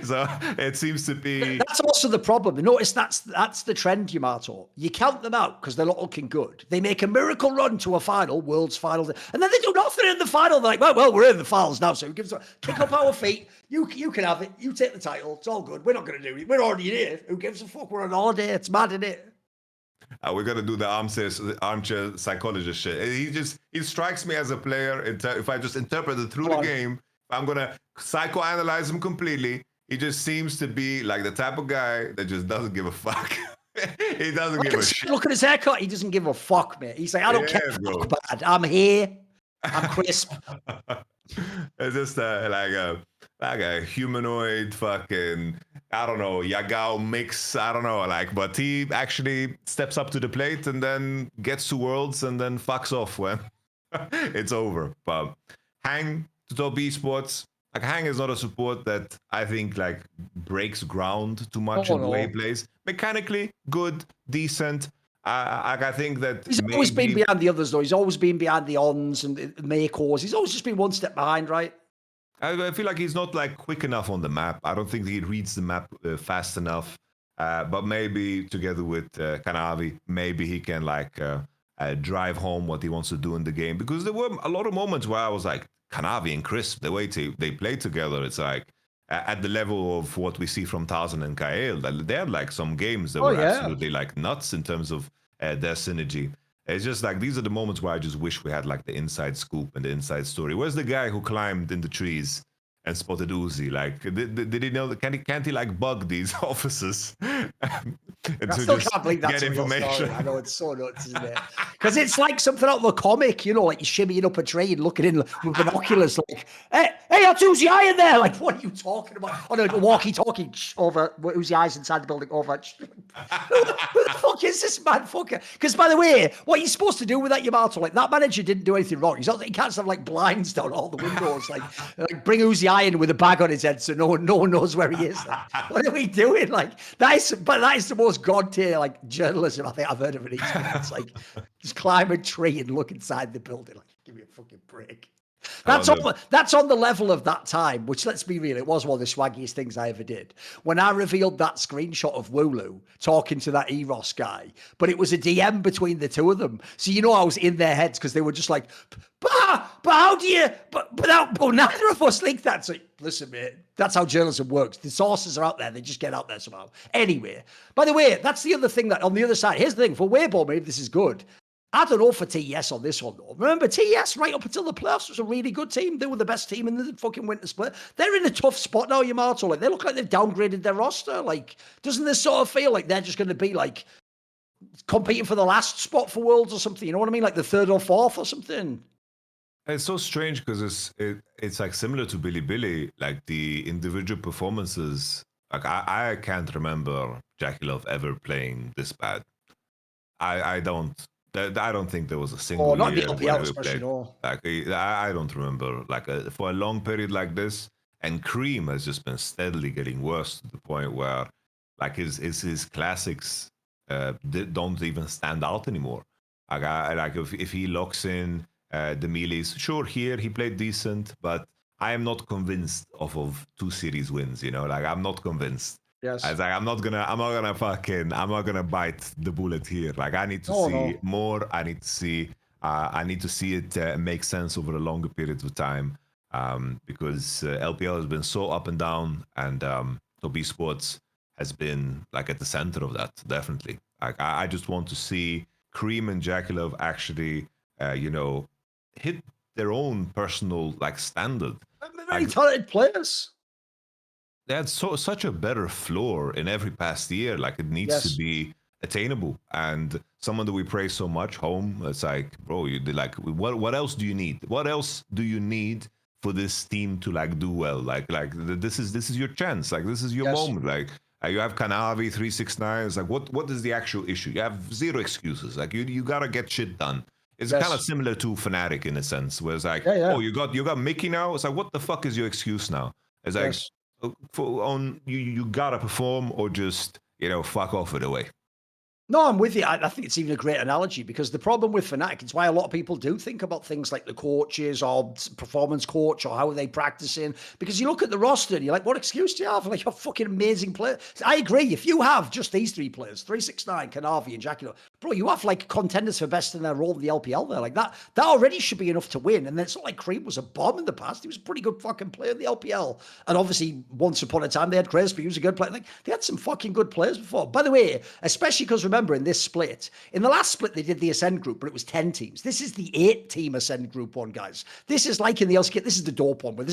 So it seems to be. That's also the problem. Notice that's the trend, Yamato. You count them out because they're not looking good. They make a miracle run to a final, world's final, and then they do nothing in the final. They're like, well, we're in the finals now, so give us kick up our feet. You can have it. You take the title. It's all good. We're not going to do it. We're already here. Who gives a fuck? We're on holiday. It's mad, isn't it? We're gonna do the armchair psychologist shit. He strikes me as a player. If I just interpret it through the game, I'm gonna psychoanalyze him completely. He just seems to be like the type of guy that just doesn't give a fuck. He doesn't give a shit. Look at his haircut. He doesn't give a fuck, mate. He's like, I don't care. Bro. Fuck bad. I'm here. I'm Crisp. It's just like a humanoid fucking, I don't know, Yagao mix, I don't know, like, but he actually steps up to the plate and then gets to Worlds and then fucks off when it's over. But Hang to top esports, like Hang is not a support that I think like breaks ground too much in the way he plays. Mechanically, good, decent. I think that he's always been behind the others, though. He's always been behind the ons and the Makos. He's always just been one step behind, right? I feel like he's not like quick enough on the map. I don't think he reads the map fast enough. But maybe together with NAVI, maybe he can like drive home what he wants to do in the game. Because there were a lot of moments where I was like, NAVI and Crisp, the way they play together, it's like at the level of what we see from Thorin and Kael. They had like some games that were absolutely like nuts in terms of their synergy. It's just like these are the moments where I just wish we had like the inside scoop and the inside story. Where's the guy who climbed in the trees and spotted Uzi? Like, did he know? Can't he like bug these officers? I still can't believe that's get information. I know, it's so nuts, isn't it? Because it's like something out of a comic, you know, like you're shimmying up a tree and looking in with binoculars, like, hey, that's Uzi Eye in there. Like, what are you talking about? On a walkie-talkie over Uzi Eye's inside the building. Over. Who the fuck is this man fucker? Because by the way, what are you supposed to do with that Yamato? Like that manager didn't do anything wrong. He can't have like blinds down all the windows. Like bring Uzi Eye in with a bag on his head so no one knows where he is. Like, what are we doing? Like that is the most god tier like journalism I think I've heard of in esports. It's like just climb a tree and look inside the building. Like give me a fucking break. That's on the level of that time, which let's be real, it was one of the swaggiest things I ever did. When I revealed that screenshot of Wooloo talking to that Eros guy, but it was a DM between the two of them. So you know I was in their heads because they were just like, but how do you, but neither of us leaked that. So listen, mate, that's how journalism works. The sources are out there. They just get out there somehow. Anyway, by the way, that's the other thing that on the other side, here's the thing, for Weibo, maybe this is good. I don't know for TES on this one, though. Remember, TES, right up until the playoffs, was a really good team. They were the best team in the fucking winter split. They're in a tough spot now, Yamato. Like, they look like they've downgraded their roster. Like, doesn't this sort of feel like they're just going to be, like, competing for the last spot for Worlds or something? You know what I mean? Like the third or fourth or something? It's so strange because it's like similar to Billy, like the individual performances. Like, I can't remember Jackie Love ever playing this bad. I don't think there was a single not year the LPL, where we especially. played. No. Like I don't remember like for a long period like this. And Cream has just been steadily getting worse to the point where like his classics don't even stand out anymore. Like if he locks in the melees, sure, here he played decent, but I am not convinced of 2 series wins. Like I'm not convinced. Yes. I was like, I'm not gonna bite the bullet here. Like I need to see No. more. I need to see it make sense over a longer period of time. Because LPL has been so up and down, and top esports has been like at the center of that, definitely. Like I just want to see Cream and Jakob actually, hit their own personal like standard. They're very talented players. They had such a better floor in every past year. Like it needs to be attainable. And someone that we praise so much, Home, it's like, bro, like what else do you need? What else do you need for this team to like do well? Like this is your chance. Like this is your moment. Like you have NAVI 369. It's like what is the actual issue? You have zero excuses. Like you gotta get shit done. It's kind of similar to Fnatic in a sense, where it's like, oh, you got Mickey now. It's like, what the fuck is your excuse now? It's like, you gotta perform or just fuck off it away. No, I'm with you. I think it's even a great analogy, because the problem with Fnatic, it's why a lot of people do think about things like the coaches or performance coach or how are they practicing. Because you look at the roster and you're like, what excuse do you have? Like, you're fucking amazing player. I agree. If you have just these 3 players, 369, NAVI, and Jakob, bro, you have like contenders for best in their role in the LPL there. Like that already should be enough to win. And then it's not like Cream was a bomb in the past. He was a pretty good fucking player in the LPL. And obviously, once upon a time, they had Crazy, but he was a good player. Like, they had some fucking good players before. By the way, especially because remember, in this split, in the last split, they did the Ascend group, but it was 10 teams. This is the 8-team Ascend group one, guys. This is like in the LCK, this is the dope one, where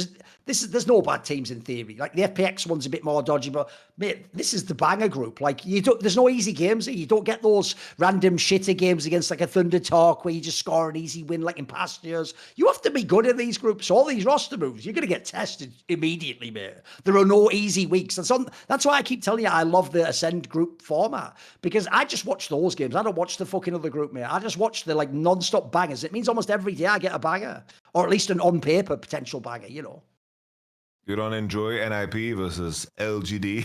there's no bad teams in theory. Like the FPX one's a bit more dodgy, but mate, this is the banger group. Like there's no easy games here. You don't get those random shitter games against like a Thunder Talk where you just score an easy win like in past years. You have to be good in these groups. All these roster moves, you're going to get tested immediately, mate. There are no easy weeks. That's why I keep telling you I love the Ascend group format, because I just watch those games. I don't watch the fucking other group, mate. I just watch the like non-stop bangers. It means almost every day I get a banger, or at least an on-paper potential banger, You don't enjoy NIP versus LGD?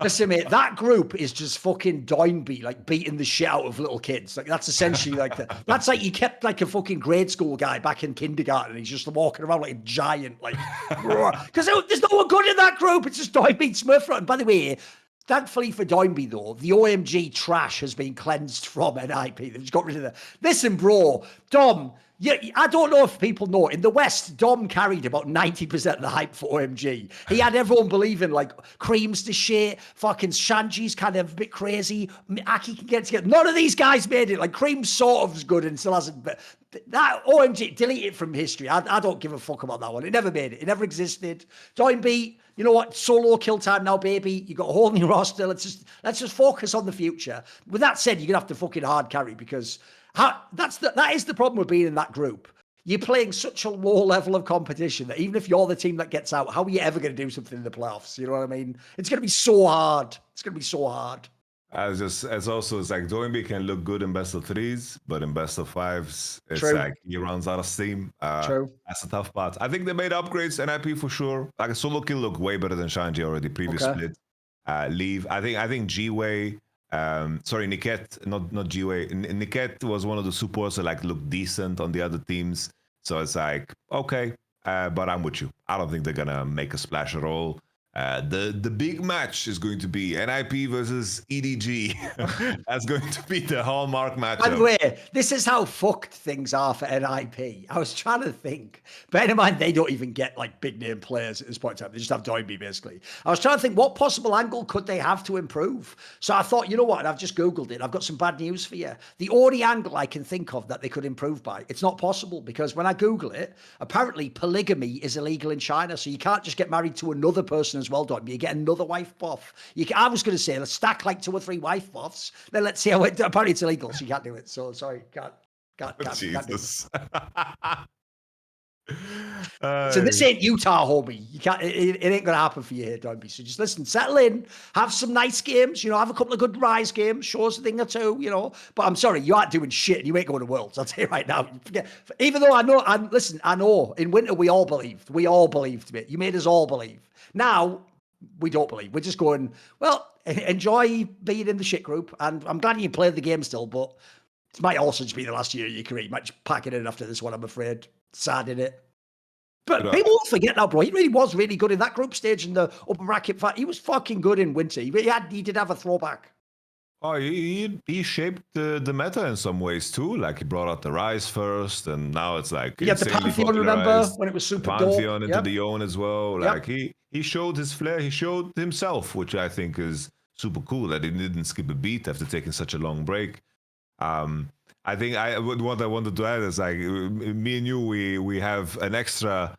Listen, mate, that group is just fucking Doinby, like beating the shit out of little kids. Like that's essentially like that's like you kept like a fucking grade school guy back in kindergarten and he's just walking around like a giant, like, because there's no one good in that group. It's just Doinby Smith. And by the way, thankfully for Doinby, though, the OMG trash has been cleansed from NIP. They've just got rid of that. Listen, bro, Dom, I don't know if people know, in the West, Dom carried about 90% of the hype for OMG. He had everyone believing, like, Cream's the shit, fucking Shanji's kind of a bit crazy, Aki can get together. None of these guys made it. Like, Cream sort of is good and still hasn't. But that OMG, delete it from history. I don't give a fuck about that one. It never made it. It never existed. Doinby, you know what? Solo kill time now, baby. You got a whole new roster. Let's just focus on the future. With that said, you're gonna have to fucking hard carry, because that is the problem with being in that group. You're playing such a low level of competition that even if you're the team that gets out, how are you ever going to do something in the playoffs? You know what I mean? It's going to be so hard. It's going to be so hard. It's like Doinby can look good in best of 3s, but in best of 5s, it's True. like he runs out of steam. True. That's the tough part. I think they made upgrades, NIP for sure. Like a solo kill looked way better than Shanji already. Previous split. Leave. I think G-Way. Sorry, Niket, not G-Way. Niket was one of the supports that like looked decent on the other teams. So it's like, okay, but I'm with you. I don't think they're gonna make a splash at all. The big match is going to be NIP versus EDG. That's going to be the hallmark matchup. By the way, this is how fucked things are for NIP. I was trying to think. Bear in mind, they don't even get like big name players at this point in time. They just have Doinby, basically. I was trying to think, what possible angle could they have to improve? So I thought, you know what? And I've just Googled it. I've got some bad news for you. The only angle I can think of that they could improve by, it's not possible, because when I Google it, apparently polygamy is illegal in China. So you can't just get married to another person as well, Don. You get another wife buff. I was going to say, let's stack like 2 or 3 wife buffs. Then let's see how it. Apparently, it's illegal, so you can't do it. So sorry, can't Jesus. So this ain't Utah, homie. You can't. It ain't gonna happen for you here, Doinby. So just listen, settle in, have some nice games. Have a couple of good Rise games. Show us a thing or two. But I'm sorry, you aren't doing shit. You ain't going to Worlds. I'll tell you right now. Even though I know, I know. In winter, we all believed, mate. You made us all believe. Now we don't believe. We're just going, well, enjoy being in the shit group, and I'm glad you played the game still, but it might also just be the last year of your career. You might just pack it in after this one, I'm afraid. Sad in it. But people will forget now, bro. He really was really good in that group stage in the upper bracket fight. He was fucking good in winter. He did have a throwback. Oh, he shaped the meta in some ways too. Like he brought out the Rise first, and now it's like Yeah, the Pantheon, remember when it was super Pantheon dope? into the Yone as well. Yep. Like he showed his flair. He showed himself, which I think is super cool. That he didn't skip a beat after taking such a long break. I think what I wanted to add is like me and you, we have an extra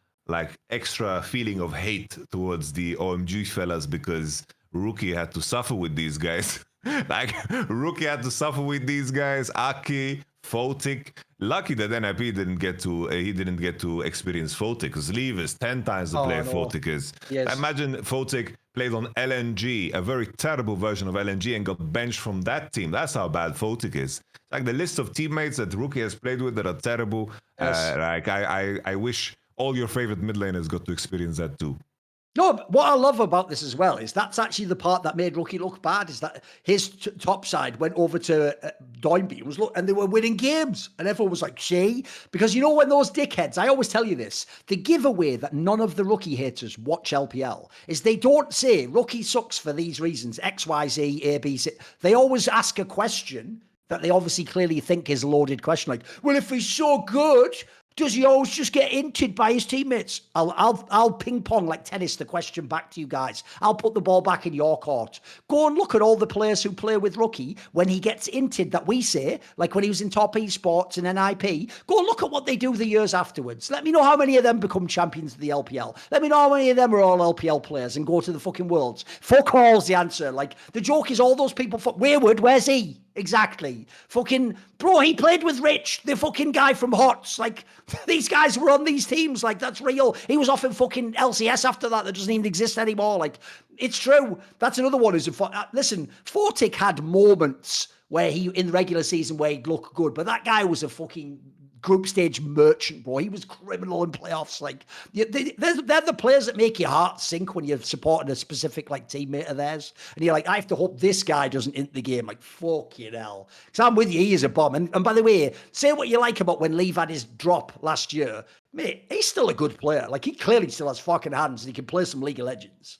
feeling of hate towards the OMG fellas because Rookie had to suffer with these guys. Like Rookie had to suffer with these guys. Aki, Photic. Lucky that NIP didn't get to experience Photic because Leave is 10 times the player Photic is. Yes. Imagine Photic played on LNG, a very terrible version of LNG, and got benched from that team. That's how bad Photic is. Like the list of teammates that Rookie has played with that are terrible. Yes. I wish all your favorite mid laners got to experience that too. No, but what I love about this as well is that's actually the part that made Rookie look bad, is that his top side went over to Doinby and they were winning games. And everyone was like, see? Because you know when those dickheads, I always tell you this, the giveaway that none of the Rookie haters watch LPL is they don't say Rookie sucks for these reasons, X, Y, Z, A, B, C. They always ask a question that they obviously clearly think is a loaded question. Like, well, if he's so good, does he always just get inted by his teammates? I'll ping pong like tennis the question back to you guys. I'll put the ball back in your court. Go and look at all the players who play with Rookie when he gets inted that we say, like when he was in top esports and NIP. Go and look at what they do the years afterwards. Let me know how many of them become champions of the LPL. Let me know how many of them are all LPL players and go to the fucking Worlds. Fuck all's the answer. Like the joke is all those people. Wayward, where's he? Exactly. Fucking, bro, he played with Rich, the fucking guy from HOTS. Like, these guys were on these teams. Like, that's real. He was off in fucking LCS after that doesn't even exist anymore. Like, it's true. That's another one. Listen, Photic had moments where in the regular season where he'd look good, but that guy was a fucking group stage merchant, bro. He was criminal in playoffs. Like, they're the players that make your heart sink when you're supporting a specific like teammate of theirs, and you're like, I have to hope this guy doesn't int the game. Like, fucking hell. Because I'm with you, he is a bomb. And by the way, say what you like about when Leave had his drop last year, mate, he's still a good player. Like, he clearly still has fucking hands and he can play some League of Legends.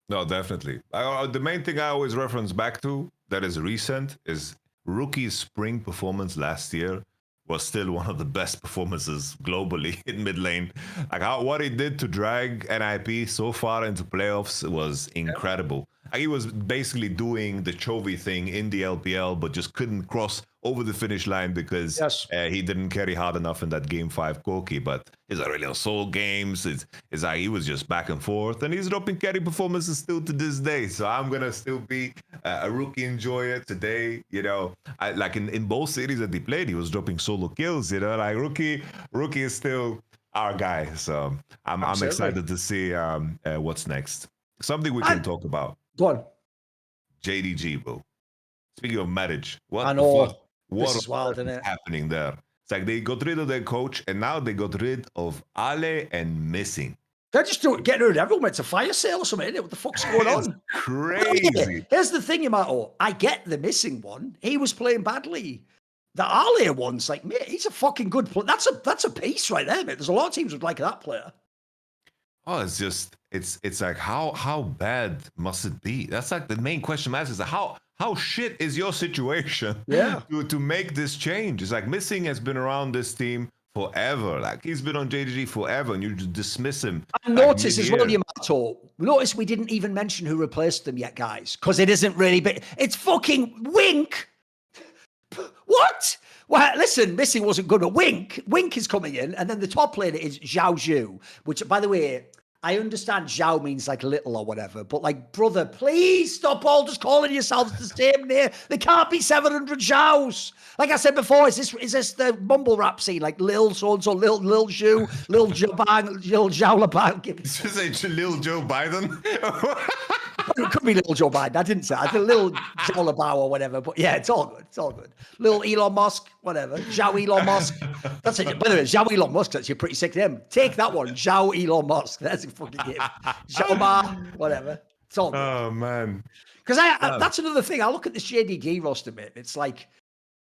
No, definitely. The main thing I always reference back to that is recent is Rookie's spring performance last year was still one of the best performances globally in mid lane. Like what he did to drag NIP so far into playoffs was incredible. Like, he was basically doing the Chovy thing in the LPL, but just couldn't cross over the finish line because he didn't carry hard enough in that Game 5 Koki. But his Aurelion Soul games, it's like he was just back and forth, and he's dropping carry performances still to this day. So I'm gonna still be a Rookie enjoyer today. You know, like in both series that he played, he was dropping solo kills. You know, like Rookie is still our guy. So I'm excited to see what's next. Something we can talk about. Go on. JDG, bro. Speaking of marriage, what I know. What is wild, isn't it? Happening there? It's like they got rid of their coach, and now they got rid of Ale and Missing. They're just getting rid of everyone. It's a fire sale or something, isn't it? What the fuck's going on? Crazy. Here's the thing, Yamato. I get the Missing one. He was playing badly. The Ale one's like, mate, he's a fucking good player. That's a piece right there, mate. There's a lot of teams would like that player. Oh, it's just it's like how bad must it be? That's like the main question matters is how shit is your situation to make this change? It's like Missing has been around this team forever. Like he's been on JDG forever, and you just dismiss him. And notice as well, Yamato. Notice we didn't even mention who replaced them yet, guys, because it isn't really big. It's fucking Wink. What? Well, listen, Missing wasn't good, but Wink is coming in, and then the top laner is Zhao Zhu, which, by the way, I understand Zhao means like little or whatever, but like, brother, please stop all just calling yourselves the same name. There can't be 700 Zhaos. Like I said before, is this the mumble rap scene? Like Lil so-and-so, Lil Zhu, Lil Jabang, Lil Zhao Labang. Just say Lil Joe Biden? It could be Little Joe Biden. I didn't say it. I said Little Joe Labao or whatever. But yeah, it's all good. It's all good. Little Elon Musk, whatever. Zhao Elon Musk. That's it. By the way, Zhao Elon Musk, that's your pretty sick name. Take that one. Zhao Elon Musk. That's a fucking game. Zhao Ma, whatever. It's all good. Oh, man. Because that's another thing. I look at this JDG roster, mate. It's like,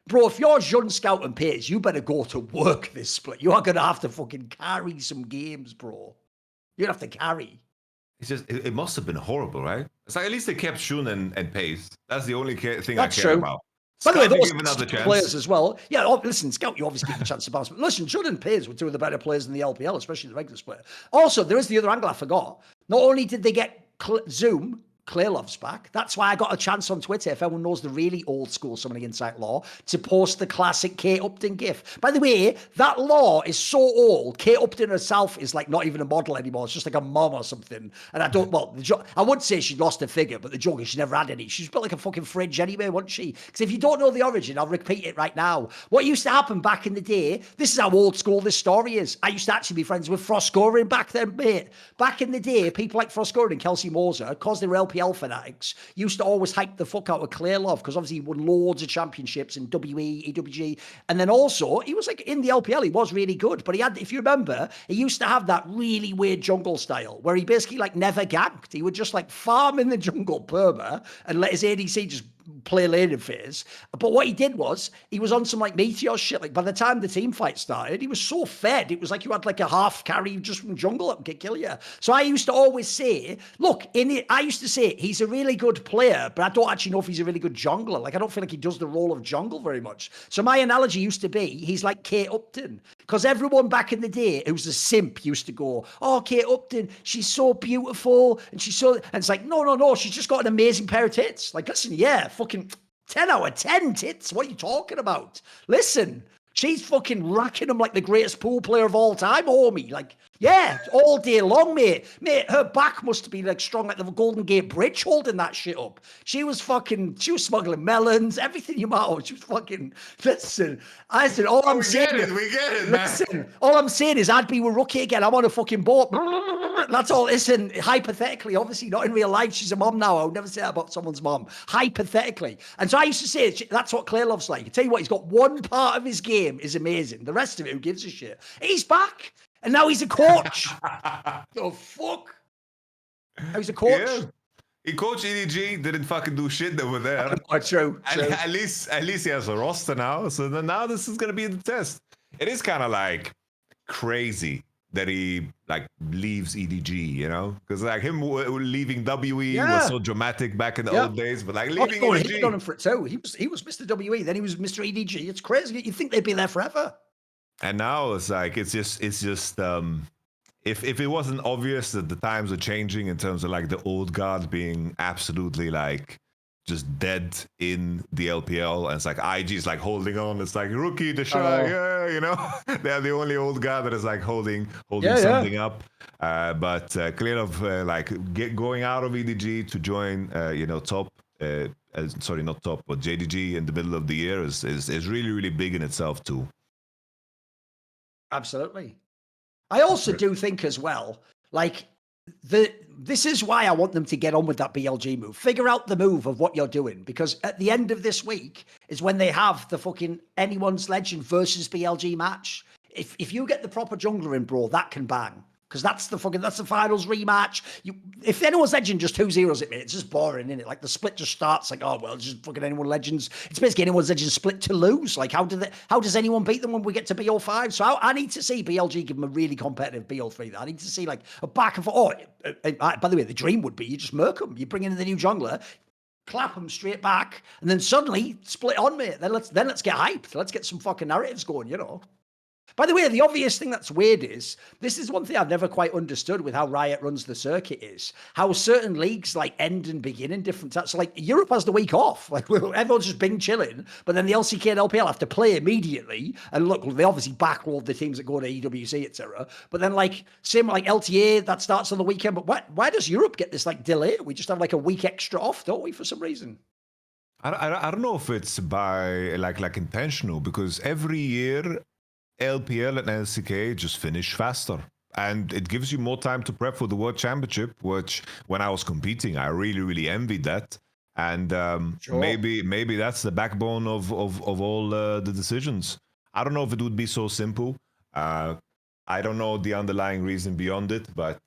bro, if you're Jun Scout and Pace, you better go to work this split. You are going to have to fucking carry some games, bro. You're going to have to carry. It's just, it must have been horrible, right? It's like, at least they kept Shun and Pace. That's the only thing That's I care true. about. By the way, those give another chance. players as well. Yeah, listen, Scout, you obviously get a chance to bounce. But listen, Judd and Pace were two of the better players in the LPL, especially the regular split. Also, there is the other angle I forgot. Not only did they get Zoom, Clearlove's back. That's why I got a chance on Twitter, if anyone knows the really old school Summoning Insight lore, to post the classic Kate Upton gif. By the way, that lore is so old. Kate Upton herself is like not even a model anymore. It's just like a mom or something. And I don't, well, I would say she lost her figure, but the joke is she never had any. She's built like a fucking fridge anyway, wasn't she? Because if you don't know the origin, I'll repeat it right now. What used to happen back in the day, this is how old school this story is. I used to actually be friends with Froscorin back then, mate. Back in the day, people like Froscorin and Kelsey Moser, because they were LPL fanatics, used to always hype the fuck out of Clearlove because obviously he won loads of championships in WE, EWG, and then also he was like in the LPL, he was really good, but he had, if you remember, he used to have that really weird jungle style where he basically like never ganked. He would just like farm in the jungle perma and let his ADC just play laning phase. But what he did was he was on some like meteor shit. Like by the time the team fight started, he was so fed. It was like you had like a half carry just from jungle up and could kill you. So I used to always say, look, I used to say he's a really good player, but I don't actually know if he's a really good jungler. Like I don't feel like he does the role of jungle very much. So my analogy used to be he's like Kate Upton. Because everyone back in the day who's a simp used to go, oh, Kate Upton, she's so beautiful. And she's so, and it's like, no, she's just got an amazing pair of tits. Like, listen, yeah, fucking 10 out of 10 tits. What are you talking about? Listen, she's fucking racking them like the greatest pool player of all time, homie. Like, yeah, all day long, mate. Mate, her back must have been like strong like the Golden Gate Bridge holding that shit up. She was smuggling melons, everything you might. She was fucking, listen, all I'm saying is, we get it, man. Listen, all I'm saying is I'd be with Rookie again. I'm on a fucking boat. That's all. Listen, hypothetically, obviously not in real life. She's a mom now. I would never say that about someone's mom. Hypothetically. And so I used to say, that's what Clearlove's like. I tell you what, he's got one part of his game is amazing. The rest of it, who gives a shit? He's back. And now he's a coach. The fuck? Now he's a coach. Yeah. He coached EDG, didn't fucking do shit over there. Oh, true. At least he has a roster now. So then now this is gonna be the test. It is kind of like crazy that he like leaves EDG, you know, because like him leaving WE was so dramatic back in the old days, but like leaving EDG, he on him for it too. He was Mr. WE, then he was Mr. EDG. It's crazy. You think they'd be there forever? And now it's like it's just if it wasn't obvious that the times are changing in terms of like the old guard being absolutely like just dead in the LPL, and it's like IG is like holding on. It's like Rookie, the shy, you know, they're the only old guard that is like holding something up. But Clearlove going out of EDG to join, top. Sorry, not top, but JDG in the middle of the year is really, really big in itself too. Absolutely. I also do think as well, like this is why I want them to get on with that BLG move. Figure out the move of what you're doing, because at the end of this week is when they have the fucking Anyone's Legend versus BLG match. If you get the proper jungler in, bro, that can bang. Because that's the finals rematch. If Anyone's Legend just 2-0s it, mate, it's just boring, isn't it? Like the split just starts like, oh well, it's just fucking Anyone Legends. It's basically Anyone's Legend split to lose. Like how does anyone beat them when we get to BO5? So I need to see BLG give them a really competitive BO3. I need to see like a back and forth. By the way, the dream would be you just murk them. You bring in the new jungler, clap them straight back, and then suddenly split on, mate. Then let's get hyped. Let's get some fucking narratives going, you know. By the way, the obvious thing that's weird is, this is one thing I've never quite understood with how Riot runs the circuit is, how certain leagues like end and begin in different times. So like Europe has the week off, like everyone's just been chilling, but then the LCK and LPL have to play immediately. And look, they obviously backload the teams that go to EWC, etc. But then like, same like LTA, that starts on the weekend. But why does Europe get this like delay? We just have like a week extra off, don't we, for some reason? I don't know if it's by like intentional, because every year LPL and LCK just finish faster, and it gives you more time to prep for the World Championship, which when I was competing, I really, really envied that. And maybe that's the backbone of all the decisions. I don't know if it would be so simple. I don't know the underlying reason beyond it, but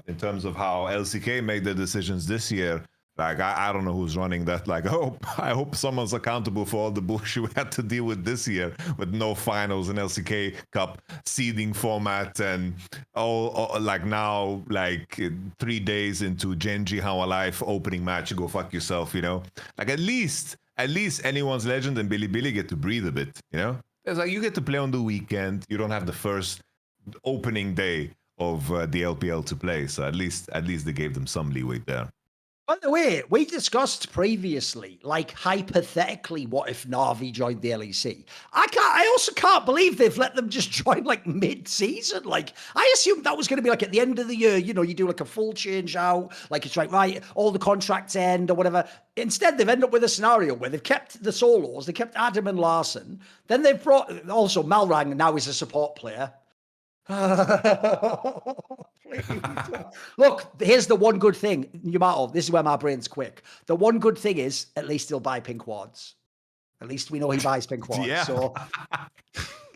in terms of how LCK made their decisions this year, Like, I don't know who's running that. Like, I hope someone's accountable for all the bullshit we had to deal with this year with no finals and LCK Cup seeding format and all like now, like 3 days into GenG How Alive opening match, go fuck yourself, you know? Like, at least anyone's legend and Billy get to breathe a bit, you know? It's like you get to play on the weekend. You don't have the first opening day of the LPL to play. So at least they gave them some leeway there. By the way, we discussed previously, like hypothetically, what if Navi joined the LEC? I also can't believe they've let them just join like mid-season. Like, I assumed that was going to be like at the end of the year, you know, you do like a full change out, like it's like, right, all the contracts end or whatever. Instead, they've ended up with a scenario where they've kept the solos, they kept Adam and Larson. Then they've brought also Malrang now is a support player. Look, here's the one good thing, Yamato. This is where my brain's quick. The one good thing is, at least he'll buy pink quads. At least we know he buys pink quads. Yeah. So,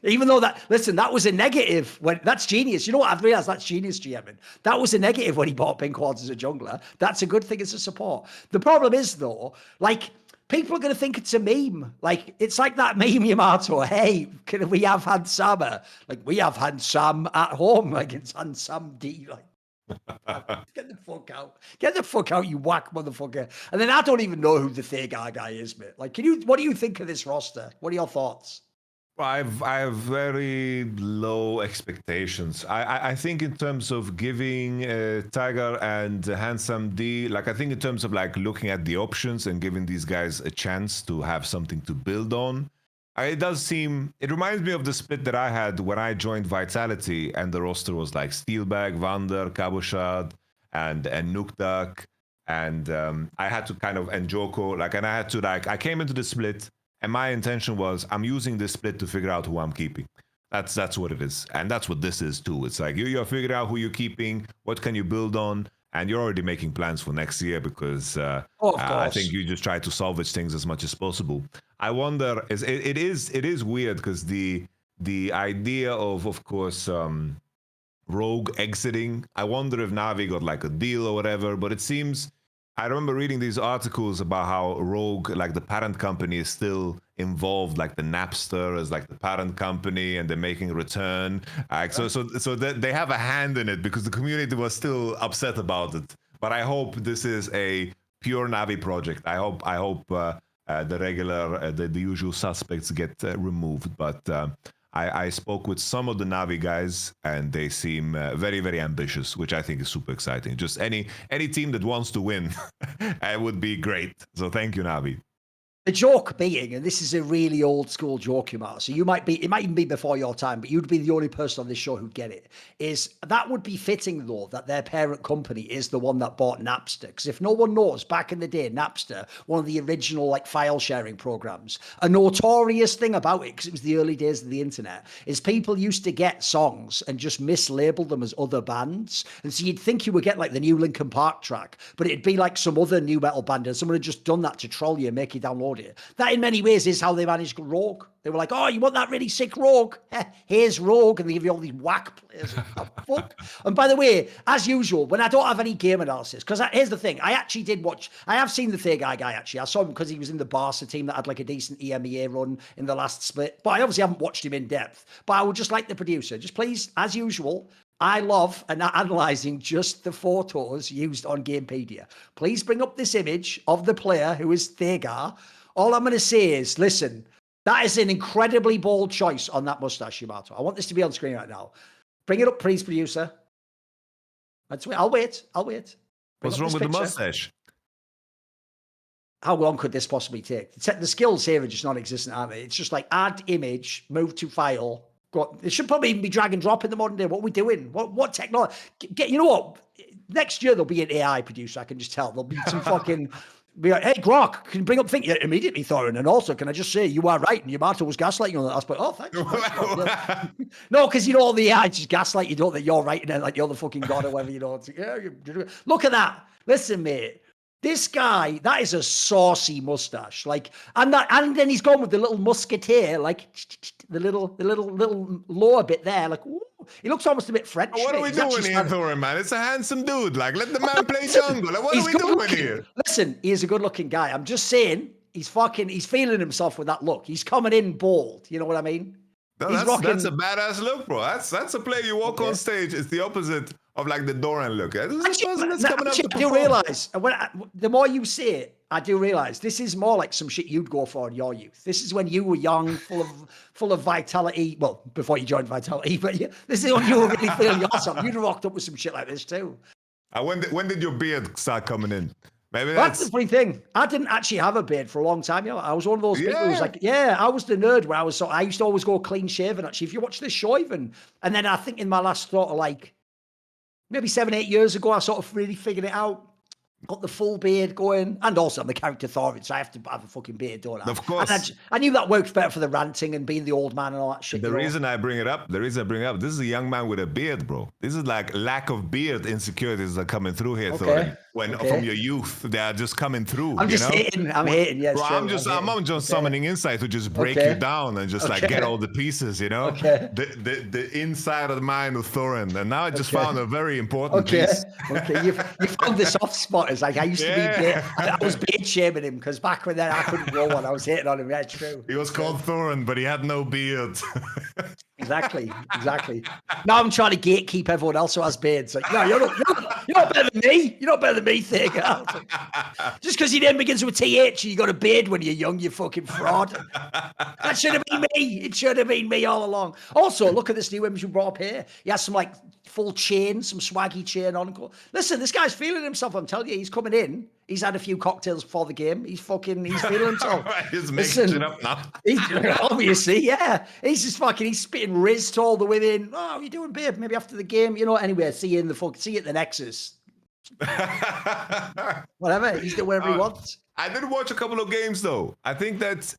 even though that was a negative. When that's genius. You know what? I've realized that's genius, GM. That was a negative when he bought pink quads as a jungler. That's a good thing as a support. The problem is though, like, people are going to think it's a meme. Like, it's like that meme, Yamato. Hey, can we have Hans Summer? Like, we have Hans Sam at home. Like, it's Hans Sam D. Like, get the fuck out. Get the fuck out, you whack motherfucker. And then I don't even know who the Thega guy is, mate. Like, what do you think of this roster? What are your thoughts? I have very low expectations. I think in terms of giving Tiger and Handsome D, like I think in terms of like looking at the options and giving these guys a chance to have something to build on, it does seem, it reminds me of the split that I had when I joined Vitality and the roster was like Steelbag, Vander, Cabochard, and Nuktak, and I had to kind of, and Joko, like, and I had to like, I came into the split. And my intention was, I'm using this split to figure out who I'm keeping. That's what it is. And that's what this is too. It's like you're figuring out who you're keeping, what can you build on, and you're already making plans for next year because I think you just try to salvage things as much as possible. I wonder, it is weird because the idea of course, Rogue exiting, I wonder if Navi got like a deal or whatever, but it seems, I remember reading these articles about how Rogue, like the parent company, is still involved, like the Napster is like the parent company, and they're making a return. So that they have a hand in it because the community was still upset about it. But I hope this is a pure Navi project. I hope the regular, the usual suspects get removed. But I spoke with some of the Navi guys, and they seem very, very ambitious, which I think is super exciting. Just any team that wants to win, it would be great. So thank you, Navi. The joke being, and this is a really old school joke, Yamato, so it might even be before your time, but you'd be the only person on this show who'd get it, is that would be fitting though, that their parent company is the one that bought Napster. Because if no one knows, back in the day, Napster, one of the original like file sharing programs, a notorious thing about it, because it was the early days of the internet, is people used to get songs and just mislabel them as other bands. And so you'd think you would get like the new Linkin Park track, but it'd be like some other new metal band, and someone had just done that to troll you and make you download it. That in many ways is how they managed Rogue. They were like, oh, you want that really sick Rogue? Here's Rogue. And they give you all these whack players. What the fuck? And by the way, as usual, when I don't have any game analysis, because here's the thing, I actually did watch, I have seen the Thega guy actually. I saw him because he was in the Barca team that had like a decent EMEA run in the last split. But I obviously haven't watched him in depth. But I would just like the producer, just please, as usual, I love analysing just the photos used on Gamepedia. Please bring up this image of the player who is Thega. All I'm going to say is, listen, that is an incredibly bold choice on that mustache, Yamato. I want this to be on screen right now. Bring it up, please, producer. I'll wait. What's wrong with the mustache? How long could this possibly take? The skills here are just non-existent, aren't they? It's just like add image, move to file. It should probably even be drag and drop in the modern day. What are we doing? What technology? You know what? Next year there'll be an AI producer. I can just tell. There'll be some fucking... Be like, hey, Grok, can you bring up think immediately, Thorin? And also, can I just say you are right? And Yamato was gaslighting you on that. I was like, oh, thanks. No, because you know all the AI just gaslight you, don't they? You're right, and then like you're the fucking god or whatever, you know. It's like, yeah, look at that. Listen, mate. This guy, that is a saucy mustache. Like, and then he's gone with the little musketeer, like the little lower bit there, like, ooh. He looks almost a bit French. What are we He's doing actually here, Thorin, man? It's a handsome dude. Like, let the man play jungle. Like, what are we doing looking. here? Listen, he is a good-looking guy. I'm just saying, he's feeling himself with that look. He's coming in bold. You know what I mean? No, He's that's a badass look, bro. That's a player you walk on stage. It's the opposite of like the Doran look. This is a person that's coming up to I do realise, the more you say it, I do realise this is more like some shit you'd go for in your youth. This is when you were young, full of vitality. Well, before you joined Vitality, but this is when you were really feeling yourself. You'd have rocked up with some shit like this too. When did your beard start coming in? Maybe that's the funny thing. I didn't actually have a beard for a long time. I was one of those people who was like, I was the nerd where I used to always go clean shaven. Actually, if you watch this show even, and then I think in my last sort of like maybe 7-8 years ago, I sort of really figured it out. Got the full beard going, and also I'm the character Thorin, so I have to have a fucking beard, don't I? Of course. And I knew that worked better for the ranting and being the old man and all that shit. The reason I bring it up, this is a young man with a beard, bro. This is like lack of beard insecurities that are coming through here, Thorin. From your youth, they are just coming through. I'm just hating. I'm hating. Yes, bro, I'm just summoning insight to just break you down and just like get all the pieces, you know. The inside of the mind of Thorin, and now I just found a very important piece. You found the soft spot. It's like I used to be. I was beard shaming him because back when then I couldn't grow one. I was hating on him. Yeah, true. He was called Thorin, but he had no beard. Exactly. Now I'm trying to gatekeep everyone else who has beards. Like, no, you're not better than me. You're not better than me, thing. Just because your name begins with TH and you got a beard when you're young, you fucking fraud. That should have been me. It should have been me all along. Also, look at this new image you brought up here. He has some like full chain, some swaggy chain on. Listen, this guy's feeling himself. I'm telling you, he's coming in. He's had a few cocktails before the game. He's feeling himself. He's making it up now. Obviously, yeah. He's just he's spitting Riz to all the women. Oh, you doing, babe? Maybe after the game, anyway, see you at the Nexus. Whatever. He's doing whatever he wants. I did watch a couple of games though. I think that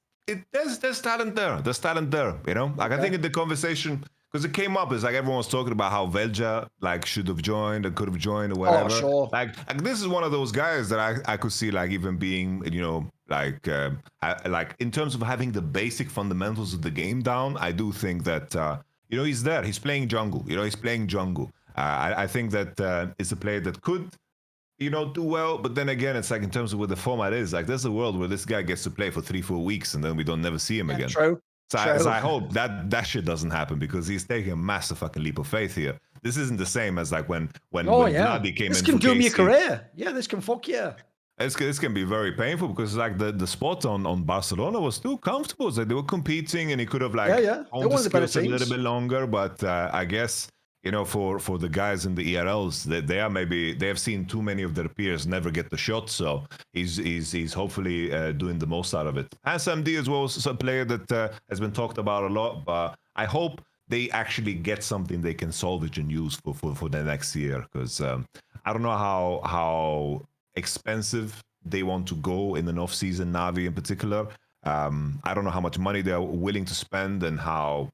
there's talent there. There's talent there, Like I think in the conversation, because it came up, it's like everyone was talking about how Velja like should have joined or could have joined or whatever. Oh, sure. Like this is one of those guys that I could see like even being, like in terms of having the basic fundamentals of the game down. I do think that he's there. He's playing jungle. He's playing jungle. I think that it's a player that could, do well. But then again, it's like in terms of what the format is, like there's a world where this guy gets to play for 3-4 weeks and then we don't never see him again. True. So I hope that shit doesn't happen because he's taking a massive fucking leap of faith here. This isn't the same as like when Mebdi came in. This can doom your career. Yeah, this can fuck you. This can be very painful because like the spot on Barcelona was too comfortable. So they were competing and he could have like honed the skills a little bit longer. But I guess for the guys in the ERLs, they have seen too many of their peers never get the shot. So he's hopefully doing the most out of it. And SMD as well is a player that has been talked about a lot. But I hope they actually get something they can salvage and use for the next year because I don't know how expensive they want to go in an off-season, Navi in particular. I don't know how much money they're willing to spend and how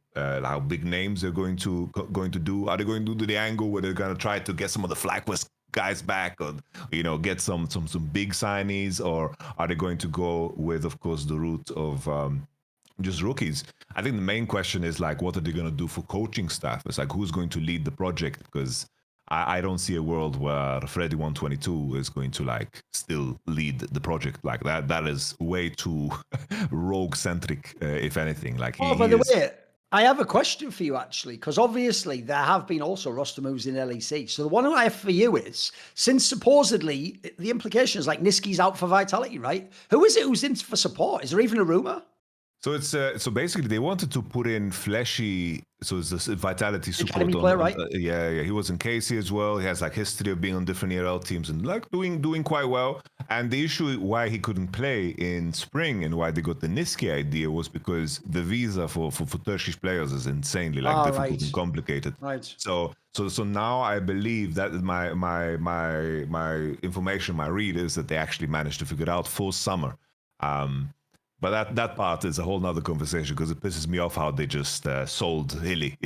big names they're going to do. Are they going to do the angle where they're going to try to get some of the FlyQuest guys back or get some big signees, or are they going to go with, of course, the route of just rookies? I think the main question is like, what are they going to do for coaching staff? It's like, who's going to lead the project? Because I don't see a world where Freddy 122 is going to like still lead the project like that. That is way too rogue centric, if anything. Like, by the way, I have a question for you actually, because obviously there have been also roster moves in LEC. So the one I have for you is, since supposedly the implication is like Niski's out for Vitality, right? Who is it who's in for support? Is there even a rumor? So it's so basically they wanted to put in Fleshy, so it's this Vitality support player, right? He was in KC as well. He has like history of being on different ERL teams and like doing quite well. And the issue why he couldn't play in spring and why they got the Niski idea was because the visa for Turkish players is insanely like difficult and complicated. Right. So now I believe that my information, my read is that they actually managed to figure it out for summer. But that part is a whole nother conversation because it pisses me off how they just sold Hilly,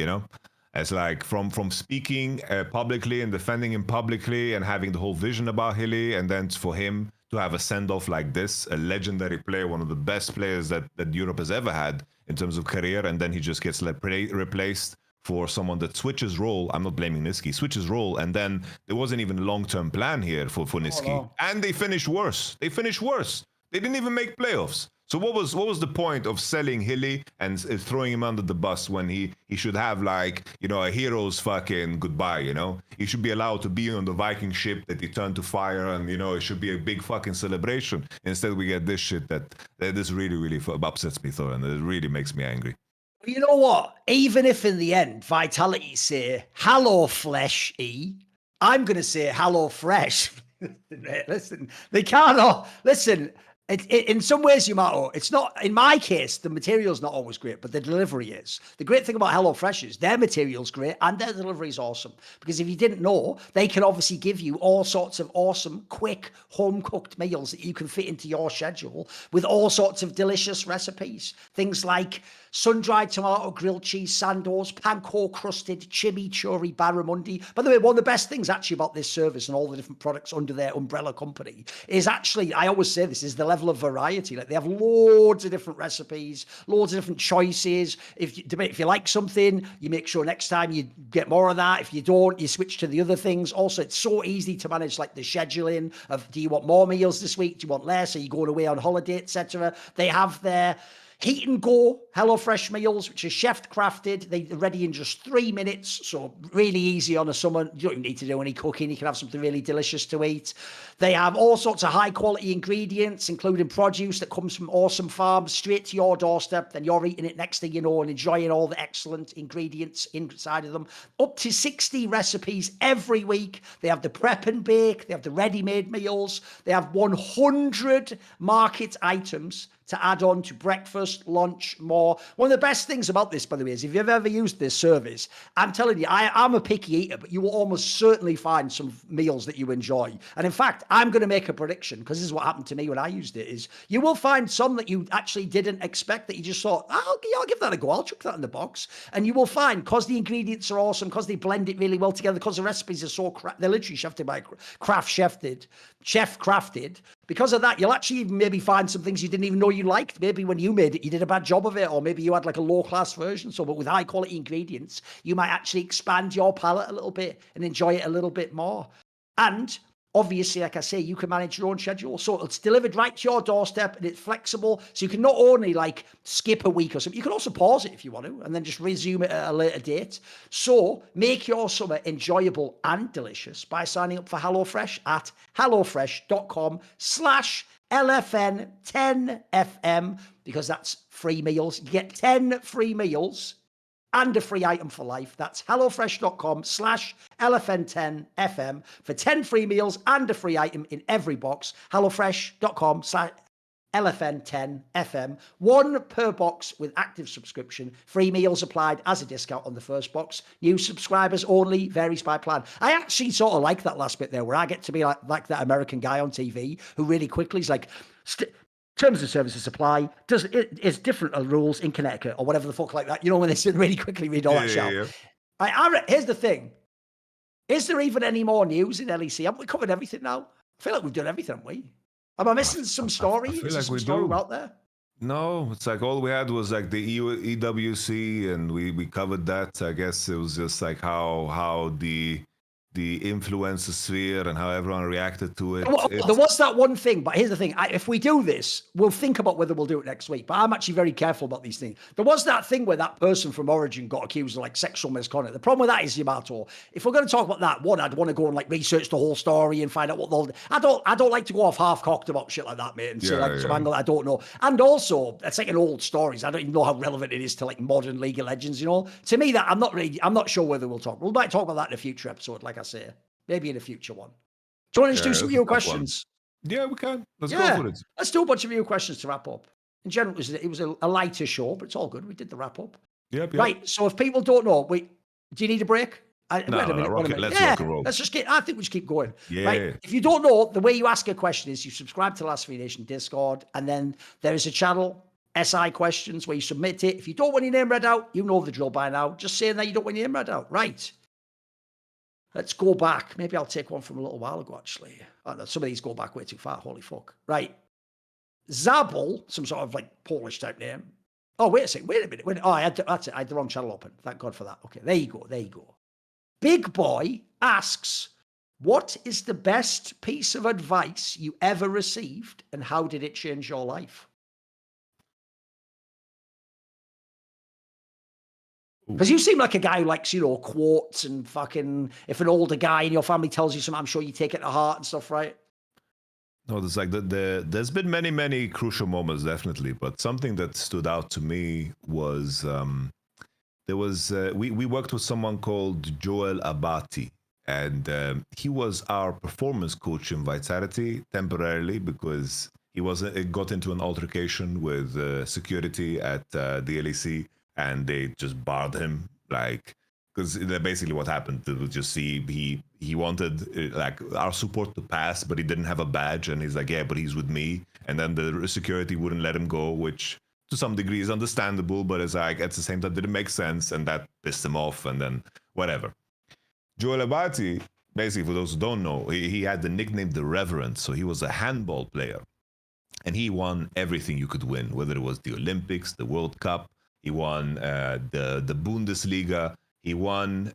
It's like from speaking publicly and defending him publicly and having the whole vision about Hilly, and then for him to have a send-off like this, a legendary player, one of the best players that Europe has ever had in terms of career, and then he just gets replaced for someone that switches role. I'm not blaming Niski, switches role, and then there wasn't even a long-term plan here for Niski. no. And they finished worse. They didn't even make playoffs. So what was the point of selling Hilly and throwing him under the bus when he should have, like, you know, a hero's fucking goodbye, you know? He should be allowed to be on the Viking ship that he turned to fire, and, you know, it should be a big fucking celebration. Instead we get this shit that this really upsets me, Thorin. It really makes me angry. You know what? Even if in the end Vitality say hello Flesh E, I'm gonna say hello Fresh. Listen, they cannot listen. In some ways, Yamato, it's not, in my case, the material's not always great, but the delivery is. The great thing about HelloFresh is their material's great and their delivery is awesome. Because if you didn't know, they can obviously give you all sorts of awesome, quick, home-cooked meals that you can fit into your schedule with all sorts of delicious recipes. Things like sun-dried tomato, grilled cheese sandos, panko-crusted chimichurri barramundi. By the way, one of the best things actually about this service and all the different products under their umbrella company is actually, I always say this, is the level of variety. Like, they have loads of different recipes, loads of different choices. If you like something, you make sure next time you get more of that. If you don't, you switch to the other things. Also, it's so easy to manage, like the scheduling of, do you want more meals this week? Do you want less? Are you going away on holiday, etc.? They have their Heat and Go HelloFresh meals, which are chef crafted. They're ready in just 3 minutes. So really easy on a summer. You don't even need to do any cooking. You can have something really delicious to eat. They have all sorts of high quality ingredients, including produce that comes from awesome farms straight to your doorstep. Then you're eating it next thing you know and enjoying all the excellent ingredients inside of them. Up to 60 recipes every week. They have the prep and bake. They have the ready-made meals. They have 100 market items to add on to breakfast, lunch, more. One of the best things about this, by the way, is if you've ever used this service, I'm telling you, I'm a picky eater, but you will almost certainly find some meals that you enjoy. And in fact, I'm going to make a prediction, because this is what happened to me when I used it, is you will find some that you actually didn't expect, that you just thought, I'll give that a go, I'll chuck that in the box. And you will find, because the ingredients are awesome, because they blend it really well together, because the recipes are so, they're literally chef crafted, because of that, you'll actually maybe find some things you didn't even know you liked. Maybe when you made it, you did a bad job of it, or maybe you had like a low-class version. So, but with high-quality ingredients, you might actually expand your palate a little bit and enjoy it a little bit more. And obviously, like I say, you can manage your own schedule. So it's delivered right to your doorstep, and it's flexible. So you can not only like skip a week or something, you can also pause it if you want to, and then just resume it at a later date. So make your summer enjoyable and delicious by signing up for HelloFresh at hellofresh.com/LFN10FM, because that's free meals. You get 10 free meals and a free item for life. That's hellofresh.com/LFN10FM for 10 free meals and a free item in every box. hellofresh.com/LFN10FM. One per box with active subscription. Free meals applied as a discount on the first box. New subscribers only. Varies by plan. I actually sort of like that last bit there, where I get to be like that American guy on TV who really quickly is like, terms of services apply. It's different rules in Connecticut or whatever the fuck like that. You know, when they really quickly read all that shit. Yeah. Here's the thing. Is there even any more news in LEC? Haven't we covered everything now? I feel like we've done everything, haven't we? Am I missing some story? I feel like we do. Out there? No, it's like all we had was like the EWC, and we covered that. I guess it was just like how the influencer sphere and how everyone reacted to it. There was that one thing, but here's the thing. If we do this, we'll think about whether we'll do it next week, but I'm actually very careful about these things. There was that thing where that person from Origin got accused of like sexual misconduct. The problem with that is, Yamato, if we're going to talk about that, one, I'd want to go and like research the whole story and find out what they'll... I don't like to go off half-cocked about shit like that, mate, and say some angle I don't know. And also, it's like an old stories. I don't even know how relevant it is to like modern League of Legends, you know? To me, that I'm not sure whether we'll talk. We might talk about that in a future episode, like I say. Maybe in a future one. Do you want to do some viewer questions? Yeah, we can. Let's go for it. Let's do a bunch of viewer questions to wrap up. In general, it was a lighter show, but it's all good. We did the wrap up. Yep. Right. So if people don't know, do you need a break? Let's rock and roll. Let's just I think we just keep going. Yeah. Right. If you don't know, the way you ask a question is you subscribe to Last Free Nation Discord, and then there is a channel, SI Questions, where you submit it. If you don't want your name read out, you know the drill by now. Just saying that you don't want your name read out. Right. Let's go back. Maybe I'll take one from a little while ago, actually. Oh, no, some of these go back way too far. Holy fuck. Right. Zabel, some sort of like Polish type name. Oh, wait a second. Wait a minute. Wait, oh, that's it. I had the wrong channel open. Thank God for that. Okay, there you go. There you go. Big Boy asks, what is the best piece of advice you ever received and how did it change your life? Because you seem like a guy who likes, you know, quotes and fucking, if an older guy in your family tells you something, I'm sure you take it to heart and stuff, right? No, there's like there's been many crucial moments, definitely, but something that stood out to me was there was we worked with someone called Joel Abati, and he was our performance coach in Vitality temporarily because it got into an altercation with security at the LEC, and they just barred him, like, because basically what happened was just he wanted like our support to pass, but he didn't have a badge, and he's like, yeah, but he's with me, and then the security wouldn't let him go, which to some degree is understandable, but it's like at the same time didn't make sense, and that pissed him off, and then whatever. Joel Abati, basically, for those who don't know, he had the nickname the Reverend, so he was a handball player, and he won everything you could win, whether it was the Olympics, the World Cup. He won the Bundesliga. He won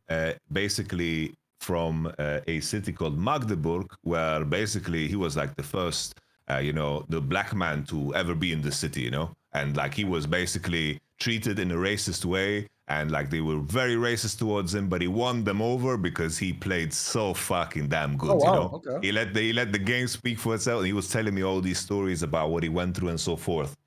basically from a city called Magdeburg, where basically he was like the first, the black man to ever be in the city, and like he was basically treated in a racist way, and like they were very racist towards him, but he won them over because he played so fucking damn good. Oh, wow. Okay. He let the game speak for itself, and he was telling me all these stories about what he went through and so forth.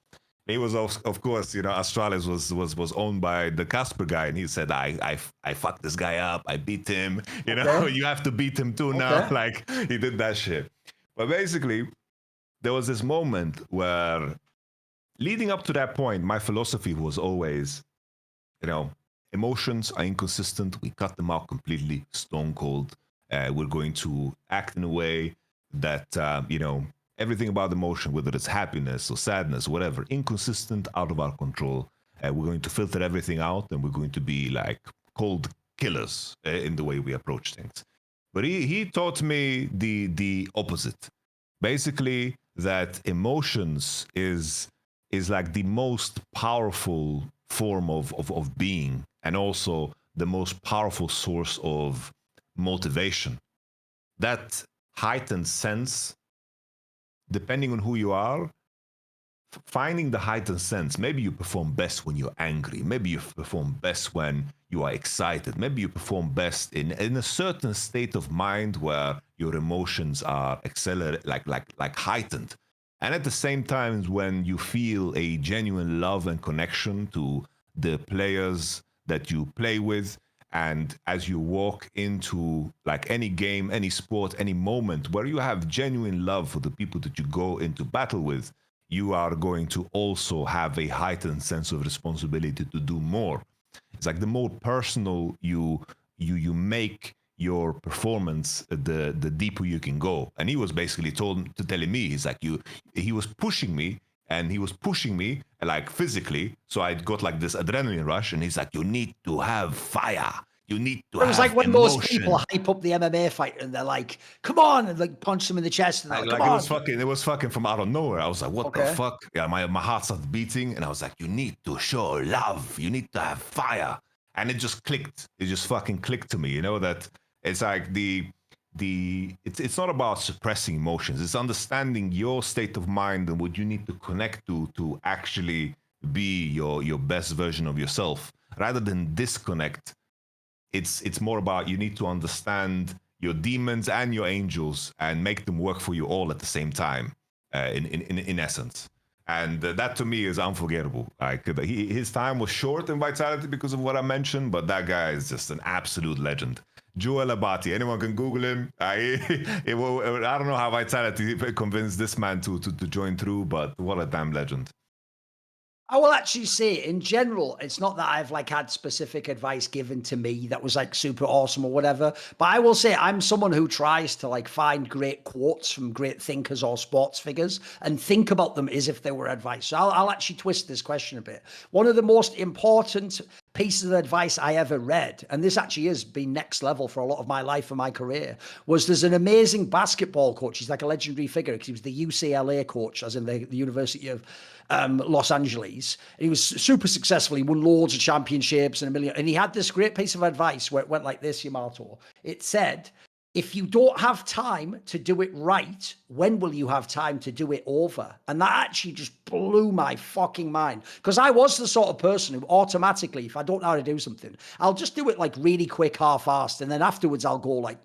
He was, of course, Astralis was owned by the Casper guy, and he said, I fucked this guy up, I beat him, Okay. you have to beat him too now. Like, he did that shit. But basically, there was this moment where, leading up to that point, my philosophy was always, emotions are inconsistent, we cut them out completely, stone cold. We're going to act in a way that, everything about emotion, whether it's happiness or sadness, whatever, inconsistent, out of our control. We're going to filter everything out, and we're going to be like cold killers in the way we approach things. But he taught me the opposite. Basically, that emotions is like the most powerful form of being, and also the most powerful source of motivation. That heightened sense, depending on who you are, finding the heightened sense. Maybe you perform best when you're angry. Maybe you perform best when you are excited. Maybe you perform best in a certain state of mind where your emotions are accelerated, like heightened. And at the same time, when you feel a genuine love and connection to the players that you play with, and as you walk into like any game, any sport, any moment where you have genuine love for the people that you go into battle with, you are going to also have a heightened sense of responsibility to do more. It's like the more personal you make your performance, the deeper you can go. And he was basically telling me, he's like, he was pushing me, and he was pushing me like physically. So I got like this adrenaline rush, and he's like, you need to have fire. You need to have emotion. It was like when most people hype up the MMA fighter and they're like, come on, and like punch them in the chest. And they're like, come on. It was fucking from out of nowhere. I was like, what the fuck? Yeah, my heart started beating, and I was like, you need to show love. You need to have fire. And it just clicked. It just fucking clicked to me, that it's like it's not about suppressing emotions. It's understanding your state of mind and what you need to connect to actually be your best version of yourself, rather than disconnect. It's more about, you need to understand your demons and your angels and make them work for you all at the same time, in essence. And that to me is unforgettable. Like, his time was short in Vitality because of what I mentioned, but that guy is just an absolute legend. Joel Abati, anyone can Google him. I don't know how Vitality convinced this man to join through, but what a damn legend. I will actually say, in general, it's not that I've like had specific advice given to me that was like super awesome or whatever, but I will say I'm someone who tries to like find great quotes from great thinkers or sports figures and think about them as if they were advice. So I'll actually twist this question a bit. One of the most important pieces of advice I ever read, and this actually has been next level for a lot of my life and my career, was there's an amazing basketball coach. He's like a legendary figure because he was the UCLA coach, as in the University of Los Angeles. He was super successful. He won loads of championships and and he had this great piece of advice where it went like this, Yamato. It said, if you don't have time to do it right, when will you have time to do it over? And that actually just blew my fucking mind. Because I was the sort of person who automatically, if I don't know how to do something, I'll just do it like really quick, half-assed. And then afterwards I'll go like,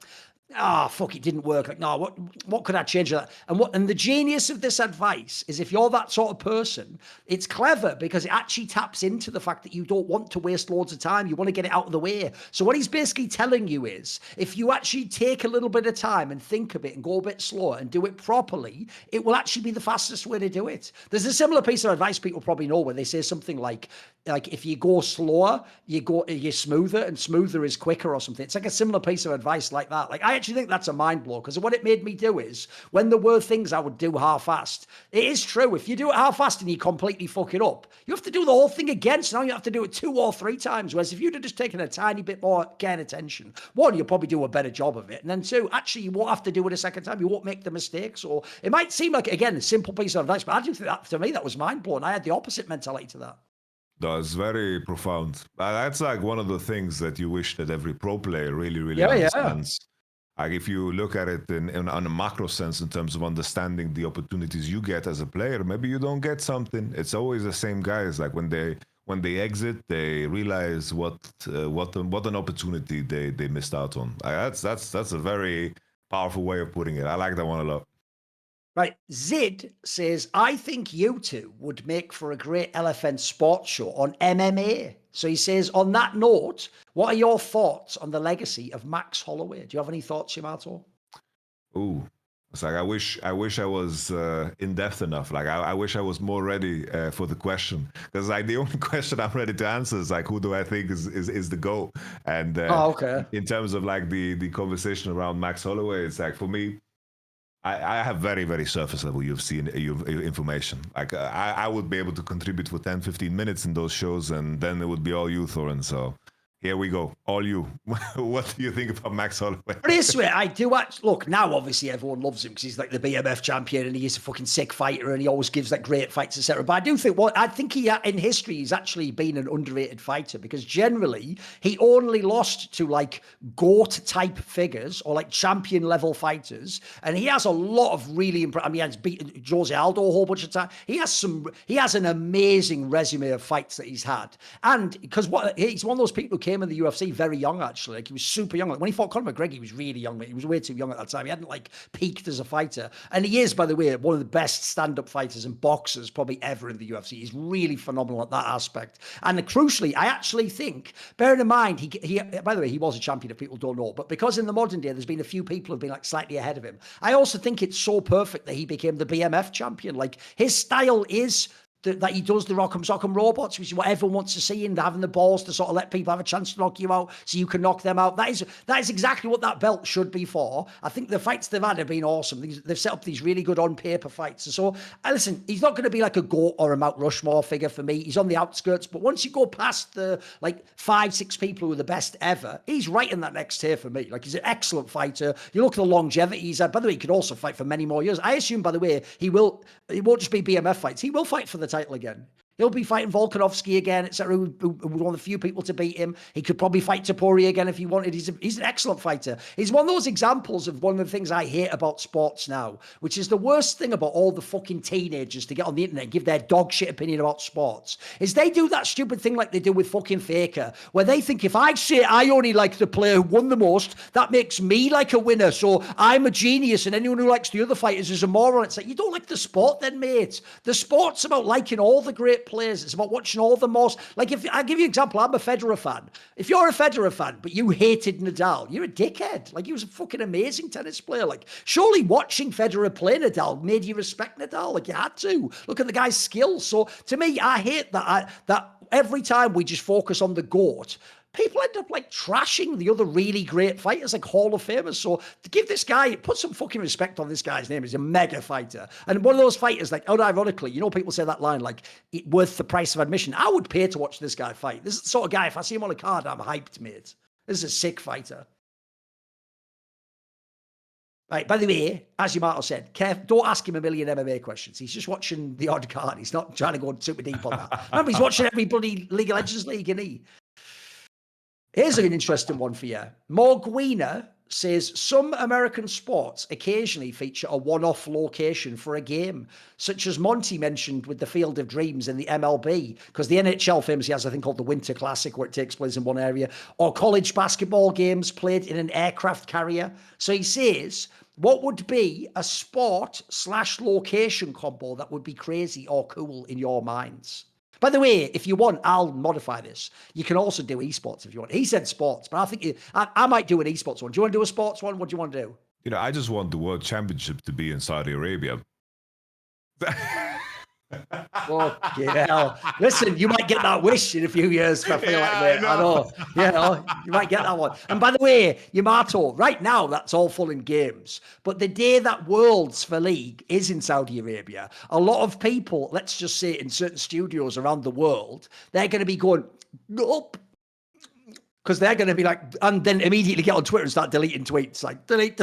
fuck, it didn't work. Like, no, what could I change that? And the genius of this advice is if you're that sort of person, it's clever because it actually taps into the fact that you don't want to waste loads of time. You want to get it out of the way. So what he's basically telling you is if you actually take a little bit of time and think of it and go a bit slower and do it properly, it will actually be the fastest way to do it. There's a similar piece of advice people probably know where they say something like if you go slower, you're smoother, and smoother is quicker or something. It's like a similar piece of advice like that. Like I actually think that's a mind blow because what it made me do is when there were things I would do half-assed, it is true. If you do it half-assed and you completely fuck it up, you have to do the whole thing again. So now you have to do it 2 or 3 times. Whereas if you'd have just taken a tiny bit more care and attention, 1, you'll probably do a better job of it. And then 2, actually you won't have to do it a second time. You won't make the mistakes. Or it might seem like, again, a simple piece of advice, but I do think that, to me, that was mind blowing. I had the opposite mentality to that. That's very profound. That's like one of the things that you wish that every pro player really understands. Like if you look at it on a macro sense in terms of understanding the opportunities you get as a player, maybe you don't get something. It's always the same guys. Like when they exit, they realize what an opportunity they missed out on. That's a very powerful way of putting it. I like that one a lot. Right, Zid says, I think you two would make for a great LFN sports show on MMA. So he says, on that note, what are your thoughts on the legacy of Max Holloway? Do you have any thoughts, Yamato? Ooh, it's like I wish I was in depth enough. Like I wish I was more ready for the question, because like the only question I'm ready to answer is like, who do I think is the GOAT? And okay. In terms of like the conversation around Max Holloway, it's like for me, I have very surface level UFC information. Like I would be able to contribute for 10-15 minutes in those shows, and then it would be all you, Thorin. So here we go, all you. What do you think about Max Holloway? But this way, I do look, now obviously everyone loves him because he's like the BMF champion and he is a fucking sick fighter and he always gives like great fights, etc. But I do think he in history he's actually been an underrated fighter because generally he only lost to like GOAT type figures or like champion level fighters, and he has a lot of really impressive. I mean, he's beaten Jose Aldo a whole bunch of times. He has an amazing resume of fights that he's had, and because he's one of those people who came in the UFC very young, actually. Like he was super young. Like when he fought Conor McGregor, he was really young. He was way too young at that time. He hadn't like peaked as a fighter. And he is, by the way, one of the best stand-up fighters and boxers probably ever in the UFC. He's really phenomenal at that aspect. And crucially, I actually think, bearing in mind, he by the way, he was a champion if people don't know, but because in the modern day, there's been a few people who've been like slightly ahead of him. I also think it's so perfect that he became the BMF champion. Like his style is that he does the Rock'em Sock'em robots, which is what everyone wants to see, and having the balls to sort of let people have a chance to knock you out so you can knock them out. That is exactly what that belt should be for. I think the fights they've had have been awesome. They've set up these really good on-paper fights. And so, listen, he's not going to be like a GOAT or a Mount Rushmore figure for me. He's on the outskirts, but once you go past the, 5-6 people who are the best ever, he's right in that next tier for me. Like, he's an excellent fighter. You look at the longevity he's had. By the way, he could also fight for many more years. I assume, by the way, it won't just be BMF fights. He will fight for the title again. He'll be fighting Volkanovski again, etc. Who was one of the few people to beat him. He could probably fight Topuria again if he wanted. He's an excellent fighter. He's one of those examples of one of the things I hate about sports now, which is the worst thing about all the fucking teenagers to get on the internet and give their dog shit opinion about sports, is they do that stupid thing like they do with fucking Faker, where they think if I say I only like the player who won the most, that makes me like a winner, so I'm a genius and anyone who likes the other fighters is a moron. It's like, you don't like the sport then, mate. The sport's about liking all the great players. It's about watching all the most. Like, if I give you an example, I'm a Federer fan. If you're a Federer fan, but you hated Nadal, you're a dickhead. Like, he was a fucking amazing tennis player. Like, surely watching Federer play Nadal made you respect Nadal. Like, you had to. Look at the guy's skills. So, to me, I hate that every time we just focus on the GOAT, people end up like trashing the other really great fighters, like Hall of Famers. So to give this guy, put some fucking respect on this guy's name. He's a mega fighter. And one of those fighters, like, unironically, you know, people say that line, like, worth the price of admission. I would pay to watch this guy fight. This is the sort of guy, if I see him on a card, I'm hyped, mate. This is a sick fighter. Right, by the way, as Yamato said, don't ask him a million MMA questions. He's just watching the odd card. He's not trying to go super deep on that. Remember, he's watching every bloody League of Legends league, isn't he? Here's an interesting one for you. Morguina says some American sports occasionally feature a one-off location for a game, such as Monty mentioned with the Field of Dreams in the MLB, because the NHL famously has a thing called the Winter Classic where it takes place in one area, or college basketball games played in an aircraft carrier. So he says, what would be a sport/location combo that would be crazy or cool in your minds? By the way, if you want, I'll modify this. You can also do esports if you want. He said sports, but I think I might do an esports one. Do you want to do a sports one? What do you want to do? You know, I just want the World Championship to be in Saudi Arabia. Fucking hell. Listen, you might get that wish in a few years. I feel like, mate. I know. You know, you might get that one. And by the way, Yamato, right now, that's all fun and games. But the day that Worlds for League is in Saudi Arabia, a lot of people, let's just say in certain studios around the world, they're going to be going, nope. Because they're going to be like, and then immediately get on Twitter and start deleting tweets, like delete.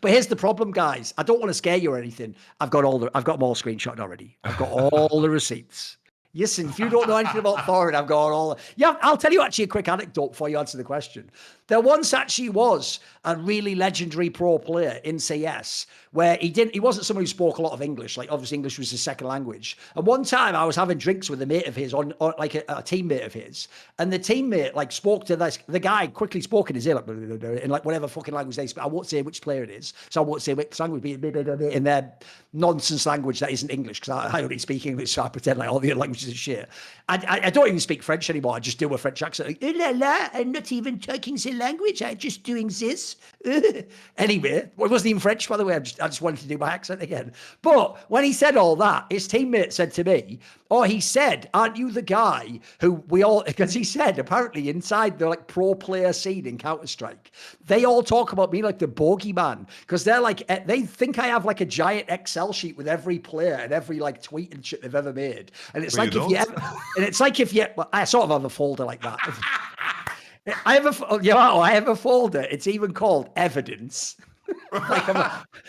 But here's the problem, guys. I don't want to scare you or anything. I've got them all screenshotted already. I've got all the receipts. Listen, if you don't know anything about Thorin, I've got all. Yeah, I'll tell you actually a quick anecdote before you answer the question. There once actually was a really legendary pro player in CS where he wasn't someone who spoke a lot of English. Like obviously English was his second language. And one time I was having drinks with a mate of his on like a teammate of his, and the teammate like spoke to the guy quickly spoke in his ear like, in like whatever fucking language they speak. I won't say which player it is, so I won't say which language in their nonsense language that isn't English because I only speak English, so I pretend like all the other languages are shit. I don't even speak French anymore. I just do a French accent. Like, oh la la, I'm not even talking the language. I'm just doing this. Anyway, it wasn't even French, by the way. I just wanted to do my accent again. But when he said all that, his teammate said to me, he said, aren't you the guy who because he said apparently inside the like pro player scene in Counter-Strike, they all talk about me like the bogeyman because they're like, they think I have like a giant Excel sheet with every player and every like tweet and shit they've ever made. And it's like well, I sort of have a folder like that. I have a folder. It's even called evidence.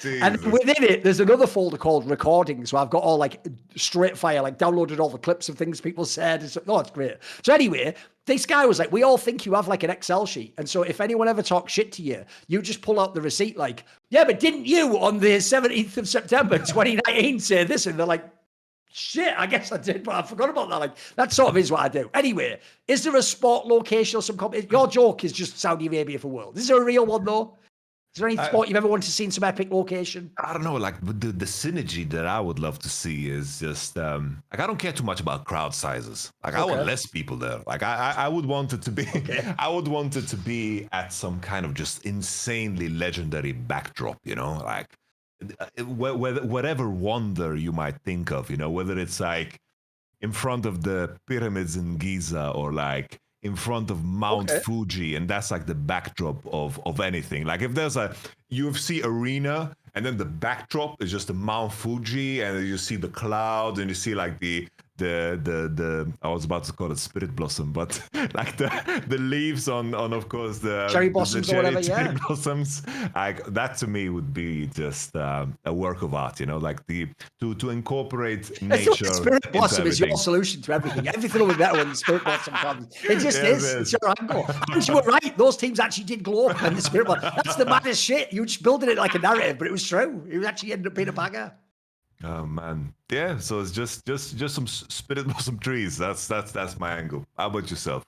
And within it, there's another folder called recordings. So I've got all like straight fire, like downloaded all the clips of things people said. It's great. So anyway, this guy was like, we all think you have like an Excel sheet. And so if anyone ever talks shit to you, you just pull out the receipt like, yeah, but didn't you on the 17th of September, 2019 say this? And they're like, shit, I guess I did, but I forgot about that. Like, that sort of is what I do. Anyway, is there a sport location or some company? Your joke is just Saudi Arabia for World. Is there a real one, though? Is there any sport you've ever wanted to see in some epic location? I don't know, like the synergy that I would love to see is just like I don't care too much about crowd sizes. Like I want less people there. Like I would want it to be I would want it to be at some kind of just insanely legendary backdrop, you know, like whatever wonder you might think of, you know, whether it's like in front of the pyramids in Giza or like in front of Mount Fuji, and that's like the backdrop of anything. Like if there's a UFC arena and then the backdrop is just the Mount Fuji and you see the clouds and you see like the I was about to call it spirit blossom, but like the leaves on of course the cherry blossoms the or whatever, cherry blossoms. Like that to me would be just a work of art, you know, like to incorporate nature. Spirit blossom is your solution to everything. Everything will be better when the spirit blossom comes. It just is. It's your angle. And you were right. Those teams actually did glow up when the spirit blossom. That's the maddest shit. You were just building it like a narrative, but it was true. It actually ended up being a banger. Oh man, yeah. So it's just some spirit blossom trees. That's my angle. How about yourself?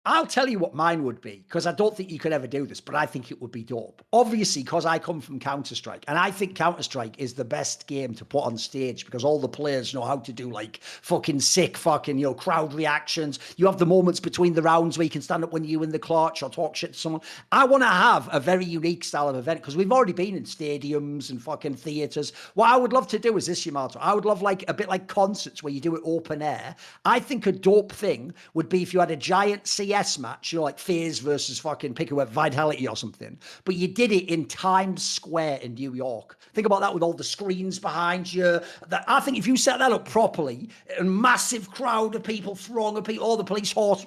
I'll tell you what mine would be, because I don't think you could ever do this, but I think it would be dope. Obviously, because I come from Counter-Strike, and I think Counter-Strike is the best game to put on stage because all the players know how to do like fucking sick fucking, you know, crowd reactions. You have the moments between the rounds where you can stand up when you in the clutch or talk shit to someone. I want to have a very unique style of event because we've already been in stadiums and fucking theaters. What I would love to do is this, Yamato. I would love like a bit like concerts where you do it open air. I think a dope thing would be if you had a giant CS TS match, you know, like FaZe versus fucking pick a Vitality or something, but you did it in Times Square in New York. Think about that with all the screens behind you. I think if you set that up properly, a massive crowd of people, throng of people, all the police horse,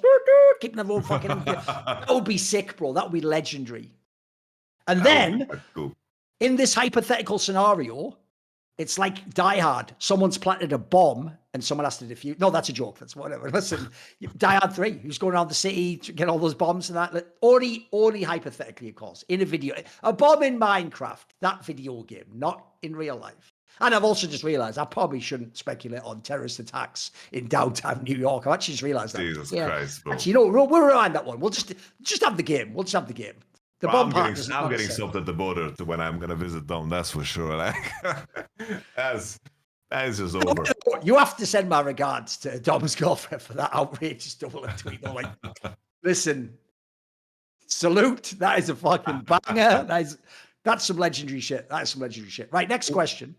keeping everyone fucking, that would be sick, bro. That would be legendary. And then, cool. In this hypothetical scenario, it's like Die Hard. Someone's planted a bomb and someone has to defuse. No, that's a joke. That's whatever. Listen, Die Hard 3, who's going around the city to get all those bombs and that. Only hypothetically, of course, in a video. A bomb in Minecraft, that video game, not in real life. And I've also just realized I probably shouldn't speculate on terrorist attacks in downtown New York. I've actually just realized that. Jesus Christ, bro. Actually, you know, we'll rewind that one. We'll just have the game. We'll just have the game. I'm getting stopped at the border to when I'm gonna visit them. That's for sure. Like, that is just over. You have to send my regards to Dom's girlfriend for that outrageous double tweet. Like, listen, salute. That is a fucking banger. That's some legendary shit. That is some legendary shit. Right, next question.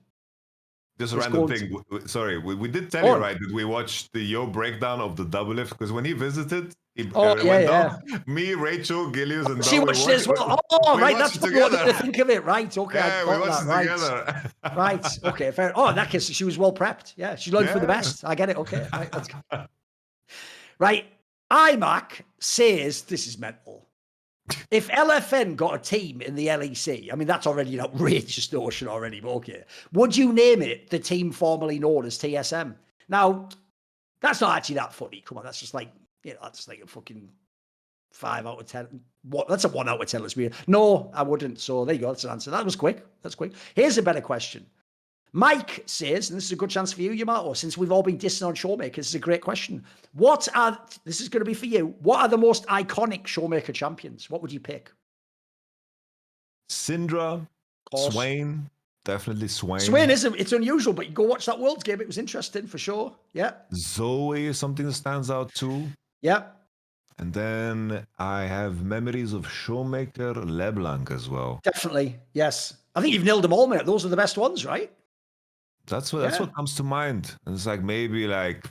Just a random thing. Sorry, we did tell you, right? Did we watch the Yo breakdown of the double lift? Because when he visited, me, Rachel, Gillius, and she watched it as well. Oh, right, that's what I to think of it. Right, okay. Yeah, we watched it together. Right, okay, fair. Oh, in that case, she was well prepped. Yeah, she learned from the best. I get it. Okay, right, let's go. Right, iMac says this is mental. If LFN got a team in the LEC, I mean, that's already an outrageous notion already, but okay. Would you name it the team formerly known as TSM? Now, that's not actually that funny. Come on, that's just like, you know, that's like a fucking 5 out of 10. What? That's a 1 out of 10. Let's be. No, I wouldn't. So there you go. That's an answer. That was quick. That's quick. Here's a better question. Mike says, and this is a good chance for you, Yamato, since we've all been dissing on Showmakers, this is a great question. This is going to be for you, what are the most iconic Showmaker champions? What would you pick? Syndra, Swain, definitely Swain. Swain it's unusual, but you go watch that Worlds game, it was interesting for sure. Yeah. Zoe is something that stands out too. Yeah. And then I have memories of Showmaker LeBlanc as well. Definitely, yes. I think you've nailed them all, mate. Those are the best ones, right? That's what comes to mind. And it's like maybe like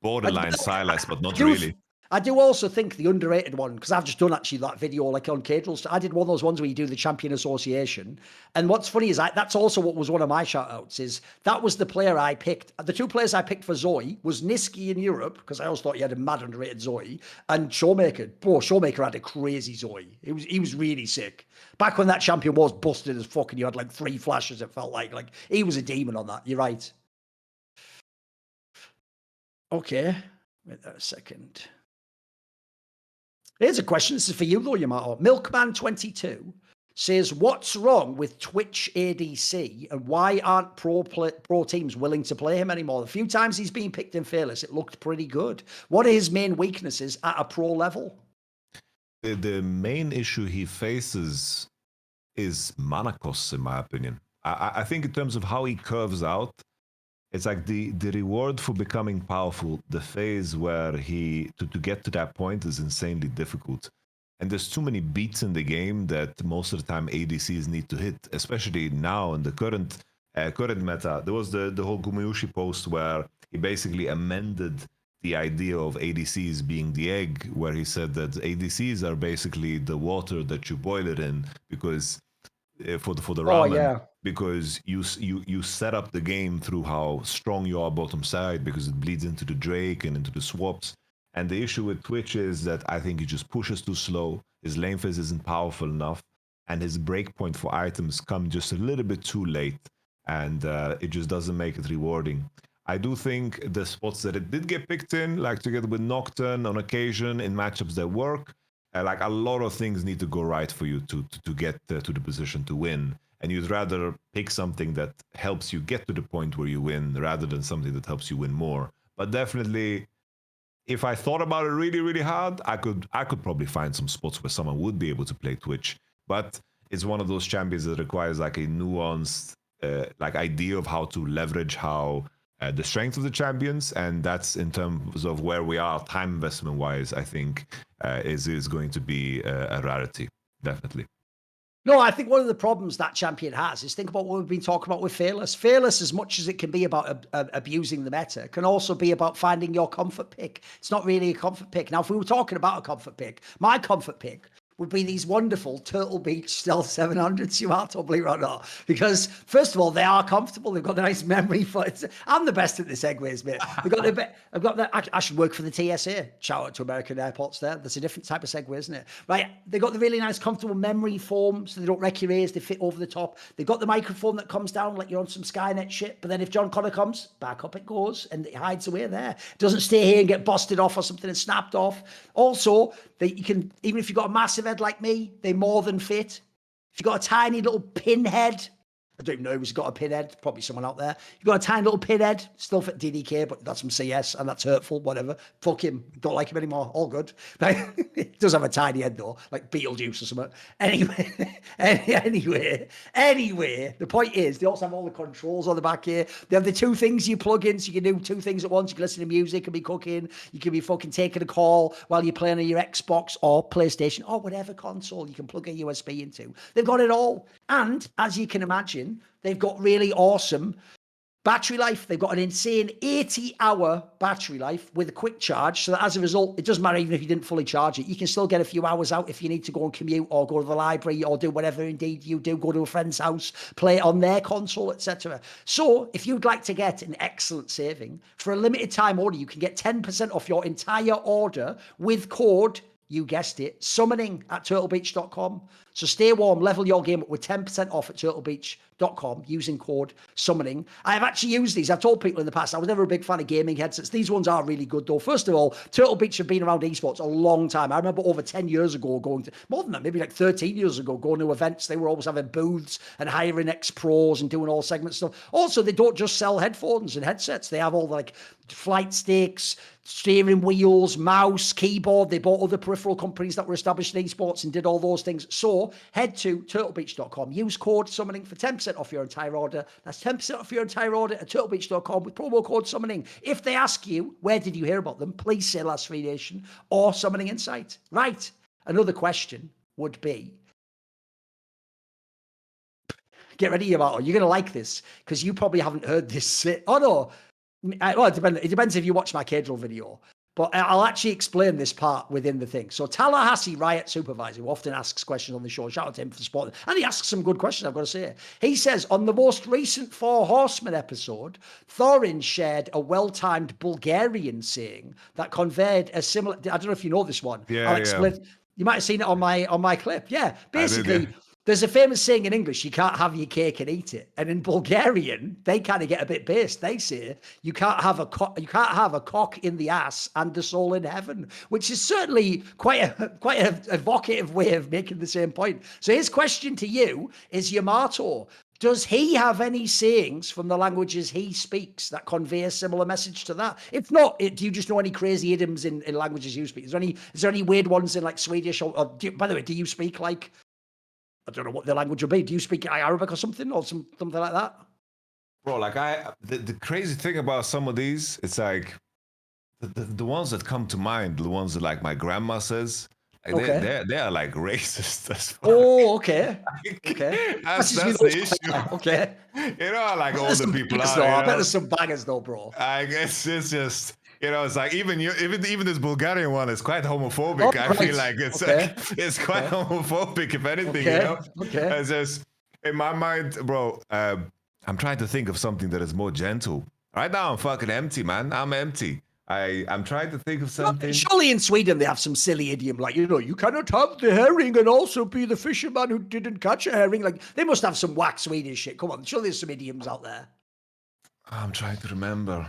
borderline Silas, but not really. I do also think the underrated one, because I've just done actually that video like on Caedrel. I did one of those ones where you do the Champion Association. And what's funny is that's also what was one of my shout outs is that was the player I picked. The 2 players I picked for Zoe was Niski in Europe, because I always thought he had a mad underrated Zoe, and Showmaker. Bro, Showmaker had a crazy Zoe. He was really sick. Back when that champion was busted as fucking, you had like 3 flashes, it felt like. Like, he was a demon on that. You're right. Okay. Wait there a second. Here's a question. This is for you, though, Yamato. Milkman22 says, what's wrong with Twitch ADC and why aren't pro teams willing to play him anymore? The few times he's been picked in Fearless, it looked pretty good. What are his main weaknesses at a pro level? The main issue he faces is mana costs, in my opinion. I think in terms of how he curves out, it's like the reward for becoming powerful, the phase where to get to that point is insanely difficult. And there's too many beats in the game that most of the time ADCs need to hit, especially now in the current meta. There was the whole Gumayushi post where he basically amended the idea of ADCs being the egg, where he said that ADCs are basically the water that you boil it in because for the ramen, because you set up the game through how strong you are bottom side, because it bleeds into the Drake and into the swaps. And the issue with Twitch is that I think he just pushes too slow, his lane phase isn't powerful enough, and his breakpoint for items come just a little bit too late, and it just doesn't make it rewarding. I do think the spots that it did get picked in, like together with Nocturne on occasion in matchups that work, like a lot of things need to go right for you to get to the position to win. And you'd rather pick something that helps you get to the point where you win rather than something that helps you win more. But definitely, if I thought about it really, really hard, I could probably find some spots where someone would be able to play Twitch. But it's one of those champions that requires like a nuanced like idea of how to leverage the strength of the champions, and that's in terms of where we are time investment wise. I think is going to be a rarity, definitely. No, I think one of the problems that champion has is think about what we've been talking about with Fearless. Fearless, as much as it can be about abusing the meta, can also be about finding your comfort pick. It's not really a comfort pick. Now, if we were talking about a comfort pick, my comfort pick would be these wonderful Turtle Beach Stealth 700s, Yamato, believe it or not. Because, first of all, they are comfortable. They've got the nice memory for it. I'm the best at the segways, mate. I should work for the TSA. Shout out to American airports there. That's a different type of Segway, isn't it? Right. They've got the really nice, comfortable memory foam, so they don't wreck your ears. They fit over the top. They've got the microphone that comes down like you're on some Skynet shit. But then if John Connor comes, back up it goes, and it hides away there. It doesn't stay here and get busted off or something and snapped off. Also, you can, even if you've got a massive head like me, they more than fit. If you've got a tiny little pinhead, I don't even know who's got a pinhead, probably someone out there. You've got a tiny little pinhead, still fit DDK, but that's from CS and that's hurtful, whatever. Fuck him, don't like him anymore, all good. He does have a tiny head though, like Beetlejuice or something. Anyway, the point is, they also have all the controls on the back here. They have the two things you plug in, so you can do two things at once. You can listen to music and be cooking. You can be fucking taking a call while you're playing on your Xbox or PlayStation or whatever console you can plug a USB into. They've got it all. And as you can imagine, they've got really awesome battery life. They've got an insane 80-hour battery life with a quick charge. So that as a result, it doesn't matter even if you didn't fully charge it. You can still get a few hours out if you need to go and commute or go to the library or do whatever indeed you do, go to a friend's house, play it on their console, etc. So if you'd like to get an excellent saving, for a limited time order, you can get 10% off your entire order with code, you guessed it, summoning at turtlebeach.com. So stay warm, level your game up with 10% off at turtlebeach.com using code summoning. I have actually used these. I've told people in the past, I was never a big fan of gaming headsets. These ones are really good though. First of all, Turtle Beach have been around esports a long time. I remember over 10 years ago going to, more than that, maybe like 13 years ago, going to events. They were always having booths and hiring ex-pros and doing all segment stuff. Also, they don't just sell headphones and headsets. They have all the like flight sticks, steering wheels, mouse, keyboard. They bought other peripheral companies that were established in esports and did all those things. So head to turtlebeach.com, use code summoning for 10% off your entire order. That's 10% off your entire order at turtlebeach.com with promo code summoning. If they ask you, where did you hear about them? Please say Last Free Nation or Summoning Insight. Right. Another question would be, get ready, Yamato. You're going to like this because you probably haven't heard this. Oh, no. Well, it depends if you watch my Caedrel video, but I'll actually explain this part within the thing. So Tallahassee Riot Supervisor, who often asks questions on the show, shout out to him for supporting, and he asks some good questions, I've got to say. He says, on the most recent Four Horsemen episode, Thorin shared a well-timed Bulgarian saying that conveyed a similar, I don't know if you know this one. Yeah, I'll explain. yeah. You might have seen it on my clip. Yeah, basically. I did, yeah. There's a famous saying in English, you can't have your cake and eat it. And in Bulgarian, they kind of get a bit based. They say you can't have a cock in the ass and the soul in heaven, which is certainly quite a evocative way of making the same point. So his question to you is, Yamato, does he have any sayings from the languages he speaks that convey a similar message to that? If not, do you just know any crazy idioms in languages you speak? Is there any weird ones in like Swedish or by the way, do you speak like, I don't know what the language would be. Do you speak Arabic or something something like that? Bro, like the crazy thing about some of these, it's like the ones that come to mind, the ones that like my grandma says, like Okay. they are like racist as fuck. Oh, okay. Okay. That's the issue. Okay. You know, like older people are. I bet there's some bangers though, bro. I guess it's just, you know, it's like even this Bulgarian one is quite homophobic. I feel like it's quite homophobic, if anything. You know, it's just in my mind, bro. I'm trying to think of something that is more gentle. Right now, I'm fucking empty, man. I'm empty. I'm trying to think of something. Surely in Sweden they have some silly idiom like, you know, you cannot have the herring and also be the fisherman who didn't catch a herring. Like they must have some whack Swedish shit. Come on, surely there's some idioms out there. I'm trying to remember.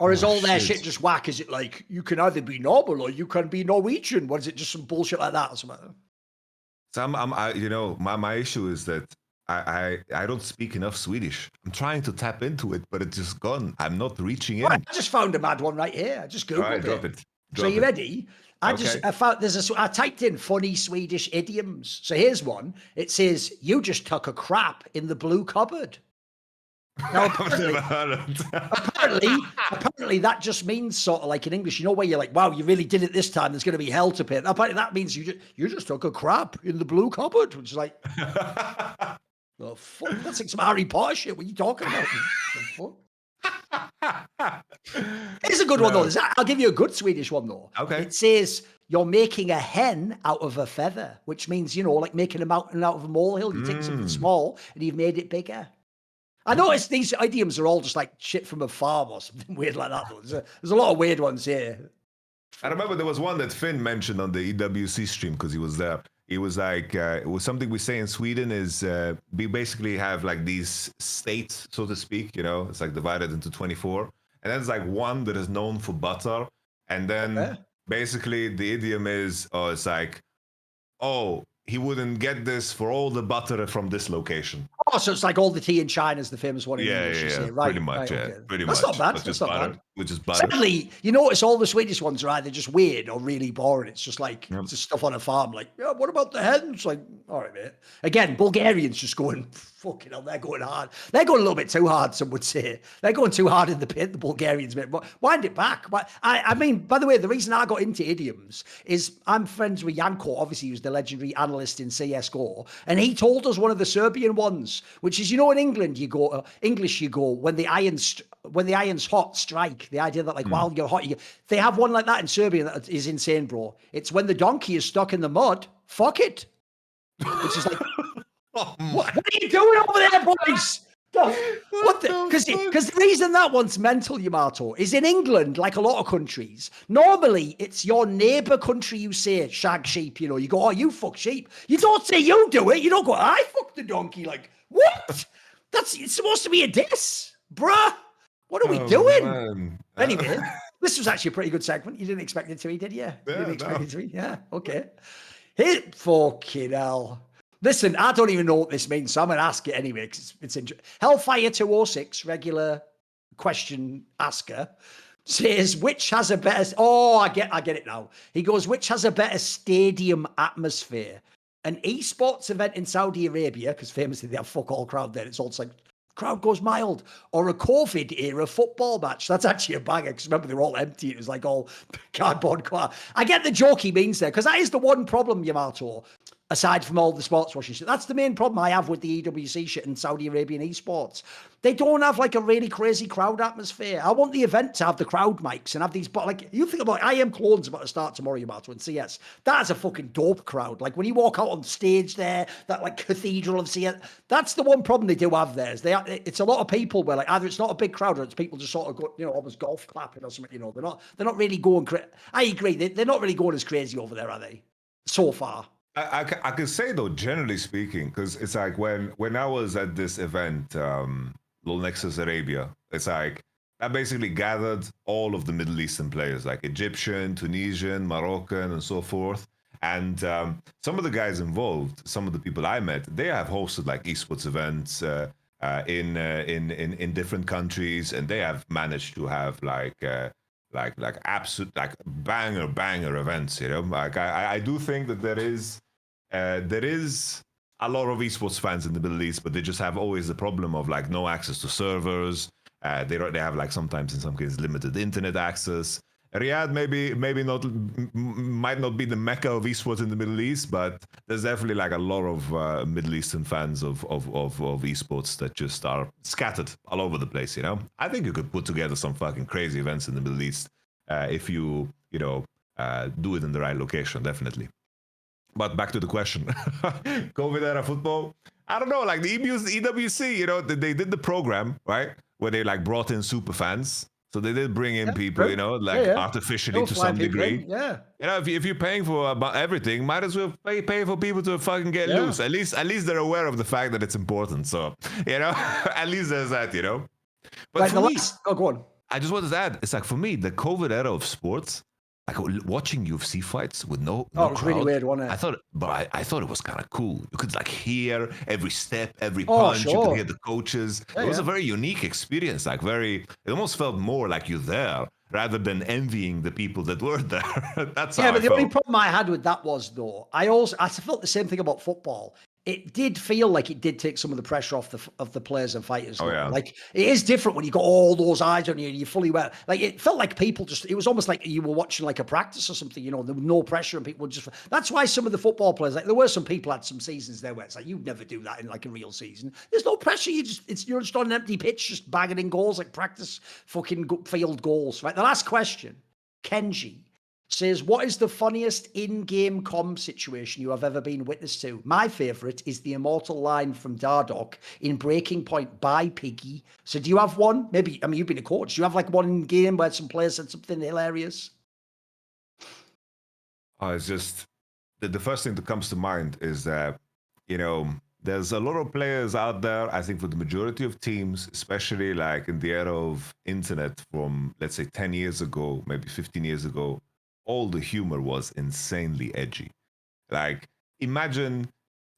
Or is all their shit just whack? Is it like you can either be normal or you can be Norwegian? What is it? Just some bullshit like that or something? So my issue is that I don't speak enough Swedish. I'm trying to tap into it, but it's just gone. I'm not reaching in. Right, I just found a mad one right here. I just googled it. Drop it. So you ready? I found I typed in funny Swedish idioms. So here's one. It says, "You just took a crap in the blue cupboard." Now, I've never heard of it. apparently, that just means sort of like in English, you know, where you're like, wow, you really did it this time. There's going to be hell to pay. Apparently, that means you just took a crap in the blue cupboard, which is like, oh, fuck, that's like some Harry Potter shit. What are you talking about? It's a good one, though. I'll give you a good Swedish one, though. Okay. It says you're making a hen out of a feather, which means, you know, like making a mountain out of a molehill. You take something small and you've made it bigger. I noticed these idioms are all just like shit from a farm or something weird like that. There's a lot of weird ones here. I remember there was one that Finn mentioned on the EWC stream because he was there. He was like, it was something we say in Sweden is we basically have like these states, so to speak, you know, it's like divided into 24. And then there's like one that is known for butter. And then basically the idiom is, it's like, oh, he wouldn't get this for all the butter from this location. Oh, so it's like all the tea in China is the famous one in English, you say, right? Pretty much, okay. Pretty That's much. not bad. That's not bad. Which is butter. Sadly, you notice all the Swedish ones are either just weird or really boring. It's just like just stuff on a farm. Like, yeah, what about the hens? Like, all right, mate. Again, Bulgarians just going, fucking hell, they're going hard. They're going a little bit too hard, some would say. They're going too hard in the pit, the Bulgarians, mate. But wind it back. I mean, by the way, the reason I got into idioms is I'm friends with Janko. Obviously, he was the legendary analyst in CSGO. And he told us one of the Serbian ones, which is, you know, in England, English, you go, when the iron's hot, strike. The idea that, like, while you're hot, they have one like that in Serbia that is insane, bro. It's when the donkey is stuck in the mud, fuck it. Which is like, what are you doing over there, boys? Because the reason that one's mental, Yamato, is in England, like a lot of countries, normally it's your neighbour country you say shag sheep, you know, you go, oh, you fuck sheep. You don't say you do it. You don't go, I fuck the donkey. Like, what? It's supposed to be a diss, bruh. What are we doing? Man. Anyway, this was actually a pretty good segment. You didn't expect it to be, did you? You didn't expect it to be? Yeah, okay. Hit fucking hell. Listen, I don't even know what this means, so I'm going to ask it anyway, because it's interesting. Hellfire 206, regular question asker, says, which has a better... Oh, I get it now. He goes, which has a better stadium atmosphere? An esports event in Saudi Arabia, because famously they have fuck all crowd there. It's all like, crowd goes mild. Or a COVID-era football match. That's actually a banger, because remember, they were all empty. It was like all cardboard. I get the joke he means there, because that is the one problem, Yamato, aside from all the sports washing shit. That's the main problem I have with the EWC shit in Saudi Arabian esports. They don't have like a really crazy crowd atmosphere. I want the event to have the crowd mics and have these, but like, you think about I Am Clone's about to start tomorrow, Yamato, in CS. That's a fucking dope crowd. Like when you walk out on stage there, that like cathedral of CS, that's the one problem they do have there. It's a lot of people where like either it's not a big crowd or it's people just sort of go, you know, almost golf clapping or something, you know. They're not really going I agree. They're not really going as crazy over there, are they? So far. I could say though, generally speaking, because it's like when I was at this event, Nexus Arabia, it's like I basically gathered all of the Middle Eastern players, like Egyptian, Tunisian, Moroccan, and so forth. And some of the guys involved, some of the people I met, they have hosted like esports events in different countries, and they have managed to have like absolute like banger events, you know. Like I do think that there is a lot of esports fans in the Middle East, but they just have always the problem of like no access to servers. They have like sometimes in some cases limited internet access. Riyadh maybe not, might not be the mecca of esports in the Middle East, but there's definitely like a lot of Middle Eastern fans of esports that just are scattered all over the place, you know. I think you could put together some fucking crazy events in the Middle East if you do it in the right location, definitely. But back to the question. COVID era football, I don't know, like the EWC, you know, they did the program, right, where they like brought in super fans. So they did bring in people, you know, like artificially to some degree. Yeah. You know, if you're paying for everything, might as well pay for people to fucking get loose. At least they're aware of the fact that it's important. So, you know, at least there's that, you know. But for me, go on. I just wanted to add, it's like for me, the COVID era of sports, like watching UFC fights with no it was crowd, really weird, wasn't it? I thought it was kind of cool. You could like hear every step, every punch. Sure. You could hear the coaches. It was a very unique experience. Like it almost felt more like you're there rather than envying the people that were there. That's how but the only problem I had with that was though, I felt the same thing about football. it did feel like it did take some of the pressure off the players and fighters. Oh, yeah. Like it is different when you got all those eyes on you and you're fully aware. Like it felt like people just, it was almost like you were watching like a practice or something, there was no pressure and people just, that's why some of the football players, like there were some people had some seasons there where it's like, you'd never do that in like a real season. There's no pressure. You're just on an empty pitch, just bagging in goals, like practice fucking field goals, right? The last question, Kenji says, what is the funniest in-game comm situation you have ever been witness to? My favourite is the immortal line from Dardoch in Breaking Point, "Bye, Piggy." So do you have one? Maybe, I mean, you've been a coach. Do you have like one in game where some players said something hilarious? Oh, it's just, the first thing that comes to mind is that, there's a lot of players out there, I think for the majority of teams, especially like in the era of internet from, let's say, 10 years ago, maybe 15 years ago, all the humor was insanely edgy. Like, imagine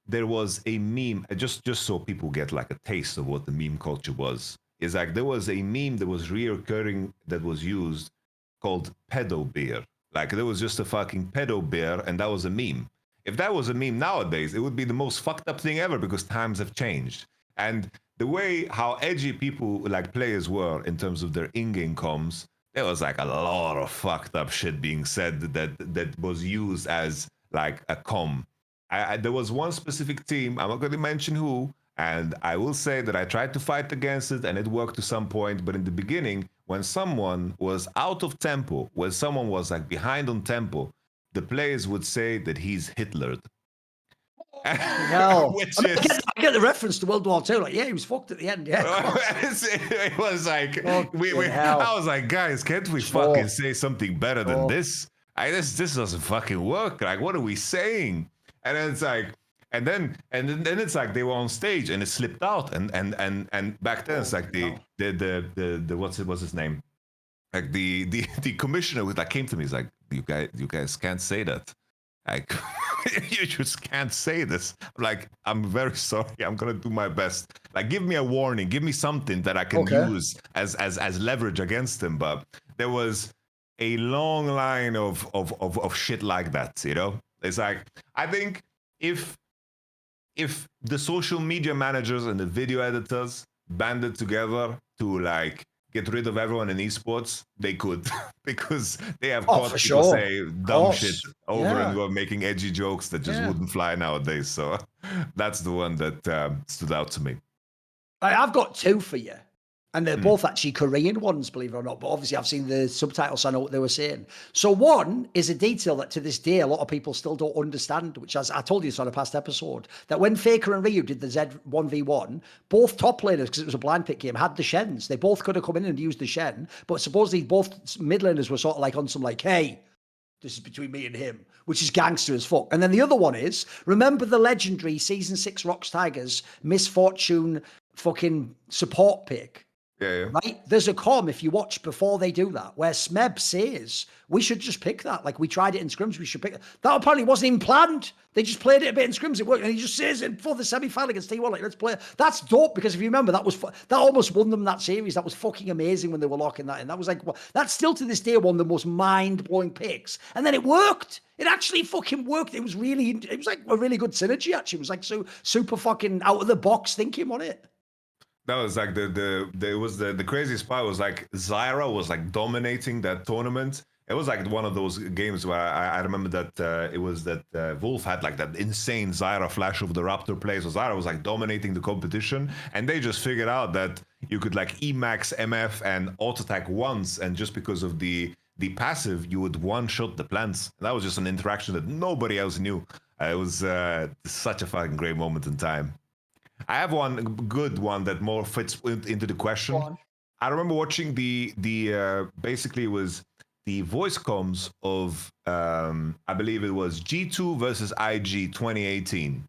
there was a meme, just so people get like a taste of what the meme culture was. It's like there was a meme that was reoccurring that was used called pedo beer. Like there was just a fucking pedo beer and that was a meme. If that was a meme nowadays, it would be the most fucked up thing ever because times have changed. And the way how edgy people, like players, were in terms of their in-game comms, there was like a lot of fucked up shit being said that was used as like a comm. There was one specific team, I'm not going to mention who, and I will say that I tried to fight against it and it worked to some point, but in the beginning, when someone was out of tempo, when someone was like behind on tempo, the players would say that he's Hitlered. No, Which I get the reference to World War II. Like, yeah, he was fucked at the end. Yeah, it was like I was like, guys, can't we fucking say something better than this? This doesn't fucking work. Like, what are we saying? And then it's like, and then it's like they were on stage and it slipped out. And back then it's like the what's his name? Like the commissioner that came to me is like, you guys can't say that. Like you just can't say this. Like, I'm very sorry. I'm gonna do my best. Like, give me a warning. Give me something that I can use as leverage against him. But there was a long line of shit like that. It's like, I think if the social media managers and the video editors banded together to like get rid of everyone in esports, they could, because they have caught people say dumb shit over and over, making edgy jokes that just wouldn't fly nowadays. So that's the one that stood out to me. I've got two for you. And they're both actually Korean ones, believe it or not. But obviously, I've seen the subtitles, so I know what they were saying. So one is a detail that to this day, a lot of people still don't understand, which, as I told you this on a past episode, that when Faker and Ryu did the Z1v1, both top laners, because it was a blind pick game, had the Shens. They both could have come in and used the Shen, but supposedly both mid laners were sort of like on some like, hey, this is between me and him, which is gangster as fuck. And then the other one is, remember the legendary Season 6 Rocks Tigers Misfortune fucking support pick? Yeah. Right? There's a comm, if you watch before they do that, where Smeb says, we should just pick that. Like, we tried it in scrims, we should pick it. That apparently wasn't even planned. They just played it a bit in scrims, it worked. And he just says it before the semi-final against T1, like, let's play it. That's dope, because if you remember, that almost won them that series. That was fucking amazing when they were locking that in. That was like, that's still to this day one of the most mind-blowing picks. And then it worked. It actually fucking worked. It was like a really good synergy, actually. It was like so super fucking out of the box thinking on it. That was like the craziest part was like Zyra was like dominating that tournament. It was like one of those games where I remember that it was that Wolf had like that insane Zyra flash of the Raptor play. So Zyra was like dominating the competition, and they just figured out that you could like Emax MF and auto attack once, and just because of the passive, you would one-shot the plants. And that was just an interaction that nobody else knew. It was such a fucking great moment in time. I have one good one that more fits into the question. I remember watching the basically it was the voice comms of I believe it was G2 versus IG 2018,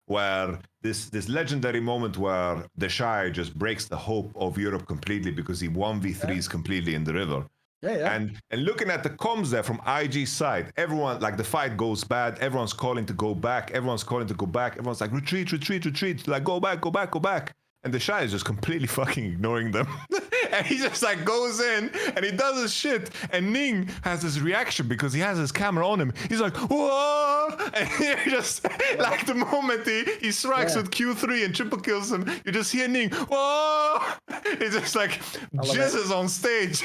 where this legendary moment where the Shy just breaks the hope of Europe completely because he 1v3s completely in the river. Yeah. And looking at the comms there from IG side, everyone, like, the fight goes bad, everyone's calling to go back, everyone's like, retreat, like, go back. And the Shy is just completely fucking ignoring them. And he just like goes in and he does his shit. And Ning has this reaction because he has his camera on him. He's like, whoa! And you're just like the moment he strikes with Q3 and triple kills him, you just hear Ning, whoa! He just like jizzes on stage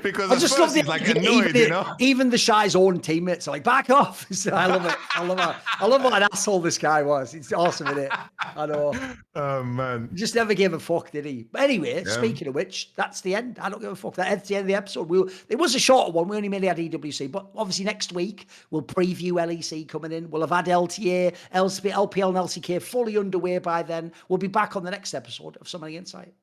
because I at just first love he's like annoyed, you know? Even the Shy's own teammates are like, back off. So I love it. I love what an asshole this guy was. It's awesome, isn't it? I know. Oh man. He just never gave a fuck, did he? But anyway, speaking of which, that's the end. I don't give a fuck. That's the end of the episode. It was a shorter one. We only mainly had EWC, but obviously next week we'll preview LEC coming in. We'll have had LTA, LPL and LCK fully underway by then. We'll be back on the next episode of Summoning Insight.